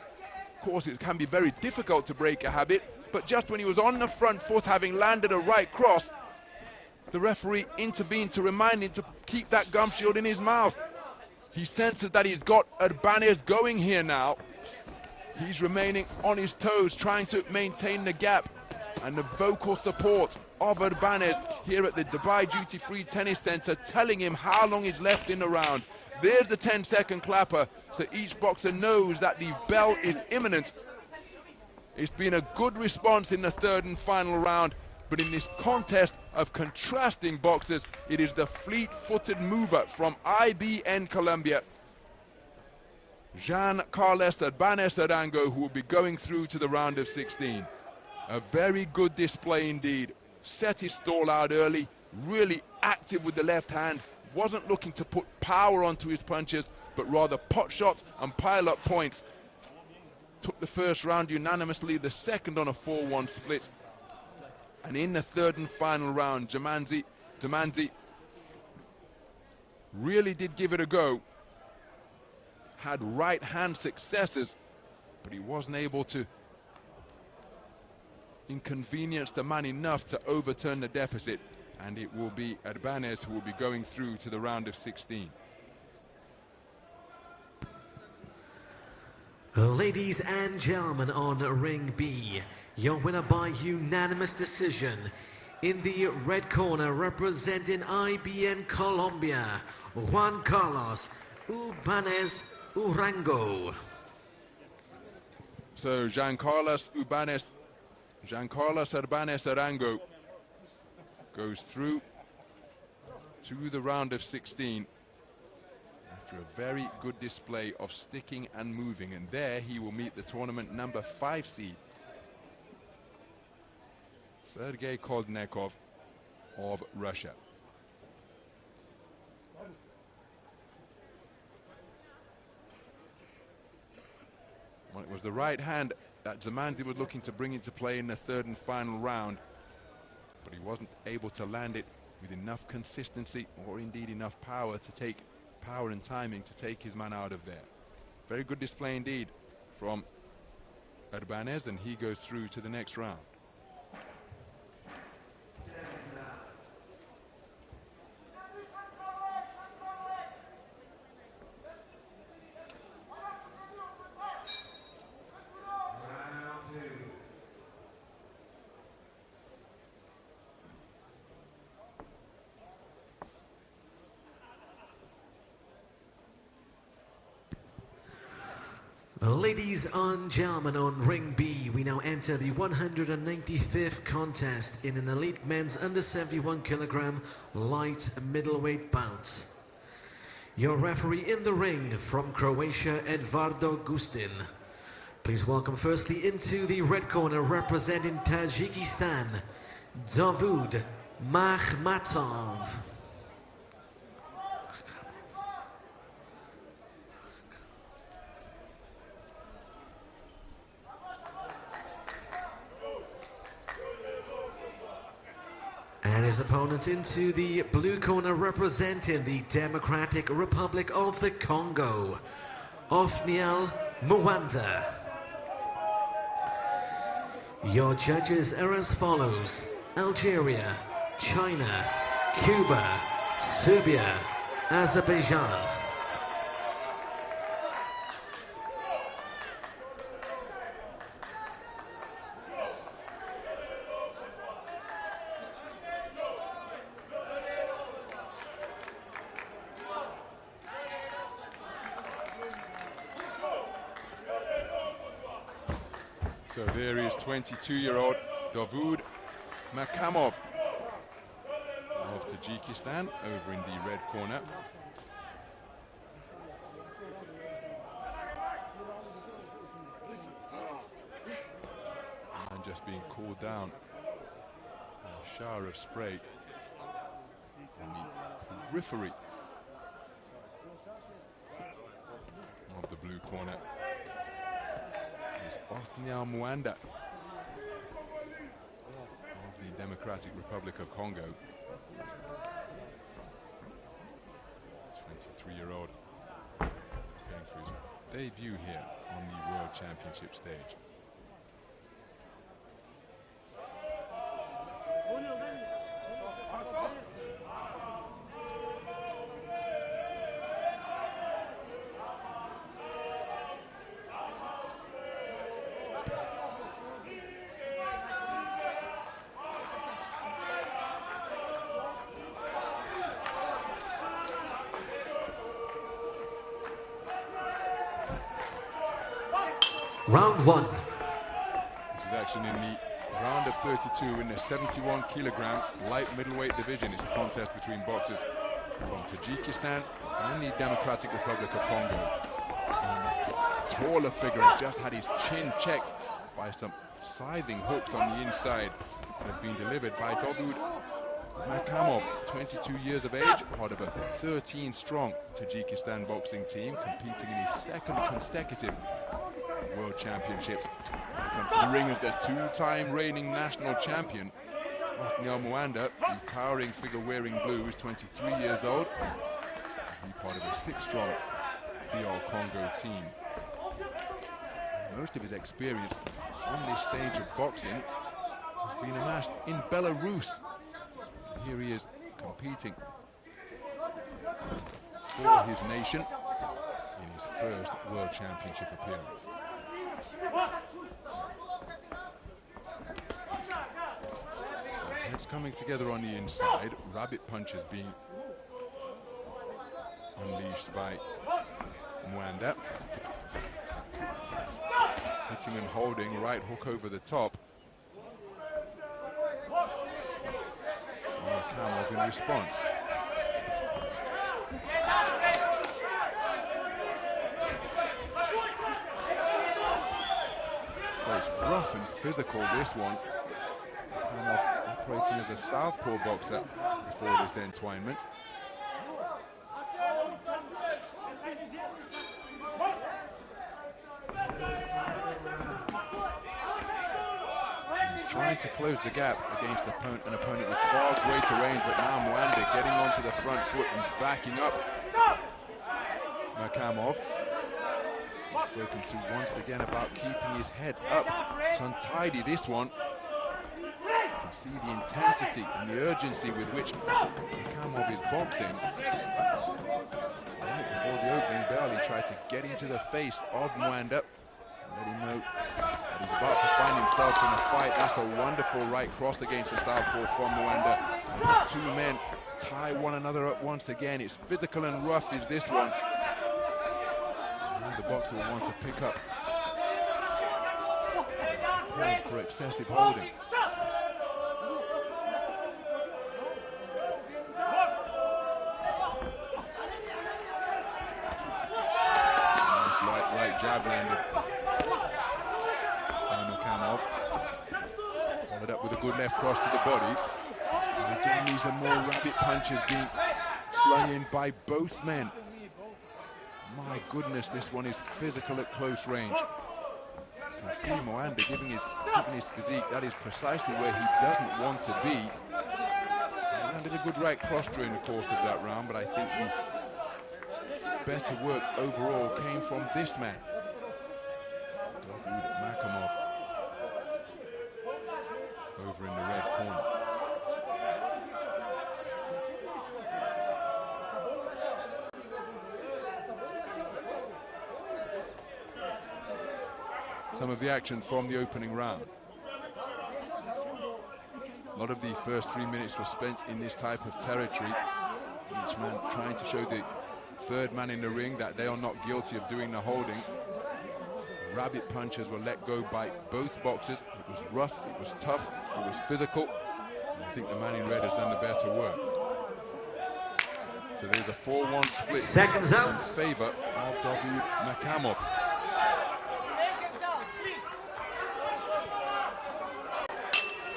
Of course, it can be very difficult to break a habit, but just when he was on the front foot, having landed a right cross, the referee intervened to remind him to keep that gum shield in his mouth. He senses that he's got Urbanez going here now. He's remaining on his toes, trying to maintain the gap, and the vocal support of Urbanez here at the Dubai Duty Free Tennis Center telling him how long is left in the round. There's the 10-second clapper, so each boxer knows that the bell is imminent. It's been a good response in the third and final round, but in this contest of contrasting boxers, it is the fleet-footed mover from IBN Colombia, Jean Carlos Urbanez Arango, who will be going through to the round of 16. A very good display indeed. Set his stall out early, really active with the left hand, wasn't looking to put power onto his punches, but rather pot shots and pile up points. Took the first round unanimously, the second on a 4-1 split. And in the third and final round, Zamanzi really did give it a go. Had right hand successes, but he wasn't able to inconvenience the man enough to overturn the deficit. And it will be Urbanez who will be going through to the round of 16. Ladies and gentlemen, on ring B, your winner by unanimous decision. In the red corner, representing IBN Colombia, Juan Carlos Urbanez Arango. So Jean Carlos Urbanez Arango goes through to the round of 16 after a very good display of sticking and moving, and there he will meet the tournament number 5 seed, Sergei Koldnikov of Russia. Well, it was the right hand that Zamanzi was looking to bring into play in the third and final round, but he wasn't able to land it with enough consistency or indeed enough power and timing to take his man out of there. Very good display indeed from Urbanez, and he goes through to the next round. Ladies and gentlemen, on ring B, we now enter the 195th contest in an elite men's under 71 kilogram light middleweight bout. Your referee in the ring from Croatia, Eduardo Gustin. Please welcome firstly into the red corner representing Tajikistan, Davud Makhmatov. And his opponent into the blue corner representing the Democratic Republic of the Congo, Othniel Mwanda. Your judges are as follows: Algeria, China, Cuba, Serbia, Azerbaijan. So there is 22-year-old Davud Makhmatov of Tajikistan over in the red corner. And just being called down. A shower of spray on the periphery of the blue corner. Othniel Mwanda of the Democratic Republic of Congo, 23-year-old, going for his debut here on the World Championship stage. Round one. This is action in the round of 32 in the 71 kilogram light middleweight division. It's a contest between boxers from Tajikistan and the Democratic Republic of Congo. And the taller figure has just had his chin checked by some scything hooks on the inside that have been delivered by Davud Makhmatov, 22 years of age, part of a 13-strong Tajikistan boxing team, competing in his second consecutive World Championships. Comes to the ring of the two-time reigning national champion, Othniel Mwanda. The towering figure wearing blue is 23 years old. He's part of a 6-strong DR Congo team. Most of his experience on this stage of boxing has been amassed in Belarus. And here he is competing for his nation in his first World Championship appearance. Heads coming together on the inside, rabbit punches being unleashed by Mwanda. Hitting and holding, right hook over the top. Makhmatov in response. So it's rough and physical, this one. Operating as a southpaw boxer before this entwinement. He's trying to close the gap against an opponent with far greater range, but now Mwanda getting onto the front foot and backing up Makhmatov. He's spoken to once again about keeping his head up. It's untidy, this one. You can see the intensity and the urgency with which Makhmatov is boxing. Right before the opening bell, he tried to get into the face of Mwanda. Let him know that he's about to find himself in a fight. That's a wonderful right cross against the southpaw from Mwanda. The two men tie one another up once again. It's physical and rough, is this one. the boxer will want to pick up for excessive holding. Nice light jab landed by Makamov. Followed up with a good left cross to the body. And again, these are more rapid punches being slung in by both men. My goodness, this one is physical at close range. You can see Moanda given his physique, that is precisely where he doesn't want to be. He landed a good right cross during the course of that round, but I think the better work overall came from this man. Makamov over in the red corner. Some of the action from the opening round. A lot of the first 3 minutes were spent in this type of territory. Each man trying to show the third man in the ring that they are not guilty of doing the holding. Rabbit punches were let go by both boxers. It was rough, it was tough, it was physical. And I think the man in red has done the better work. So there's a 4-1 split Seconds out in favor of David Makamov.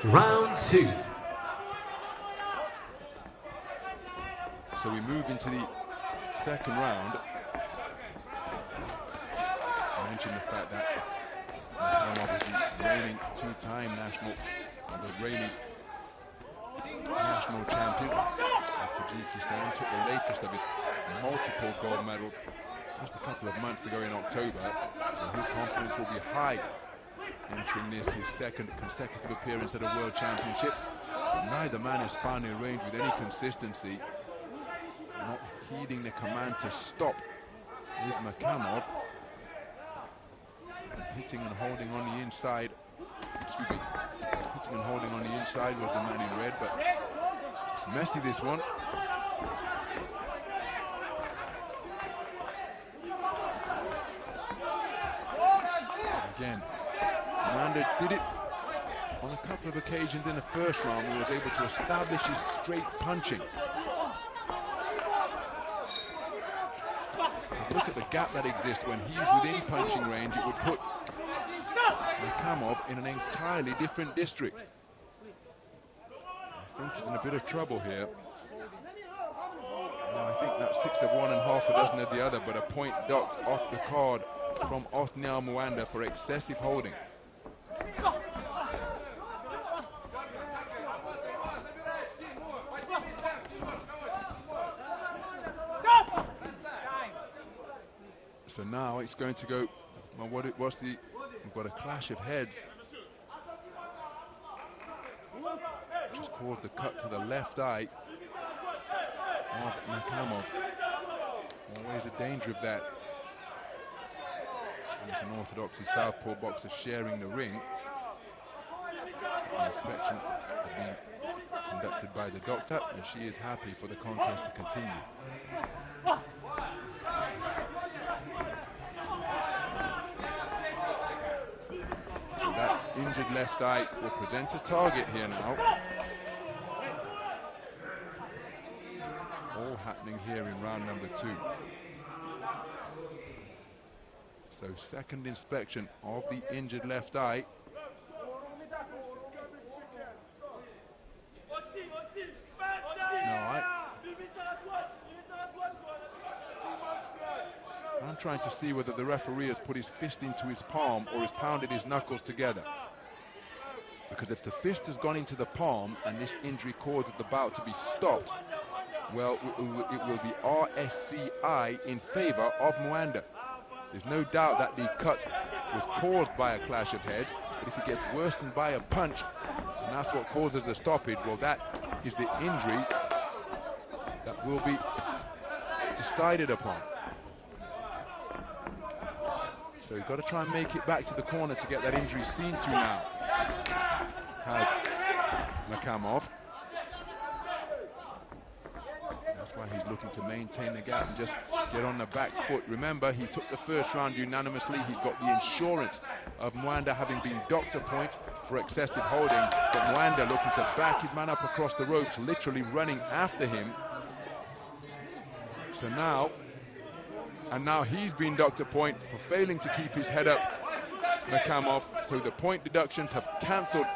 Round 2. So we move into the second round. I mentioned the fact that Makamov is the reigning two-time national champion of Tajikistan. Took the latest of his multiple gold medals just a couple of months ago in October. So his confidence will be high entering this, his second consecutive appearance at a World Championships. But neither man is found in range with any consistency. Not heeding the command to stop is Makamov. Hitting and holding on the inside. Excuse me. Hitting and holding on the inside was the man in red, but it's messy, this one. Again, Armando did it on a couple of occasions in the first round. He was able to establish his straight punching. Look at the gap that exists when he's within punching range. It would put Makamov in an entirely different district. I think he's in a bit of trouble here. I think that's 6 of one and half a dozen of the other, but a point docked off the card from Othniel Moanda for excessive holding. So now it's going to go, well, we've got a clash of heads. Just caused the cut to the left eye of Makamov. Always a danger of that. It's an orthodox southpaw boxer sharing the ring. The inspection has been conducted by the doctor, and she is happy for the contest to continue. So that injured left eye will present a target here now. All happening here in round number 2. So second inspection of the injured left eye. I'm trying to see whether the referee has put his fist into his palm or has pounded his knuckles together. Because if the fist has gone into the palm and this injury causes the bout to be stopped, well, it will be RSCI in favor of Moanda. There's no doubt that the cut was caused by a clash of heads, but if it gets worsened by a punch, and that's what causes the stoppage, well, that is the injury that will be decided upon. So you've got to try and make it back to the corner to get that injury seen to now. Has Makamov. why he's looking to maintain the gap and just get on the back foot. Remember, he took the first round unanimously. He's got the insurance of Mwanda having been doctor points for excessive holding, but Mwanda looking to back his man up across the ropes, literally running after him. So now he's been doctor point for failing to keep his head up, Makamov. So the point deductions have cancelled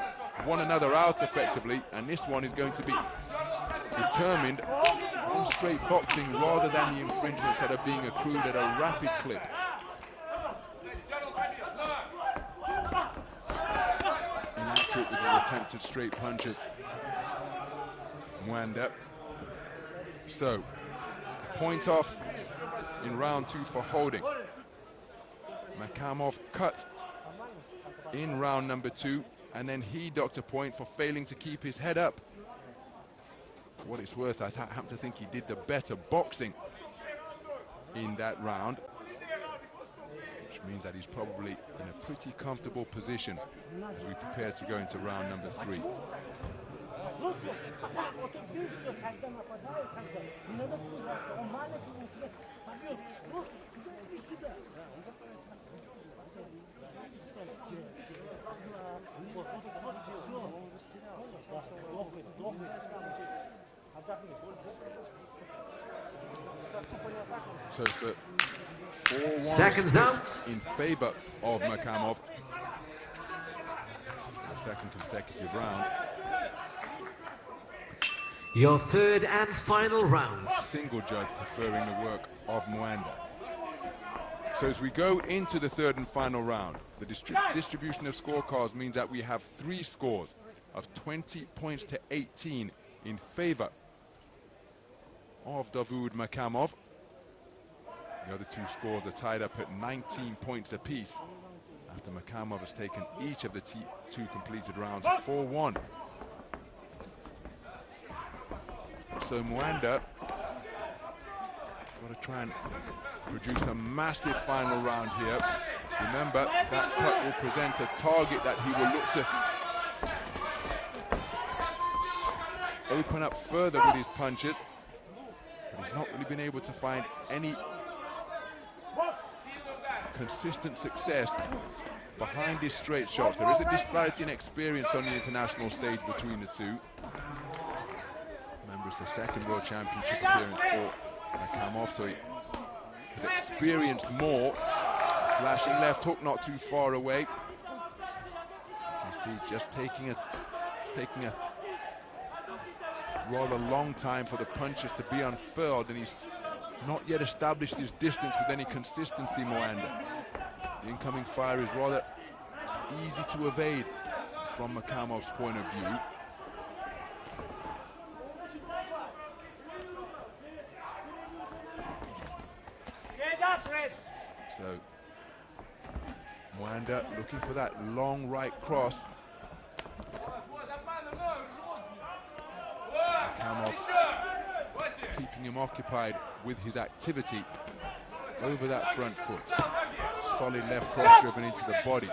one another out effectively, and this one is going to be determined on straight boxing rather than the infringements that are being accrued at a rapid clip. Inaccurate with the attempted straight punches. Mwanda. So, point off in round 2 for holding. Makamov cut in round number 2, and then he docked a point for failing to keep his head up. For what it's worth, I happen to think he did the better boxing in that round, which means that he's probably in a pretty comfortable position as we prepare to go into round number 3. So it's a 4-1 seconds out in favor of Makamov. The second consecutive round. Your third and final round. Single judge preferring the work of Mwanda. So as we go into the third and final round, the distribution of scorecards means that we have 3 scores of 20 points to 18 in favor of Davoud Makamov. The other 2 scores are tied up at 19 points apiece after Makamov has taken each of the 2 completed rounds 4-1. So Mwanda got to try and produce a massive final round here. Remember, that cut will present a target that he will look to open up further with his punches, but he's not really been able to find any consistent success behind his straight shots. There is a disparity in experience on the international stage between the 2. Remember, it's the second World Championship appearance for Makamov, so he has experienced more. Flashing left hook not too far away. You can see just taking a rather long time for the punches to be unfurled, and he's not yet established his distance with any consistency, Mwanda. The incoming fire is rather easy to evade from Makamov's point of view. So Mwanda looking for that long right cross. Makamov keeping him occupied with his activity over that front foot. Solid left cross driven into the body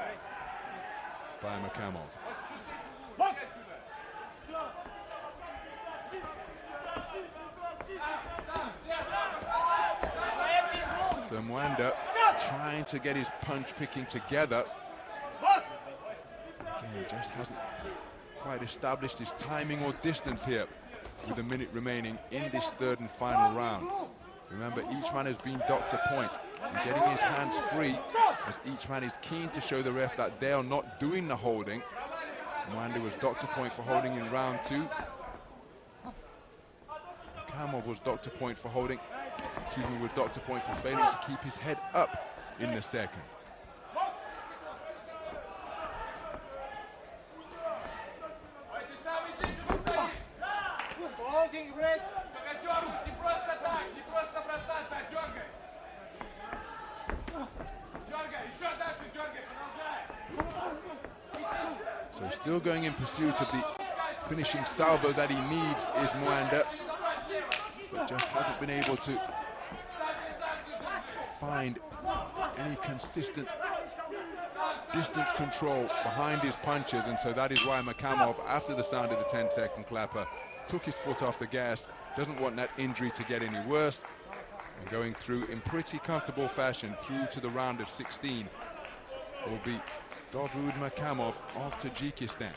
by Makamov. So Mwanda trying to get his punch picking together. Again, just hasn't quite established his timing or distance here with a minute remaining in this third and final round. Remember, each man has been doctor point and getting his hands free as each man is keen to show the ref that they are not doing the holding. Mwanda was doctor point for holding in round 2. Makamov was doctor point for holding, with doctor point for failing to keep his head up in the second. So still going in pursuit of the finishing salvo that he needs is Mwanda, but just hasn't been able to find any consistent distance control behind his punches, and so that is why Makamov, after the sound of the 10-second clapper, took his foot off the gas, doesn't want that injury to get any worse, and going through in pretty comfortable fashion through to the round of 16 will be Davud Makamov of Tajikistan.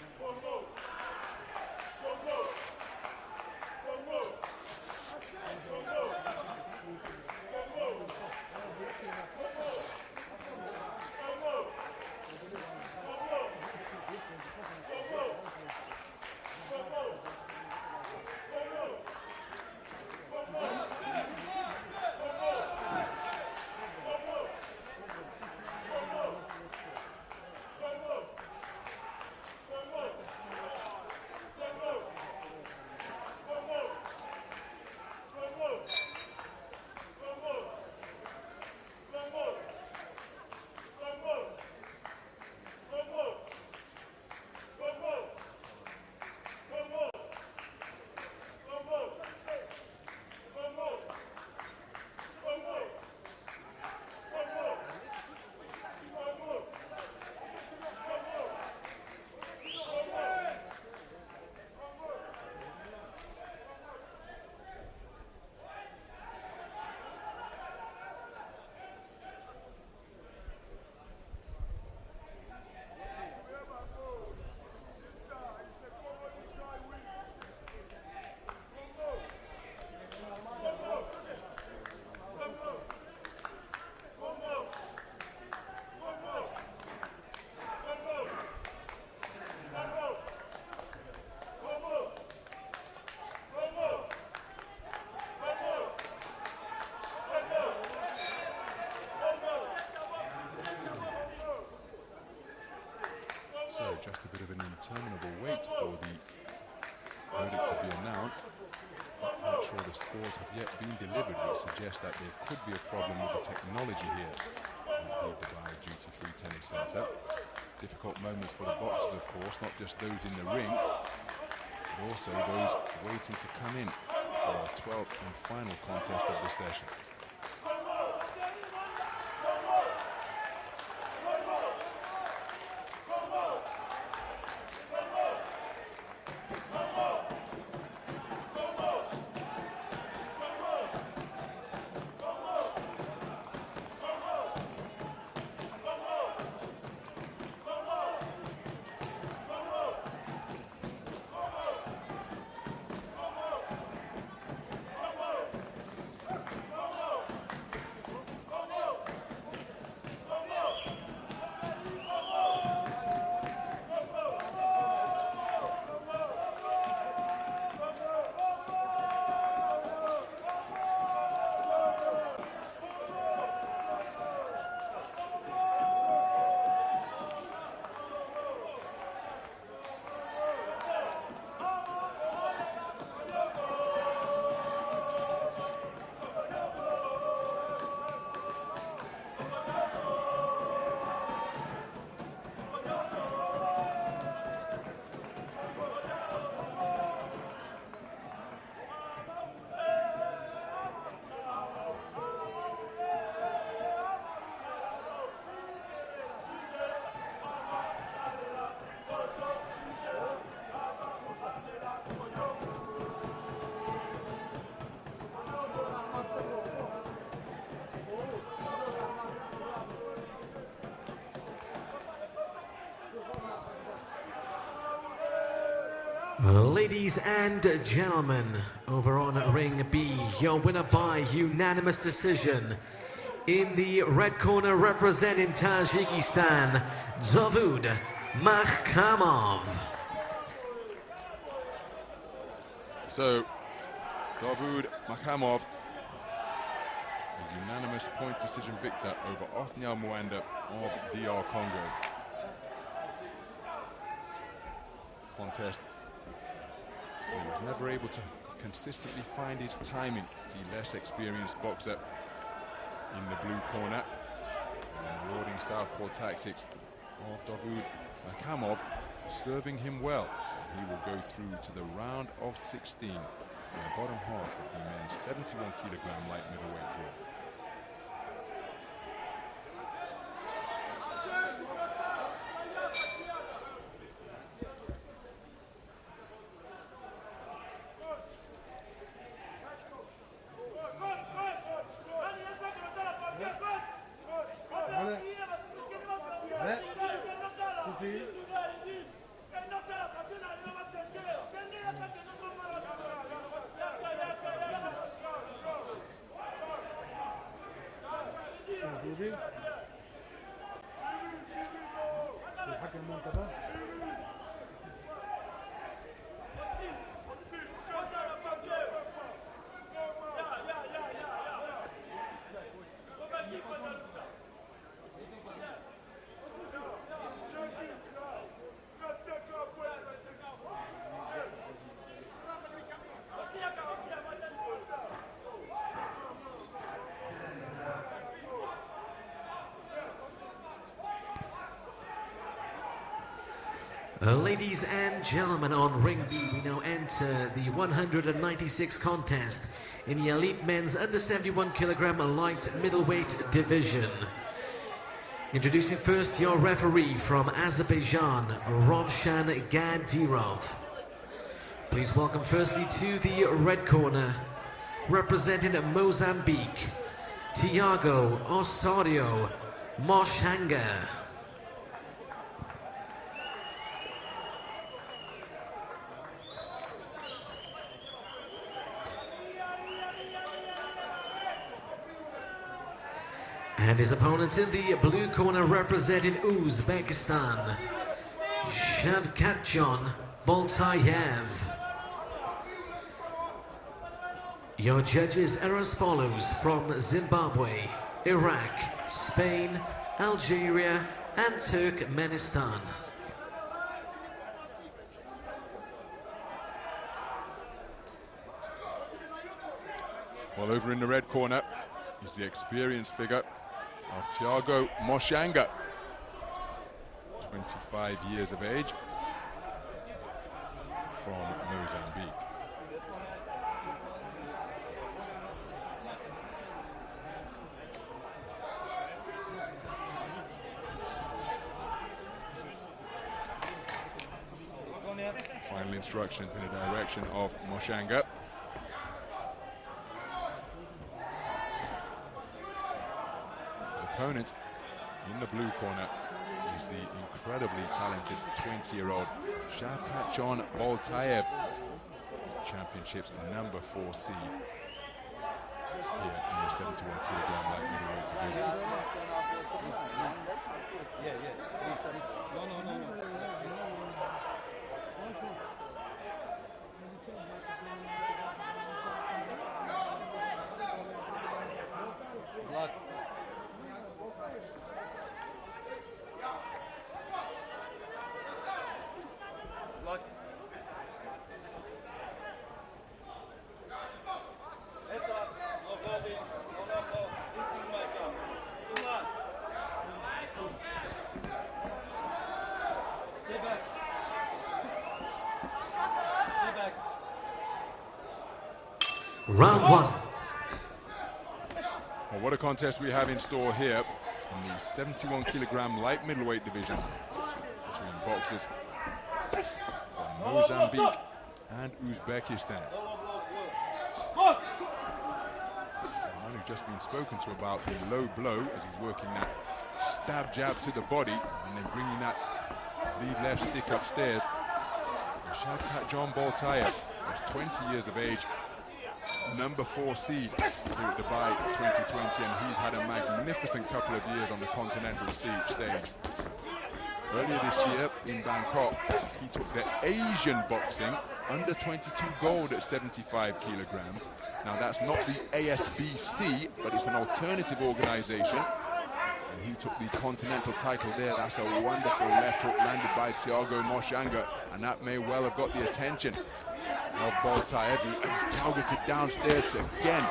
So just a bit of an interminable wait for the verdict to be announced. Not sure the scores have yet been delivered, which suggests that there could be a problem with the technology here at the Dubai Duty Free Tennis Centre. Difficult moments for the boxers, of course, not just those in the ring, but also those waiting to come in for our 12th and final contest of the session. Ladies and gentlemen, over on Ring B, your winner by unanimous decision. In the red corner representing Tajikistan, Davud Makamov. So, Davud Makamov, a unanimous point decision victor over Othniel Mwanda of DR Congo. Contest. He was never able to consistently find his timing, the less experienced boxer in the blue corner. And marauding southpaw tactics of Davud Makamov serving him well. He will go through to the round of 16 in the bottom half of the men's 71 kilogram light middleweight draw. Ladies and gentlemen, on ring B, we now enter the 196 contest in the elite men's under 71 kilogram light middleweight division. Introducing first your referee from Azerbaijan, Rovshan Gadirov. Please welcome firstly to the red corner, representing Mozambique, Tiago Osorio Moshanga. And his opponent in the blue corner representing Uzbekistan, Shavkatjon Boltayev. Your judges are as follows from Zimbabwe, Iraq, Spain, Algeria, and Turkmenistan. Well, over in the red corner is the experienced figure of Tiago Moshanga, 25 years of age, from Mozambique. Final instructions in the direction of Moshanga. Opponent in the blue corner is the incredibly talented 20-year-old Shavkatjon Boltayev, championships number 4 seed here in the 71 kilogram light middleweight division. Round one. Well, what a contest we have in store here in the 71 kilogram light middleweight division between boxers from Mozambique and Uzbekistan. The man who's just been spoken to about the low blow as he's working that stab jab to the body and then bringing that lead left stick upstairs. Shavkatjon Boltayev is 20 years of age, number 4 seed here at Dubai 2020, and he's had a magnificent couple of years on the continental stage. Earlier this year in Bangkok, he took the Asian boxing under 22 gold at 75 kilograms. Now that's not the ASBC, but it's an alternative organization. And he took the continental title there. That's a wonderful left hook landed by Tiago Moshanga, and that may well have got the attention of Boltayev. He's targeted downstairs again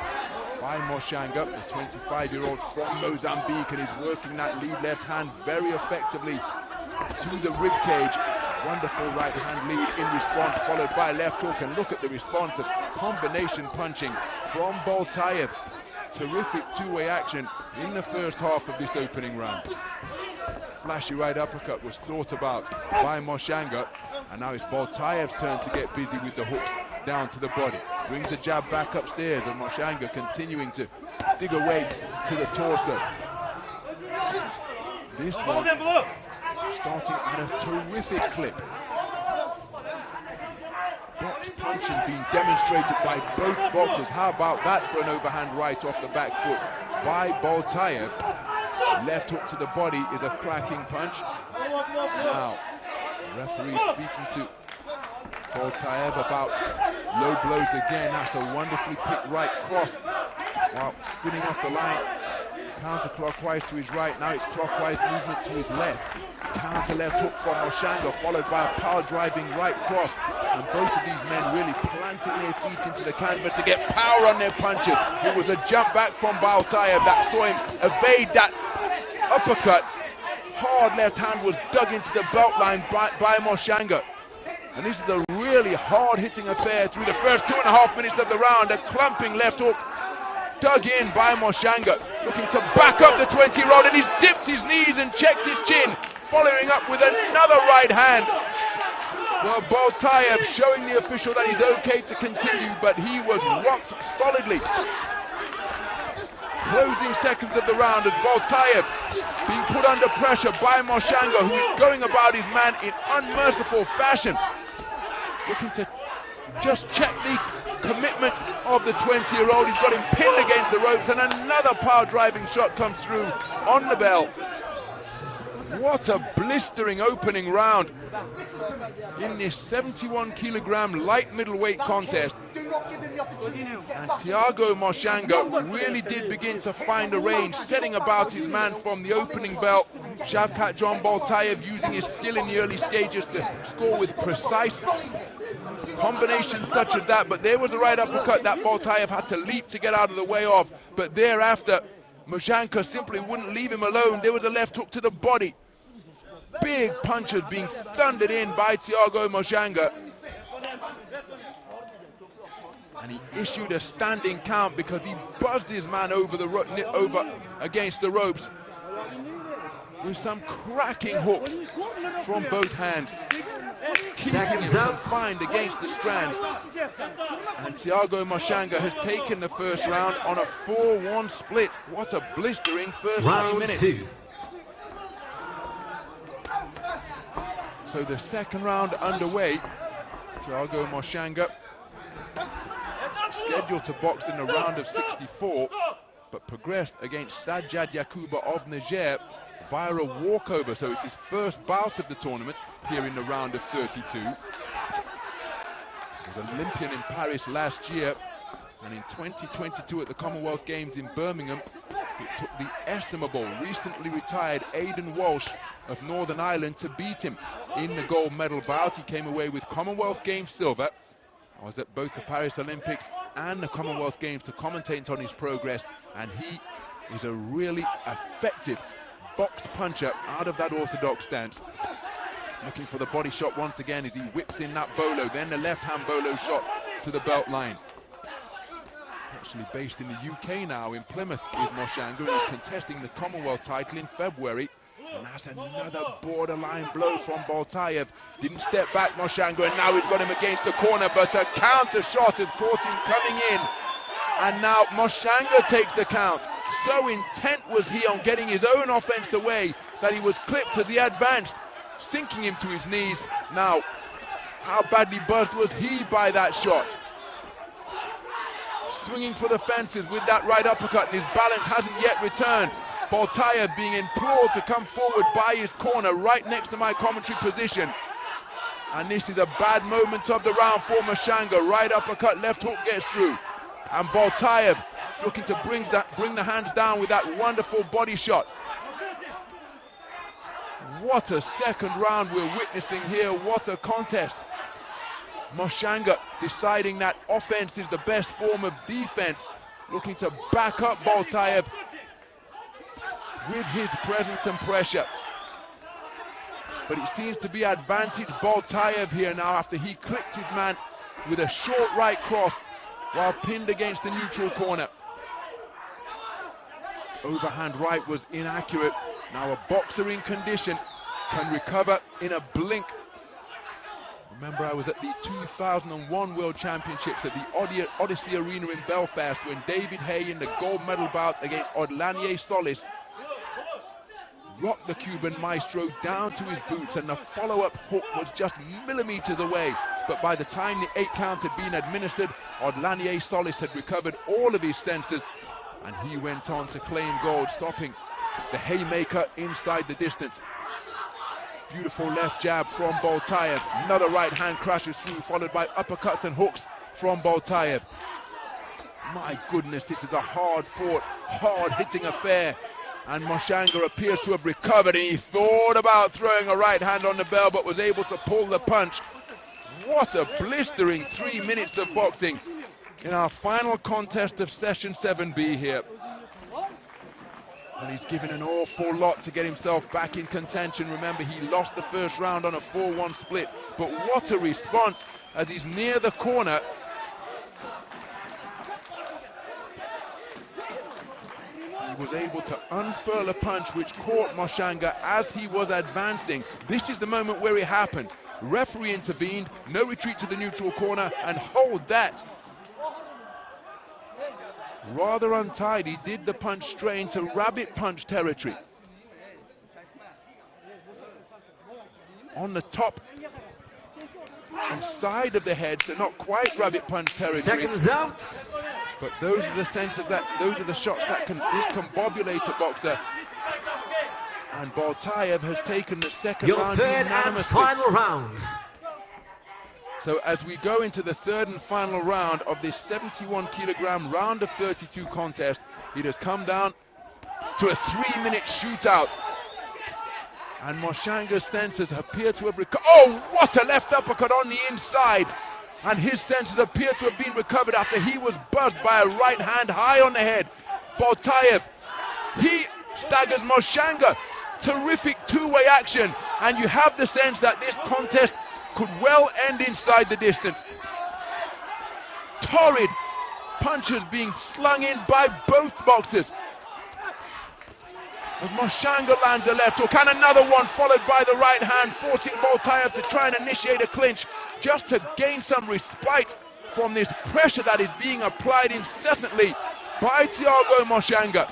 by Moshanga, the 25-year-old from Mozambique, and he's working that lead left hand very effectively to the rib cage. Wonderful right hand lead in response, followed by left hook, and look at the response of combination punching from Boltayev. Terrific two-way action in the first half of this opening round. Flashy right uppercut was thought about by Moshanga, and now it's Boltayev's turn to get busy with the hooks down to the body. Brings the jab back upstairs, and Moshanga continuing to dig away to the torso. This one starting at a terrific clip. Box punching being demonstrated by both boxers. How about that for an overhand right off the back foot by Boltaev? Left hook to the body is a cracking punch. Now, referee speaking to Boltaev about low blows again. That's a wonderfully picked right cross while spinning off the line. Counterclockwise to his right. Now it's clockwise movement to his left. Counter left hook from Moshanga, followed by a power driving right cross. And both of these men really planting their feet into the canvas to get power on their punches. It was a jump back from Boltaev that saw him evade that uppercut. Hard left hand was dug into the belt line by Moshanga. And this is a really hard-hitting affair through the first 2.5 minutes of the round. A clumping left hook dug in by Moshanga, looking to back up the 20-year-old, and he's dipped his knees and checked his chin, following up with another right hand. Well, Boltaev showing the official that he's okay to continue, but he was rocked solidly. Closing seconds of the round as Boltaev being put under pressure by Moshanga, who is going about his man in unmerciful fashion, looking to just check the commitment of the 20-year-old. He's got him pinned against the ropes, and another power driving shot comes through on the bell. What a blistering opening round in this 71-kilogram light middleweight contest. And Thiago Moshanga really did begin to find a range, setting about his man from the opening bell. Shavkat John Boltaev using his skill in the early stages to score with precise combinations such as that, but there was a right uppercut that Boltaev had to leap to get out of the way of. But thereafter, Moshanga simply wouldn't leave him alone. There was a left hook to the body. Big punches being thundered in by Thiago Moshanga. And he issued a standing count because he buzzed his man over against the ropes with some cracking hooks from both hands. Seconds out. Confined against the strands. And Thiago Moshanga has taken the first round on a 4-1 split. What a blistering first 3 minutes. Round 2. So the second round underway. Thiago Moshanga scheduled to box in the round of 64, but progressed against Sajjad Yakuba of Niger via a walkover. So it's his first bout of the tournament here in the round of 32. He was Olympian in Paris last year, and in 2022 at the Commonwealth Games in Birmingham, it took the estimable, recently retired Aidan Walsh of Northern Ireland to beat him in the gold medal bout. He came away with Commonwealth Games silver. I was at both the Paris Olympics and the Commonwealth Games to commentate on his progress, and he is a really effective box puncher out of that orthodox stance. Looking for the body shot once again as he whips in that bolo, then the left-hand bolo shot to the belt line. Actually based in the UK now, in Plymouth, is Moshanga, who is contesting the Commonwealth title in February. And that's another borderline blow from Boltaev. Didn't step back, Moshanga, and now he's got him against the corner, but a counter shot has caught him coming in. And now Moshanga takes the count. So intent was he on getting his own offense away that he was clipped as he advanced, sinking him to his knees. Now, how badly buzzed was he by that shot? Swinging for the fences with that right uppercut, and his balance hasn't yet returned. Boltaev being implored to come forward by his corner right next to my commentary position. And this is a bad moment of the round for Moshanga. Right uppercut, left hook gets through. And Boltaev looking to bring the hands down with that wonderful body shot. What a second round we're witnessing here. What a contest. Moshanga deciding that offense is the best form of defense, looking to back up Boltaev with his presence and pressure. But it seems to be advantage Boltaev here now after he clipped his man with a short right cross while pinned against the neutral corner. Overhand right was inaccurate. Now a boxer in condition can recover in a blink. Remember, I was at the 2001 World Championships at the Odyssey Arena in Belfast when David Hay in the gold medal bout against Odlanier Solis rocked the Cuban maestro down to his boots, and the follow-up hook was just millimeters away. But by the time the 8 count had been administered, Odlanier Solis had recovered all of his senses, and he went on to claim gold, stopping the haymaker inside the distance. Beautiful left jab from Boltaev. Another right hand crashes through, followed by uppercuts and hooks from Boltaev. My goodness, this is a hard-fought, hard-hitting affair. And Moshanga appears to have recovered, and he thought about throwing a right hand on the bell, but was able to pull the punch. What a blistering 3 minutes of boxing in our final contest of session 7B here. And he's given an awful lot to get himself back in contention. Remember, he lost the first round on a 4-1 split, but what a response as he's near the corner. He was able to unfurl a punch which caught Moshanga as he was advancing. This is the moment where it happened. Referee intervened, no retreat to the neutral corner, and hold that. Rather untidy, did the punch stray into rabbit punch territory. On the top and side of the head, so not quite rabbit punch territory. Seconds out. But those are the senses that, those are the shots that can discombobulate a boxer. And Boltaev has taken the second Your round third and unanimously. final round. So as we go into the third and final round of this 71 kilogram round of 32 contest, it has come down to a 3-minute shootout. And Moshanga's senses appear to have recovered. Oh, what a left uppercut on the inside. And his senses appear to have been recovered after he was buzzed by a right hand high on the head. Boltaev, he staggers Moshanga. Terrific two-way action. And you have the sense that this contest could well end inside the distance. Torrid punches being slung in by both boxers. As Moshanga lands a left hook and another one followed by the right hand, forcing Boltaev to try and initiate a clinch just to gain some respite from this pressure that is being applied incessantly by Thiago Moshanga.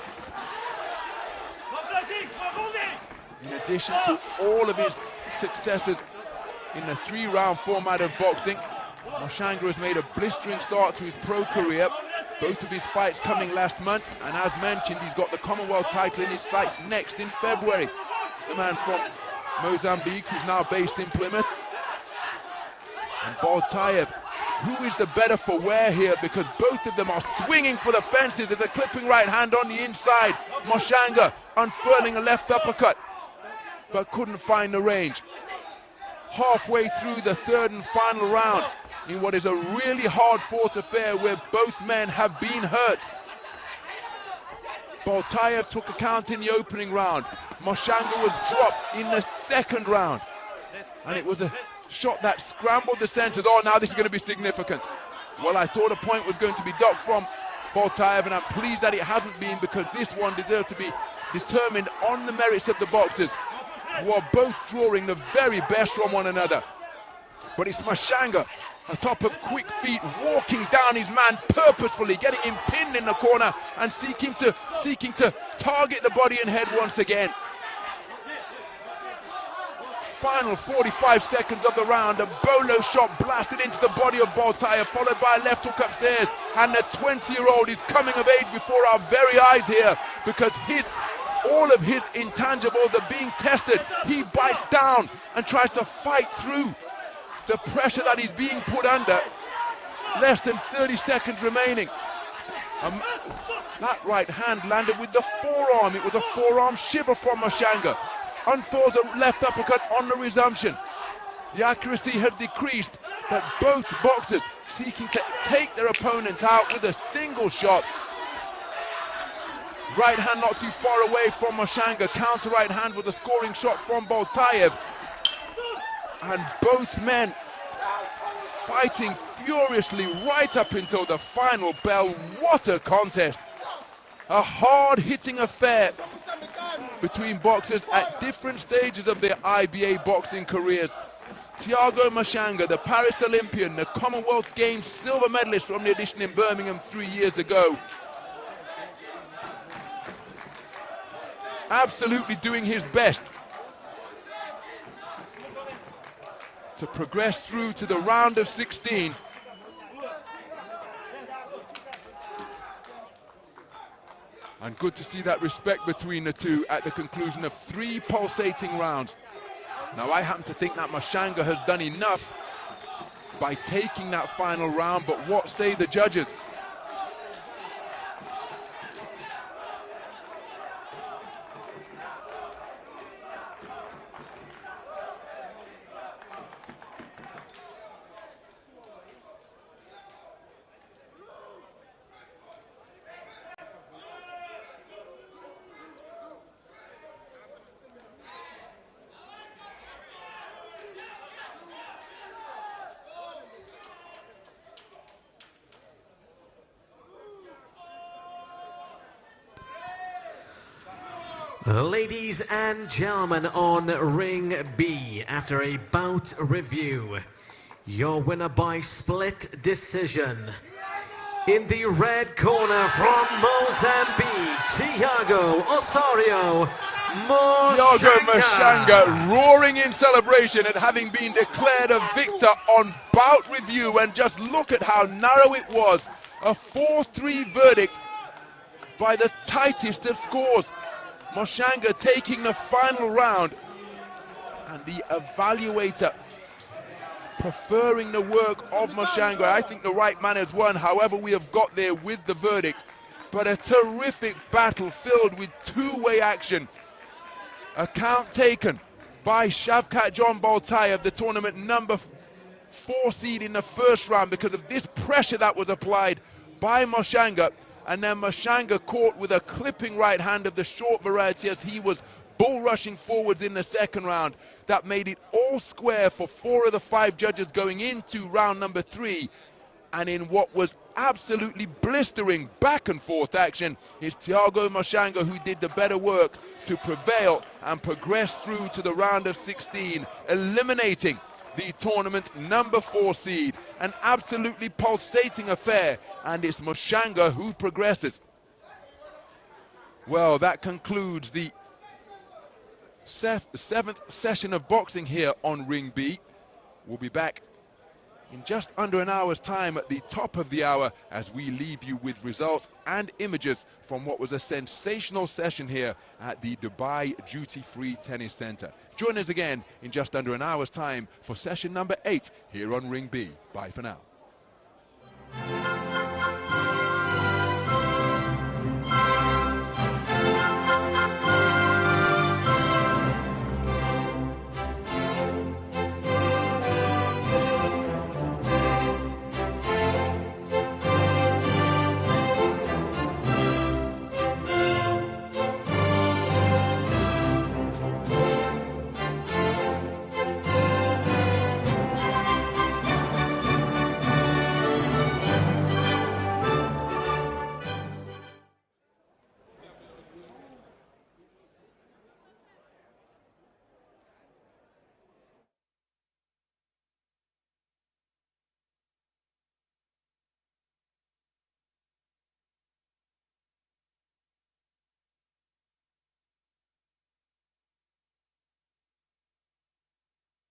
In addition to all of his successes in the 3-round format of boxing, Moshanga has made a blistering start to his pro career. Both of his fights coming last month, and as mentioned, he's got the Commonwealth title in his sights next in February. The man from Mozambique, who's now based in Plymouth. And Boltaev, who is the better for wear here, because both of them are swinging for the fences. There's a clipping right hand on the inside. Moshanga unfurling a left uppercut, but couldn't find the range. Halfway through the third and final round, in what is a really hard-fought affair where both men have been hurt. Boltaev took a count in the opening round. Moshanga was dropped in the second round. And it was a shot that scrambled the senses. Oh, now this is going to be significant. Well, I thought a point was going to be docked from Boltaev, and I'm pleased that it hasn't been, because this one deserved to be determined on the merits of the boxers, who are both drawing the very best from one another. But it's Moshanga, atop of quick feet, walking down his man purposefully, getting him pinned in the corner and seeking to target the body and head once again. Final 45 seconds of the round, a bolo shot blasted into the body of Boltaev, followed by a left hook upstairs, and the 20-year-old is coming of age before our very eyes here, because all of his intangibles are being tested. He bites down and tries to fight through the pressure that he's being put under. Less than 30 seconds remaining. That right hand landed with the forearm. It was a forearm shiver from Moshanga. Unfurls a left uppercut on the resumption. The accuracy has decreased, but both boxers seeking to take their opponents out with a single shot. Right hand not too far away from Moshanga. Counter right hand with a scoring shot from Boltaev. And both men fighting furiously right up until the final bell. What a contest. A hard-hitting affair between boxers at different stages of their IBA boxing careers. Thiago Moshanga, the Paris Olympian, the Commonwealth Games silver medalist from the edition in Birmingham 3 years ago. absolutely doing his best to progress through to the round of 16. And good to see that respect between the two at the conclusion of 3 pulsating rounds. Now, I happen to think that Mashanga has done enough by taking that final round, but what say the judges? Ladies and gentlemen, on Ring B, after a bout review, your winner by split decision. In the red corner from Mozambique, Thiago Osorio Mashanga roaring in celebration at having been declared a victor on bout review, and just look at how narrow it was. A 4-3 verdict by the tightest of scores. Mashanga taking the final round, and the evaluator preferring the work of Mashanga. I think the right man has won, however we have got there with the verdict. But a terrific battle filled with two-way action. A count taken by Shavkat John Boltayev, the tournament number 4 seed in the first round, because of this pressure that was applied by Mashanga. And then Mashanga caught with a clipping right hand of the short variety as he was bull rushing forwards in the second round. That made it all square for 4 of the 5 judges going into round number 3. And in what was absolutely blistering back and forth action, it's Thiago Mashanga who did the better work to prevail and progress through to the round of 16, eliminating the tournament number 4 seed. An absolutely pulsating affair, and it's Mashanga who progresses. Well, that concludes the 7th session of boxing here on Ring B. We'll be back in just under an hour's time at the top of the hour as we leave you with results and images from what was a sensational session here at the Dubai Duty-Free Tennis Center. Join us again in just under an hour's time for session number 8 here on Ring B. Bye for now.